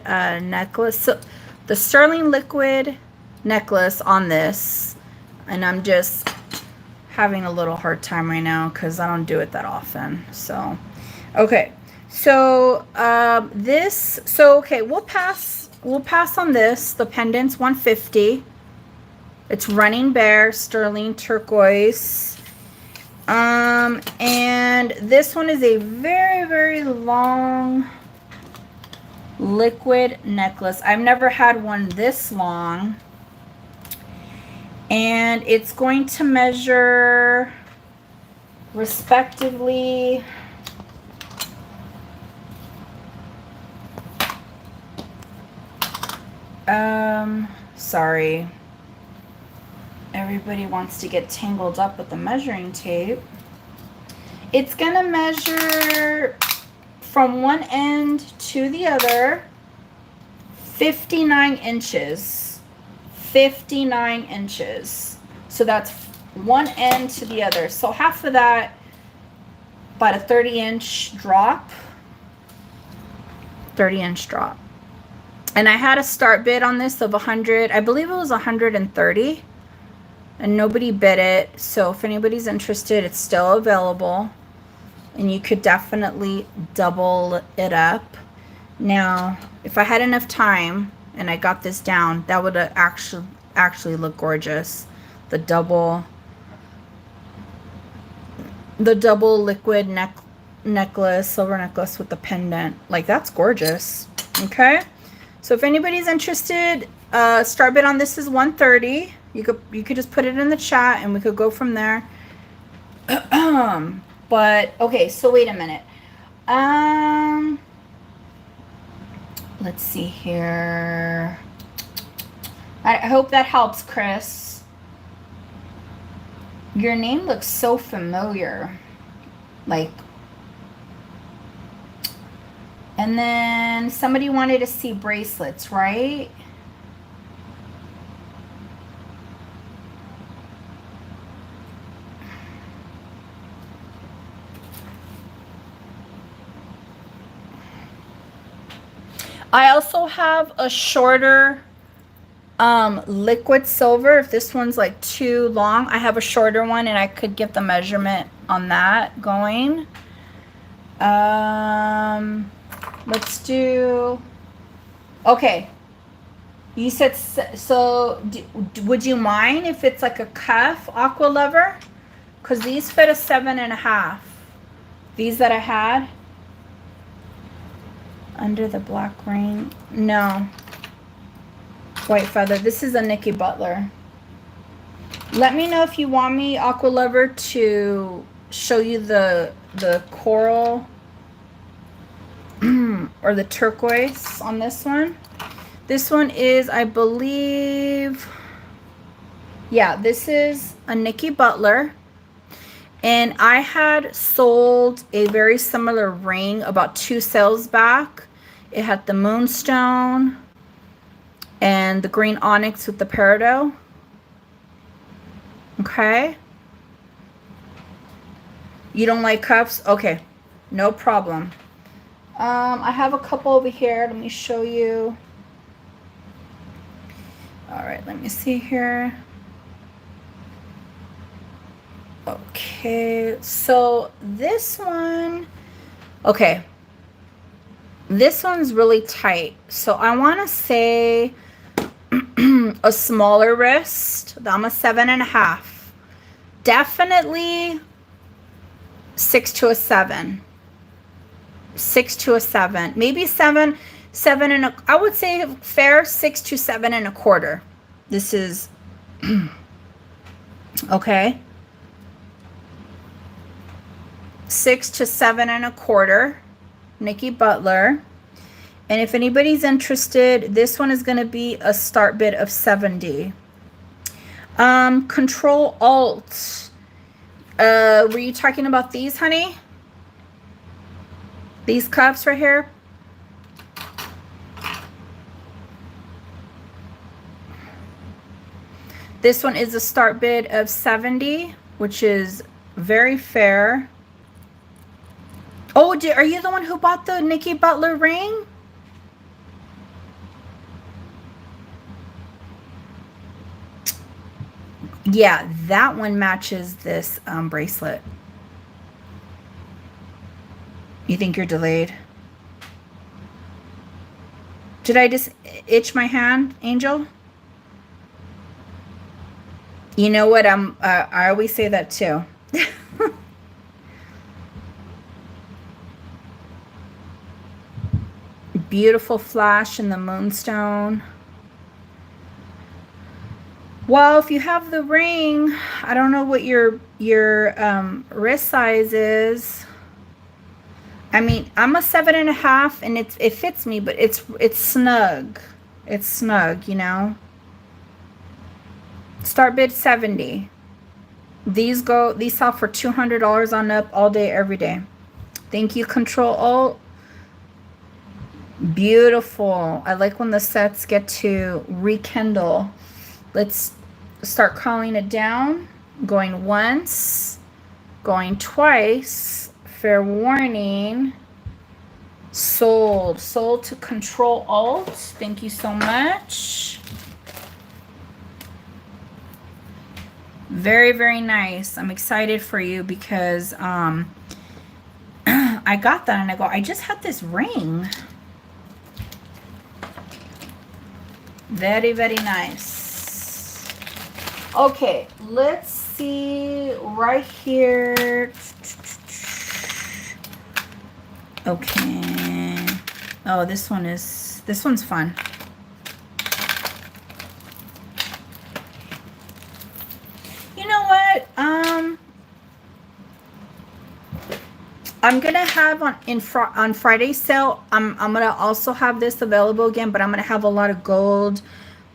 necklace. So the sterling liquid necklace on this, and I'm just having a little hard time right now because I don't do it that often. So, okay. So, okay, we'll pass on this. The pendant's 150. It's running bare, sterling turquoise. And this one is a very, very long liquid necklace. I've never had one this long. And it's going to measure respectively sorry. Everybody wants to get tangled up with the measuring tape. It's gonna measure from one end to the other 59 inches. 59 inches. So that's one end to the other. So half of that, about a 30-inch drop. 30-inch drop. And I had a start bid on this of 100. I believe it was 130. And nobody bid it. So if anybody's interested, it's still available. And you could definitely double it up. Now, if I had enough time and I got this down, that would actually look gorgeous. The double liquid necklace, silver necklace with the pendant. Like, that's gorgeous. Okay? So if anybody's interested, start bid on this is 130. You could just put it in the chat and we could go from there. But okay, so wait a minute. Let's see here. I hope that helps, Chris. Your name looks so familiar. Like, and then somebody wanted to see bracelets, right? I also have a shorter liquid silver. If this one's like too long, I have a shorter one and I could get the measurement on that going. Let's do, okay. You said, so would you mind if it's like a cuff aqua lover? Because these fit a 7.5. These that I had. Under the black ring. No. White feather. This is a Nikki Butler. Let me know if you want me, aqua lover, to show you the coral or the turquoise on this one. This one is, I believe, yeah, this is a Nikki Butler. And I had sold a very similar ring about 2 sales back. It had the moonstone and the green onyx with the peridot. Okay. You don't like cuffs? Okay, no problem. I have a couple over here. Let me show you. All right, let me see here. Okay, so this one, okay, this one's really tight. So I want to say a smaller wrist. I'm a 7.5. Definitely 6 to a 7. 6 to a 7. Maybe 7 and a, I would say fair 6 to 7.25. This is okay. 6 to 7.25. Nikki Butler. And if anybody's interested, this one is going to be a start bid of 70. Control Alt. Were you talking about these, honey? These cups right here? This one is a start bid of 70, which is very fair. Oh, are you the one who bought the Nikki Butler ring? Yeah, that one matches this bracelet. You think you're delayed? Did I just itch my hand, Angel? You know what? I always say that too. Beautiful flash in the moonstone. Well, if you have the ring, I don't know what your wrist size is. I mean, I'm a 7.5, and it fits me, but it's snug. It's snug, you know. Start bid 70. These sell for $200 on up all day, every day. Thank you, Control Alt. Beautiful. I like when the sets get to rekindle. Let's start calling it down. Going once, going twice. Fair warning. Sold to Control Alt. Thank you so much. Very, very nice. I'm excited for you because I got that and I go, I just had this ring. Very, very nice. Okay, let's see right here. Okay. Oh, this one's fun. You know what? I'm gonna have on Friday sale. I'm gonna also have this available again, but I'm gonna have a lot of gold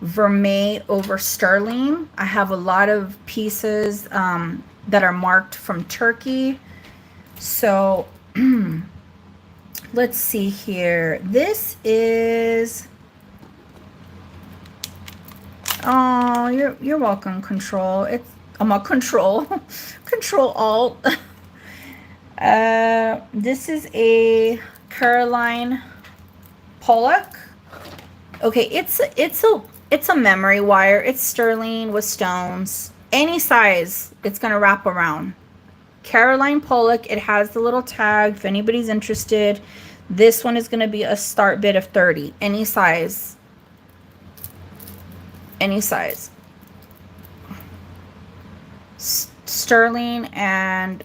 vermeil over sterling. I have a lot of pieces that are marked from Turkey. So let's see here. This is, oh, you're welcome, Control. I'm a Control Control Alt. This is a Caroline Pollock. Okay, it's a memory wire. It's sterling with stones. Any size, it's gonna wrap around. Caroline Pollock, it has the little tag if anybody's interested. This one is gonna be a start bid of 30. Any size. Any size. Sterling and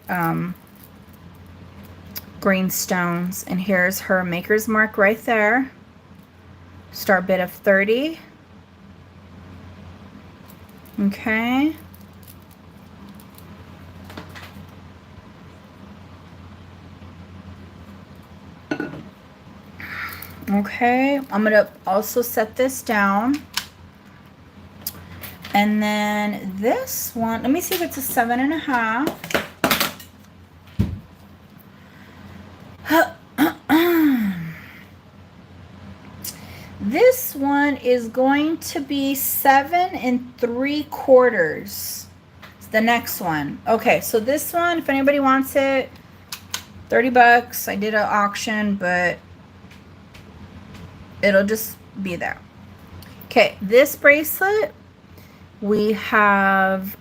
green stones. And here's her maker's mark right there. Start bid of 30. Okay. Okay, I'm gonna also set this down. And then this one, let me see if it's a 7.5. This one is going to be 7 3/4. It's the next one. Okay, so this one, if anybody wants it, 30 bucks. I did an auction, but it'll just be there. Okay, this bracelet, we have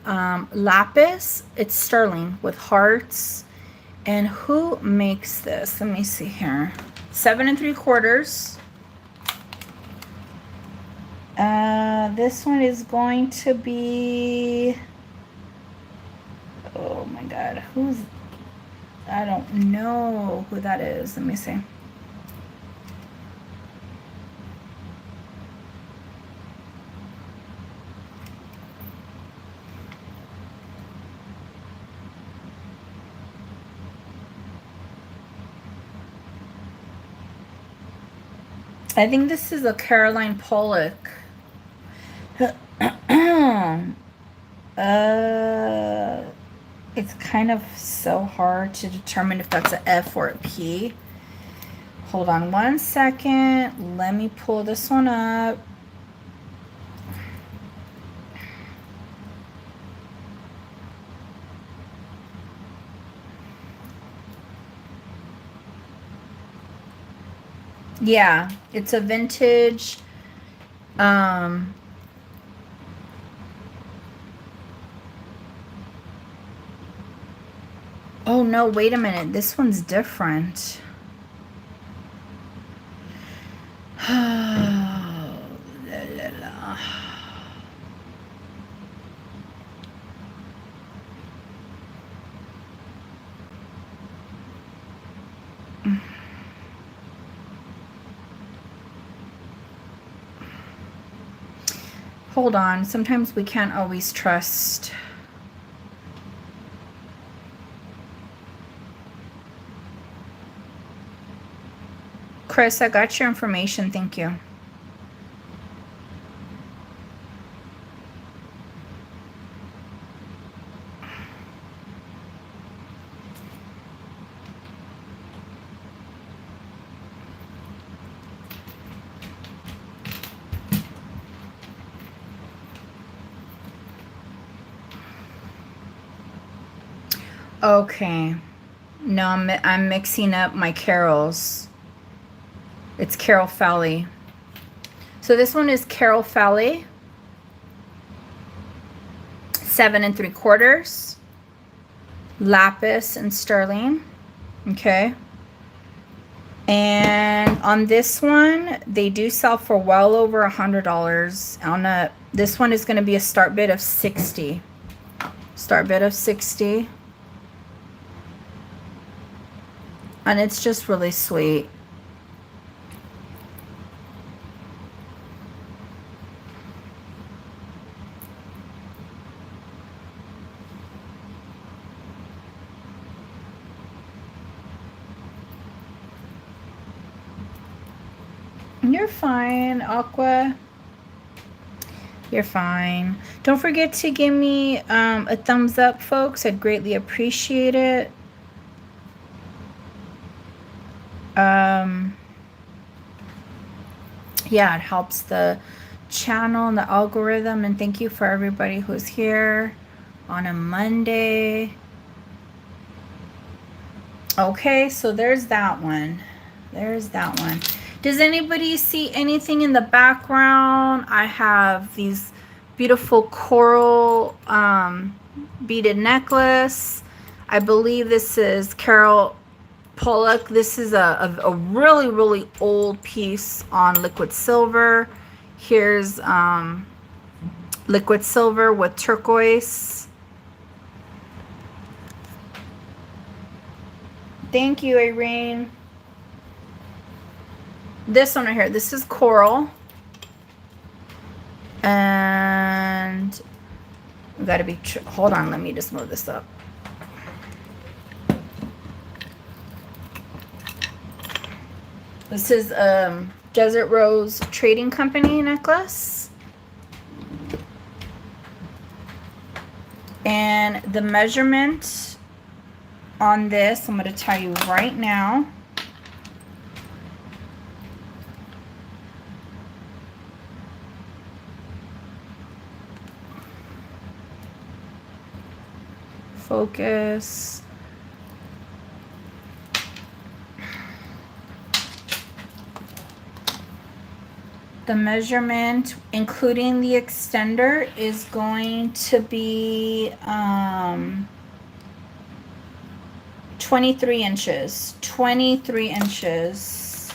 lapis. It's sterling with hearts. And who makes this? Let me see here. 7 3/4. This one is going to be, oh my God, I don't know who that is. Let me see. I think this is a Caroline Pollock. It's kind of so hard to determine if that's an F or a P. Hold on one second. Let me pull this one up. Yeah, it's a vintage. Oh no, wait a minute. This one's different. Hold on. Sometimes we can't always trust. Chris, I got your information. Thank you. Okay. No, I'm mixing up my carols. It's Carol Falley. So this one is Carol Falley. 7 3/4. Lapis and sterling. Okay. And on this one, they do sell for well over $100. This one is going to be a start bid of 60. Start bid of 60. And it's just really sweet. You're fine, Aqua. You're fine. Don't forget to give me a thumbs up, folks. I'd greatly appreciate it. Yeah, it helps the channel and the algorithm. And thank you for everybody who's here on a Monday. Okay, so there's that one. There's that one. Does anybody see anything in the background? I have these beautiful coral beaded necklace. I believe this is Carol Pollock. This is a really, really old piece on liquid silver. Here's liquid silver with turquoise. Thank you, Irene. This one right here, this is coral. And we gotta be, hold on, let me just move this up. This is Desert Rose Trading Company necklace. And the measurement on this, I'm going to tell you right now. Focus. The measurement, including the extender, is going to be 23 inches. 23 inches.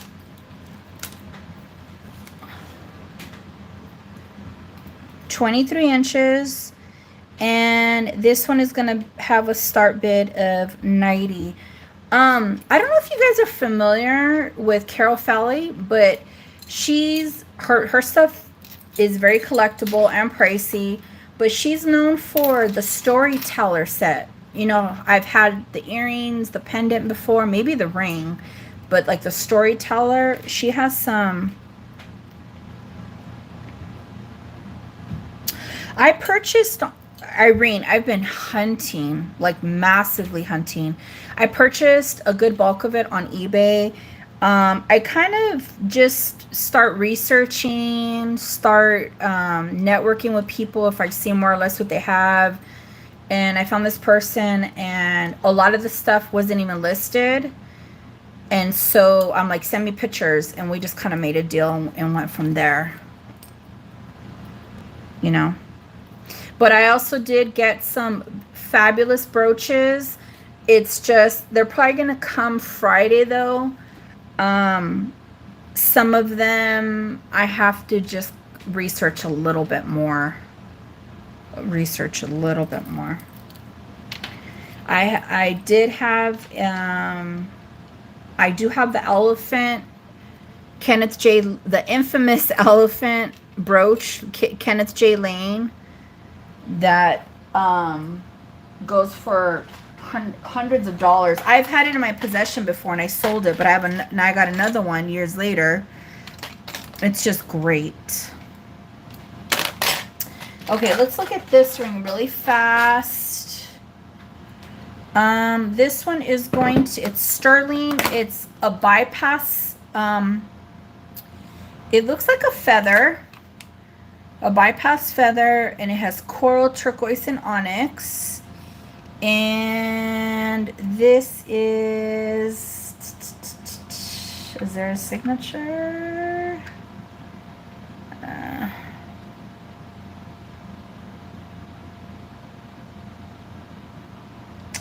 And this one is going to have a start bid of 90. I don't know if you guys are familiar with Carol Falley, but her stuff is very collectible and pricey, but she's known for the storyteller set. You know, I've had the earrings, the pendant before, maybe the ring, but like the storyteller, she has some. I purchased, Irene, I've been hunting, like massively hunting. I purchased a good bulk of it on eBay. I kind of just start researching, networking with people if I see more or less what they have. And I found this person, and a lot of the stuff wasn't even listed. And so I'm like, send me pictures, and we just kind of made a deal and went from there. You know. But I also did get some fabulous brooches. It's just, they're probably going to come Friday though. Some of them I have to just research a little bit more. I did have, I do have the elephant, the infamous elephant brooch, Kenneth J. Lane, that goes for hundreds of dollars. I've had it in my possession before and I sold it, but now I got another one years later. It's just great. Okay, let's look at this ring really fast. This one is it's sterling. It's a bypass. It looks like a feather. A bypass feather, and it has coral, turquoise, and onyx. And this is there a signature?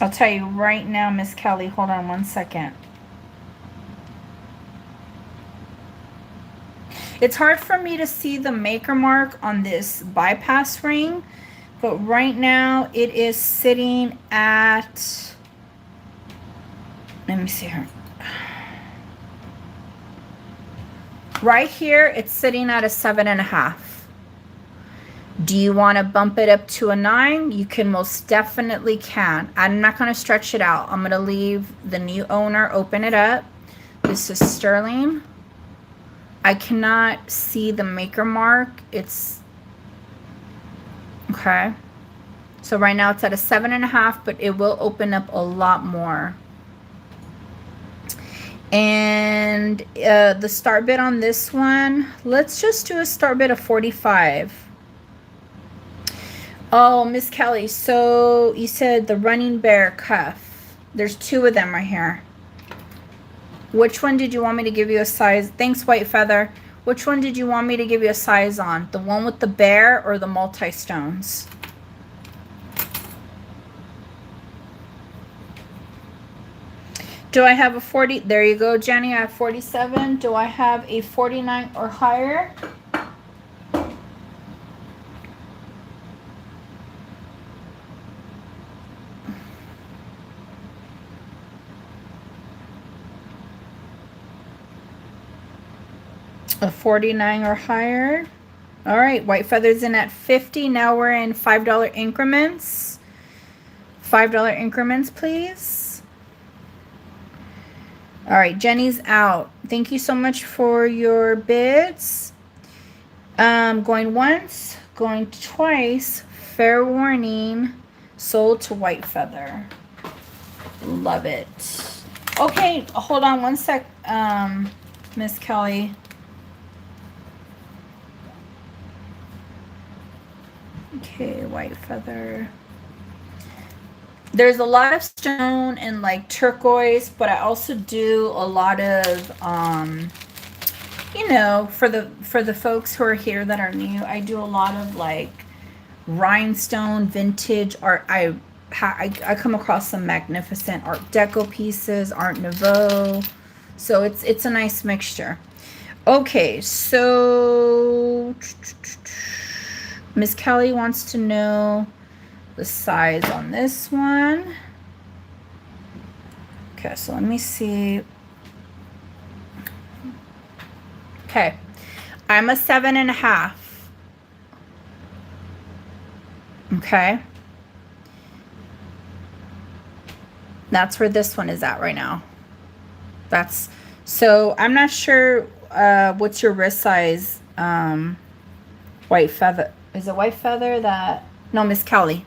I'll tell you right now, Miss Kelly. Hold on one second. It's hard for me to see the maker mark on this bypass ring, but right now it is sitting at, let me see here. Right here, it's sitting at a 7.5. Do you want to bump it up to a 9? You can, most definitely can. I'm not going to stretch it out. I'm going to leave the new owner open it up. This is sterling. I cannot see the maker mark. It's okay. So right now it's at a 7.5, but it will open up a lot more. And the start bid on this one, let's just do a start bid of 45. Oh, Miss Kelly, so you said the running bear cuff. There's 2 of them right here. Which one did you want me to give you a size? Thanks, White Feather. Which one did you want me to give you a size on? The one with the bear or the multi-stones? Do I have a 40? There you go, Jenny. I have 47. Do I have a 49 or higher? A 49 or higher. All right, White Feather's in at 50. Now we're in $5 increments. $5 increments, please. All right, Jenny's out. Thank you so much for your bids. Going once, going twice. Fair warning, sold to White Feather. Love it. Okay, hold on one sec, Miss Kelly. Okay, White Feather. There's a lot of stone and like turquoise, but I also do a lot of, you know, for the folks who are here that are new, I do a lot of like rhinestone vintage art. I come across some magnificent Art Deco pieces, Art Nouveau. So it's a nice mixture. Okay, so Miss Kelly wants to know the size on this one. Okay, so let me see. Okay, I'm a 7.5. Okay. That's where this one is at right now. That's, so I'm not sure what's your wrist size, White Feather. Is it White Feather that, no, Miss Kelly.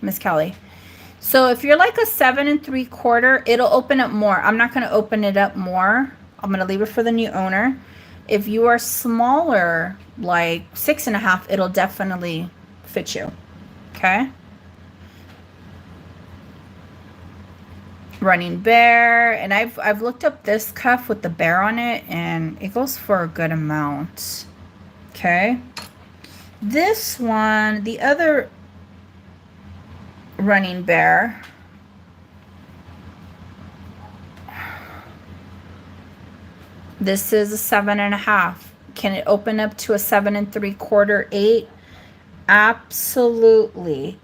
So if you're like a 7 3/4, it'll open up more. I'm not going to open it up more. I'm going to leave it for the new owner. If you are smaller, like 6.5, it'll definitely fit you. Okay. Running bear, and I've looked up this cuff with the bear on it, and it goes for a good amount. Okay. This one, the other running bear, this is a 7.5. Can it open up to a 7 3/4, 8? Absolutely.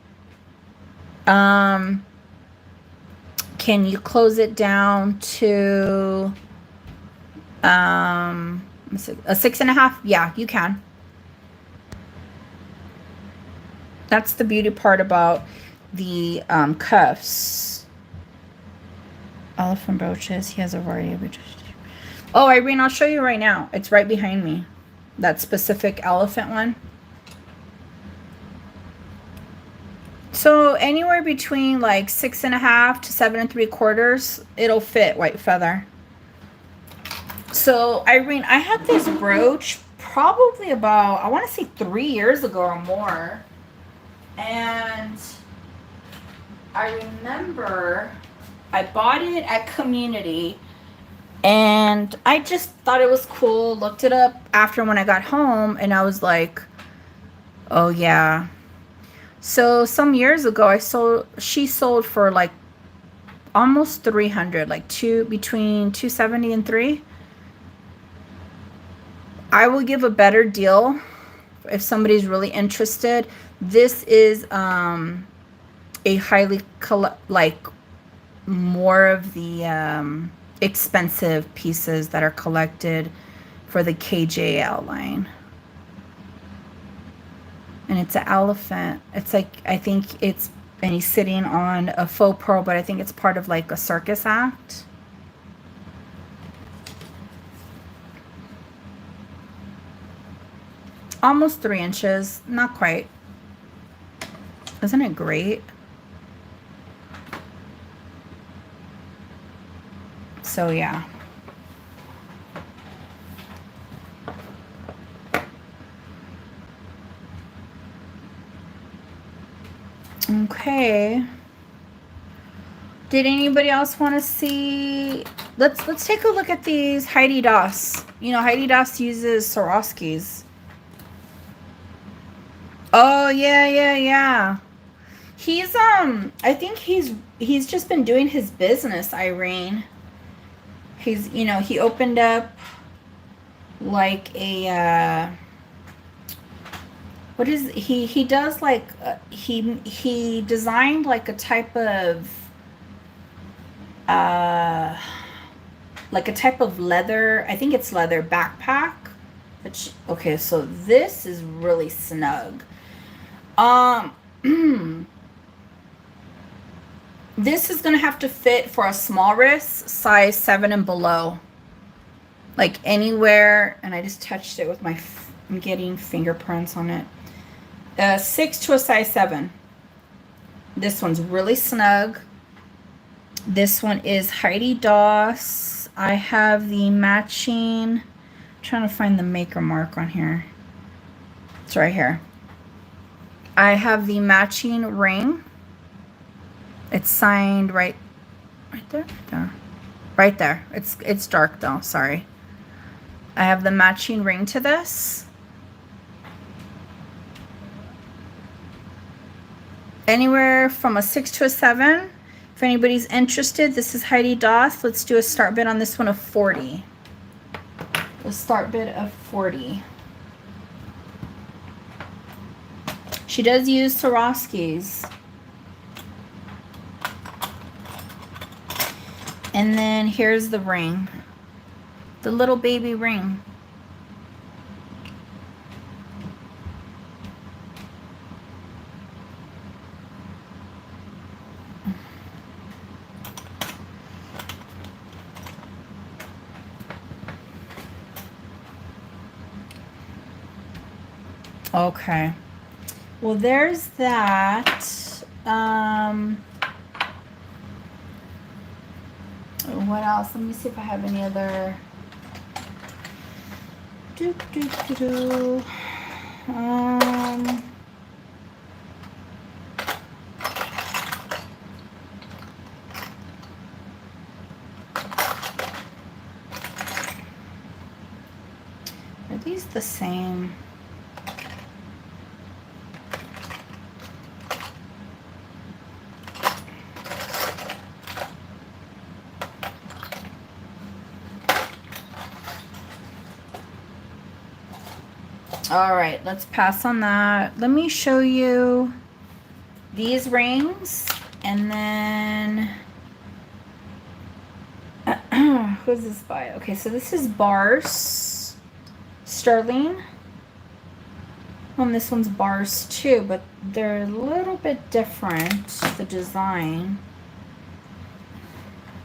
Can you close it down to a 6.5? Yeah, you can. That's the beauty part about the cuffs. Elephant brooches. He has a variety of brooches. Oh, Irene, I'll show you right now. It's right behind me. That specific elephant one. So anywhere between like 6.5 to 7 3/4, it'll fit, White Feather. So Irene, I had this brooch probably about, I want to say 3 years ago or more. And I remember I bought it at Community, and I just thought it was cool. Looked it up after when I got home, and I was like, oh yeah. So some years ago, she sold for like almost 300, like between 270 and 3. I will give a better deal if somebody's really interested. This is a highly like more of the expensive pieces that are collected for the KJL line. And it's an elephant. It's like, I think it's, and he's sitting on a faux pearl, but I think it's part of like a circus act. Almost 3 inches, not quite. Isn't it great? So yeah. Okay. Did anybody else want to see Let's take a look at these Heidi Daus. You know, Heidi Daus uses Swarovskis. Oh yeah, yeah, yeah. He's I think he's just been doing his business, Irene. He's, you know, he opened up like a what is he does like he designed like a type of uh like a type of leather, I think it's leather backpack. Which, okay, so this is really snug. This is gonna have to fit for a small wrist, size 7 and below. Like anywhere, and I just touched it with my, I'm getting fingerprints on it. 6 to a size 7. This one's really snug. This one is Heidi Daus. I have the matching, I'm trying to find the maker mark on here. It's right here. I have the matching ring. It's signed right there, right there. It's dark though, sorry. I have the matching ring to this. Anywhere from a 6 to a 7. If anybody's interested, this is Heidi Daus. Let's do a start bid on this one of 40. A start bid of 40. She does use Swarovskis. And then here's the ring. The little baby ring. Okay. Well, there's that. What else? Let me see if I have any other. Are these the same? All right, let's pass on that. Let me show you these rings, and then who's this by? Okay, so this is Bars Sterling. This one's Bars too, but they're a little bit different, the design.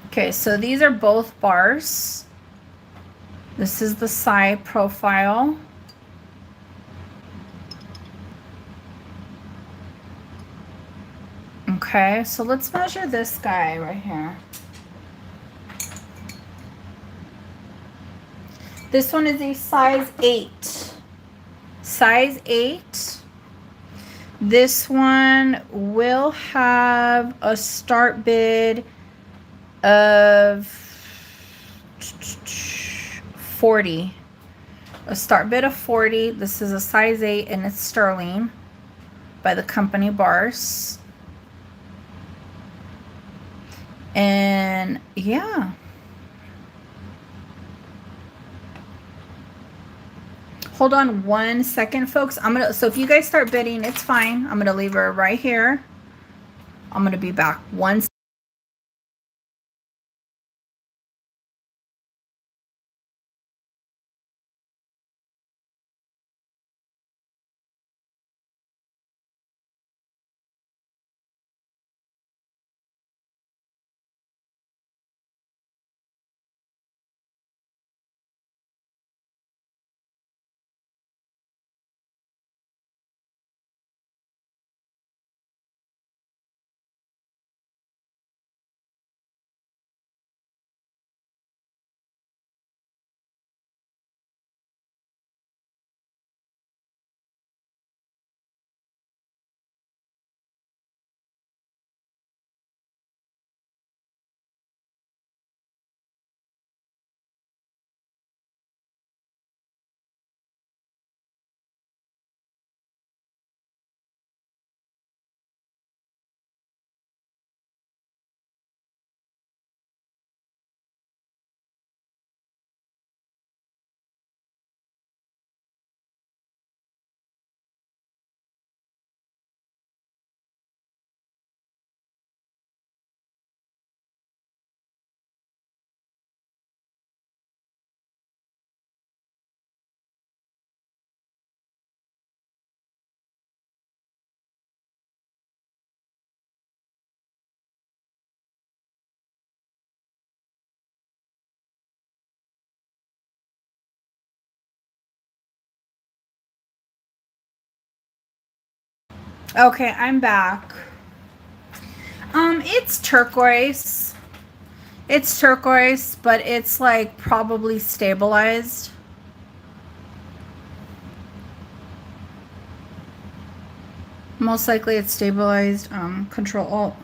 Okay, so these are both Bars. This is the side profile. Okay, so let's measure this guy right here. This one is a size 8. Size 8. This one will have a start bid of 40. A start bid of 40. This is a size 8 and it's sterling by the company Bars. And yeah. Hold on 1 second, folks. So if you guys start bidding, it's fine. I'm gonna leave her right here. I'm gonna be back 1 second. Okay, I'm back. It's turquoise. It's turquoise, but it's like probably stabilized. Most likely it's stabilized. Control Alt.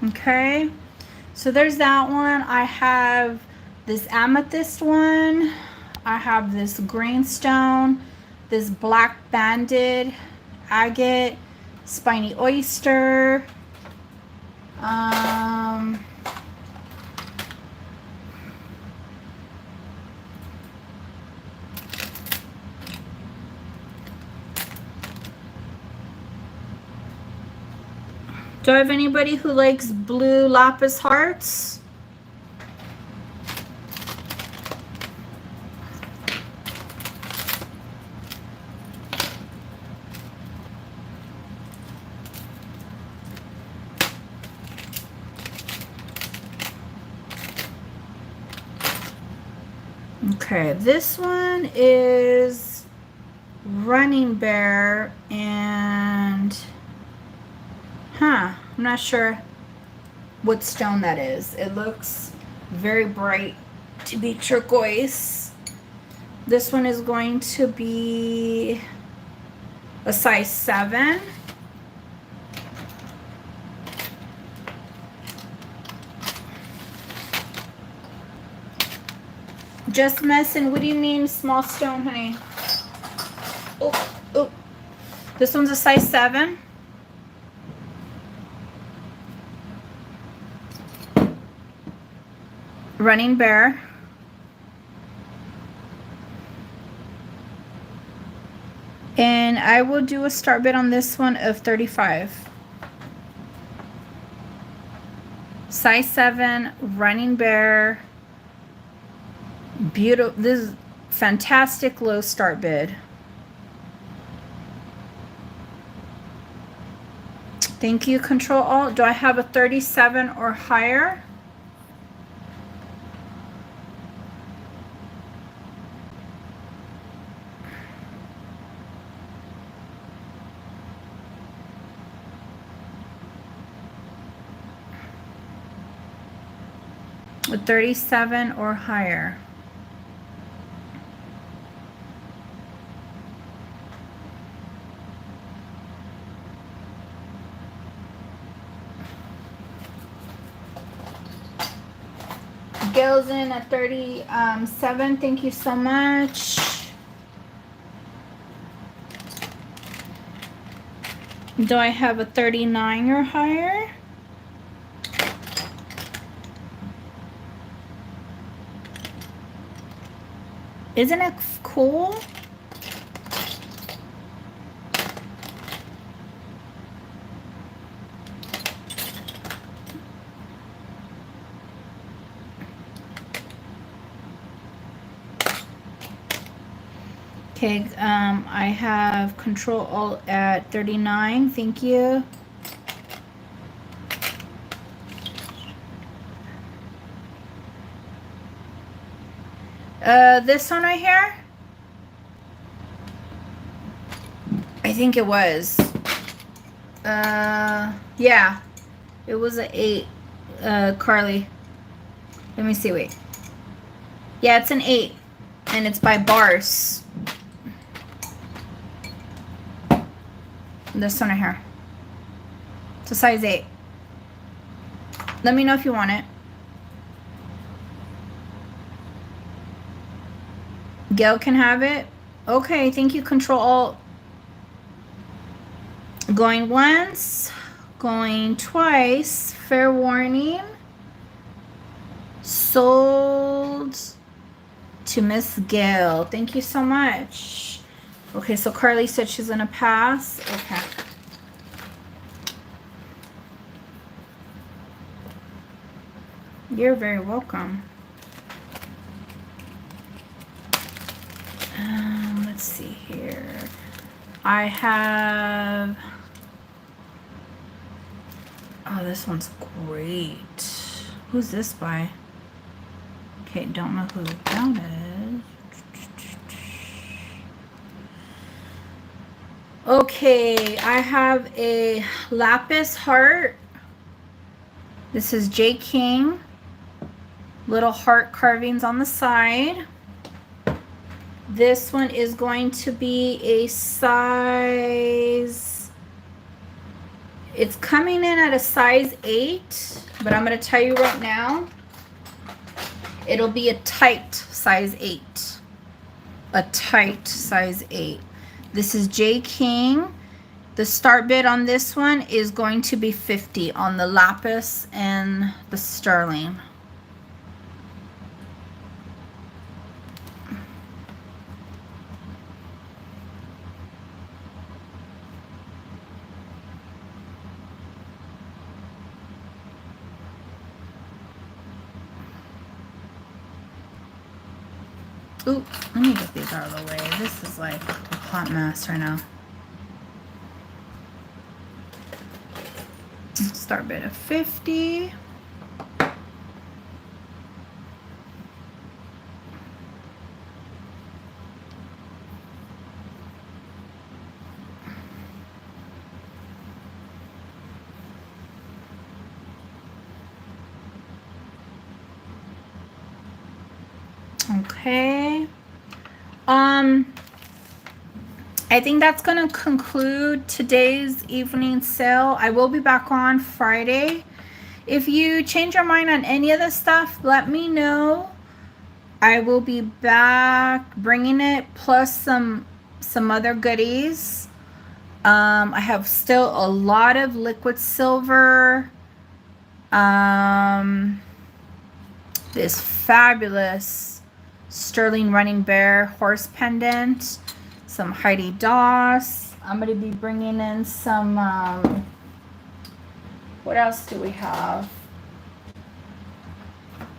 Okay, so there's that one. I have this amethyst one. I have this greenstone, this black banded agate, spiny oyster. Do I have anybody who likes blue lapis hearts? Okay, this one is Running Bear and I'm not sure what stone that is. It looks very bright to be turquoise. This one is going to be a size 7. Just messing. What do you mean small stone, honey? Oh. This one's a size 7. Running Bear. And I will do a start bid on this one of 35. Size 7, Running Bear. Beautiful. This is fantastic low start bid. Thank you, Control Alt. Do I have a 37 or higher? A 37 or higher. Gail's in at 37. Thank you so much. Do I have a 39 or higher? Isn't it cool? Okay, I have Control Alt at 39. Thank you. This one right here? I think it was. Yeah. It was an 8, Carly. Let me see, wait. Yeah, it's an 8. And it's by Bars. This one right here. It's a size 8. Let me know if you want it. Gail can have it. Okay, thank you, Control Alt. Going once, going twice. Fair warning. Sold to Miss Gail. Thank you so much. Okay, so Carly said she's gonna pass. Okay. You're very welcome. Let's see here. I have... Oh, this one's great. Who's this by? Okay, don't know who that is. Okay, I have a lapis heart. This is J. King. Little heart carvings on the side. This one is going to be a size, it's coming in at a size 8, but I'm going to tell you right now, it'll be a tight size 8. A tight size 8. This is J. King. The start bid on this one is going to be 50 on the lapis and the sterling. Ooh, let me get these out of the way. This is like a hot mess right now. Start bid of 50. Okay. I think that's going to conclude today's evening sale. I will be back on Friday. If you change your mind on any of this stuff, let me know. I will be back bringing it plus some other goodies. I have still a lot of liquid silver. This fabulous sterling running bear horse pendant. Some Heidi Doss. I'm going to be bringing in some, what else do we have?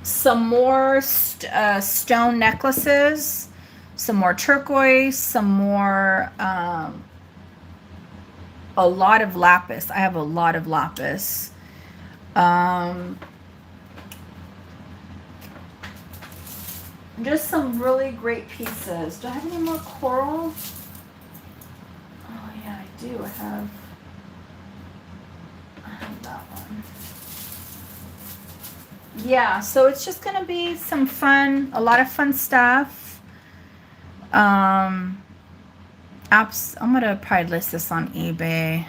Some more stone necklaces, some more turquoise, some more, a lot of lapis. I have a lot of lapis. Just some really great pieces. Do I have any more coral? Oh yeah, I do. I have that one. Yeah, so it's just gonna be some fun, a lot of fun stuff. Apps. I'm gonna probably list this on eBay.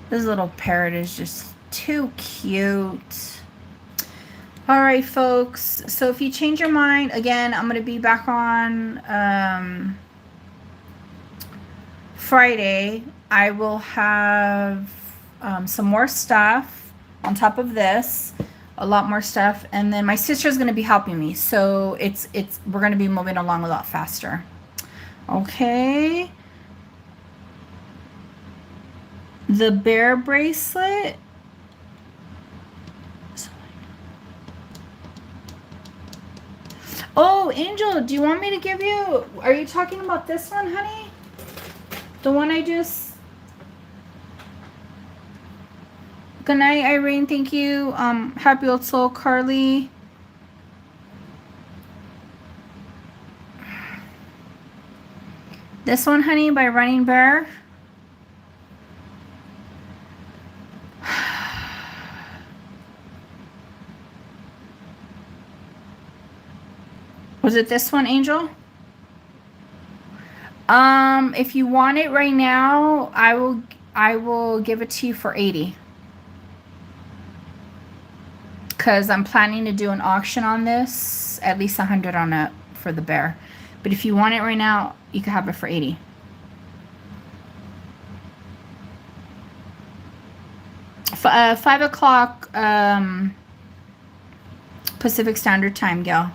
This little parrot is just too cute. All right, folks. So if you change your mind, again, I'm going to be back on Friday. I will have some more stuff on top of this, a lot more stuff, and then my sister's going to be helping me. So we're going to be moving along a lot faster. Okay. The bear bracelet. Oh, Angel, do you want me to give you... Are you talking about this one, honey? The one I just... Good night, Irene. Thank you. Happy Old Soul, Carly. This one, honey, by Running Bear. Was it this one, Angel? If you want it right now, I will give it to you for 80. Because I'm planning to do an auction on this, at least 100 on it for the bear. But if you want it right now, you can have it for 80. F 5 o'clock Pacific Standard Time, gal.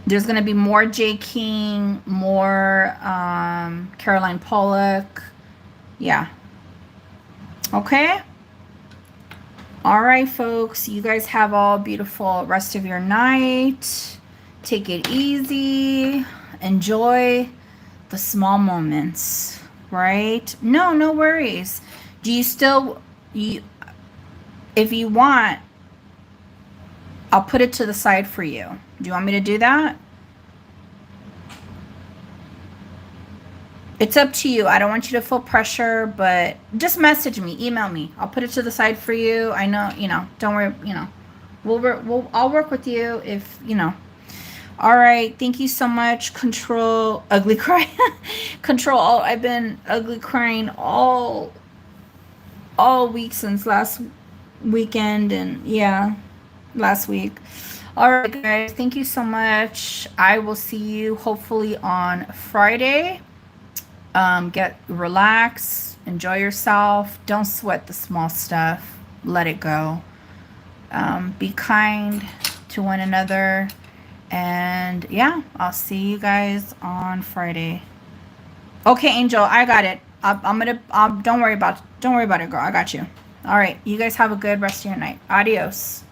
There's going to be more J. King, more Caroline Pollock. Yeah. Okay. All right, folks. You guys have all beautiful rest of your night. Take it easy. Enjoy the small moments, right? No worries. Do you still... if you want, I'll put it to the side for you. Do you want me to do that? It's up to you. I don't want you to feel pressure, but just message me, email me. I'll put it to the side for you. I know, don't worry, I'll work with you if, All right, thank you so much. Control ugly cry. Control all. I've been ugly crying all week since last weekend, and yeah, last week. All right, guys, thank you so much. I will see you hopefully on Friday. Get relax, enjoy yourself. Don't sweat the small stuff. Let it go. Be kind to one another. And yeah, I'll see you guys on Friday. Okay, Angel, I got it. Don't worry about it, girl. I got you. All right, you guys have a good rest of your night. Adios.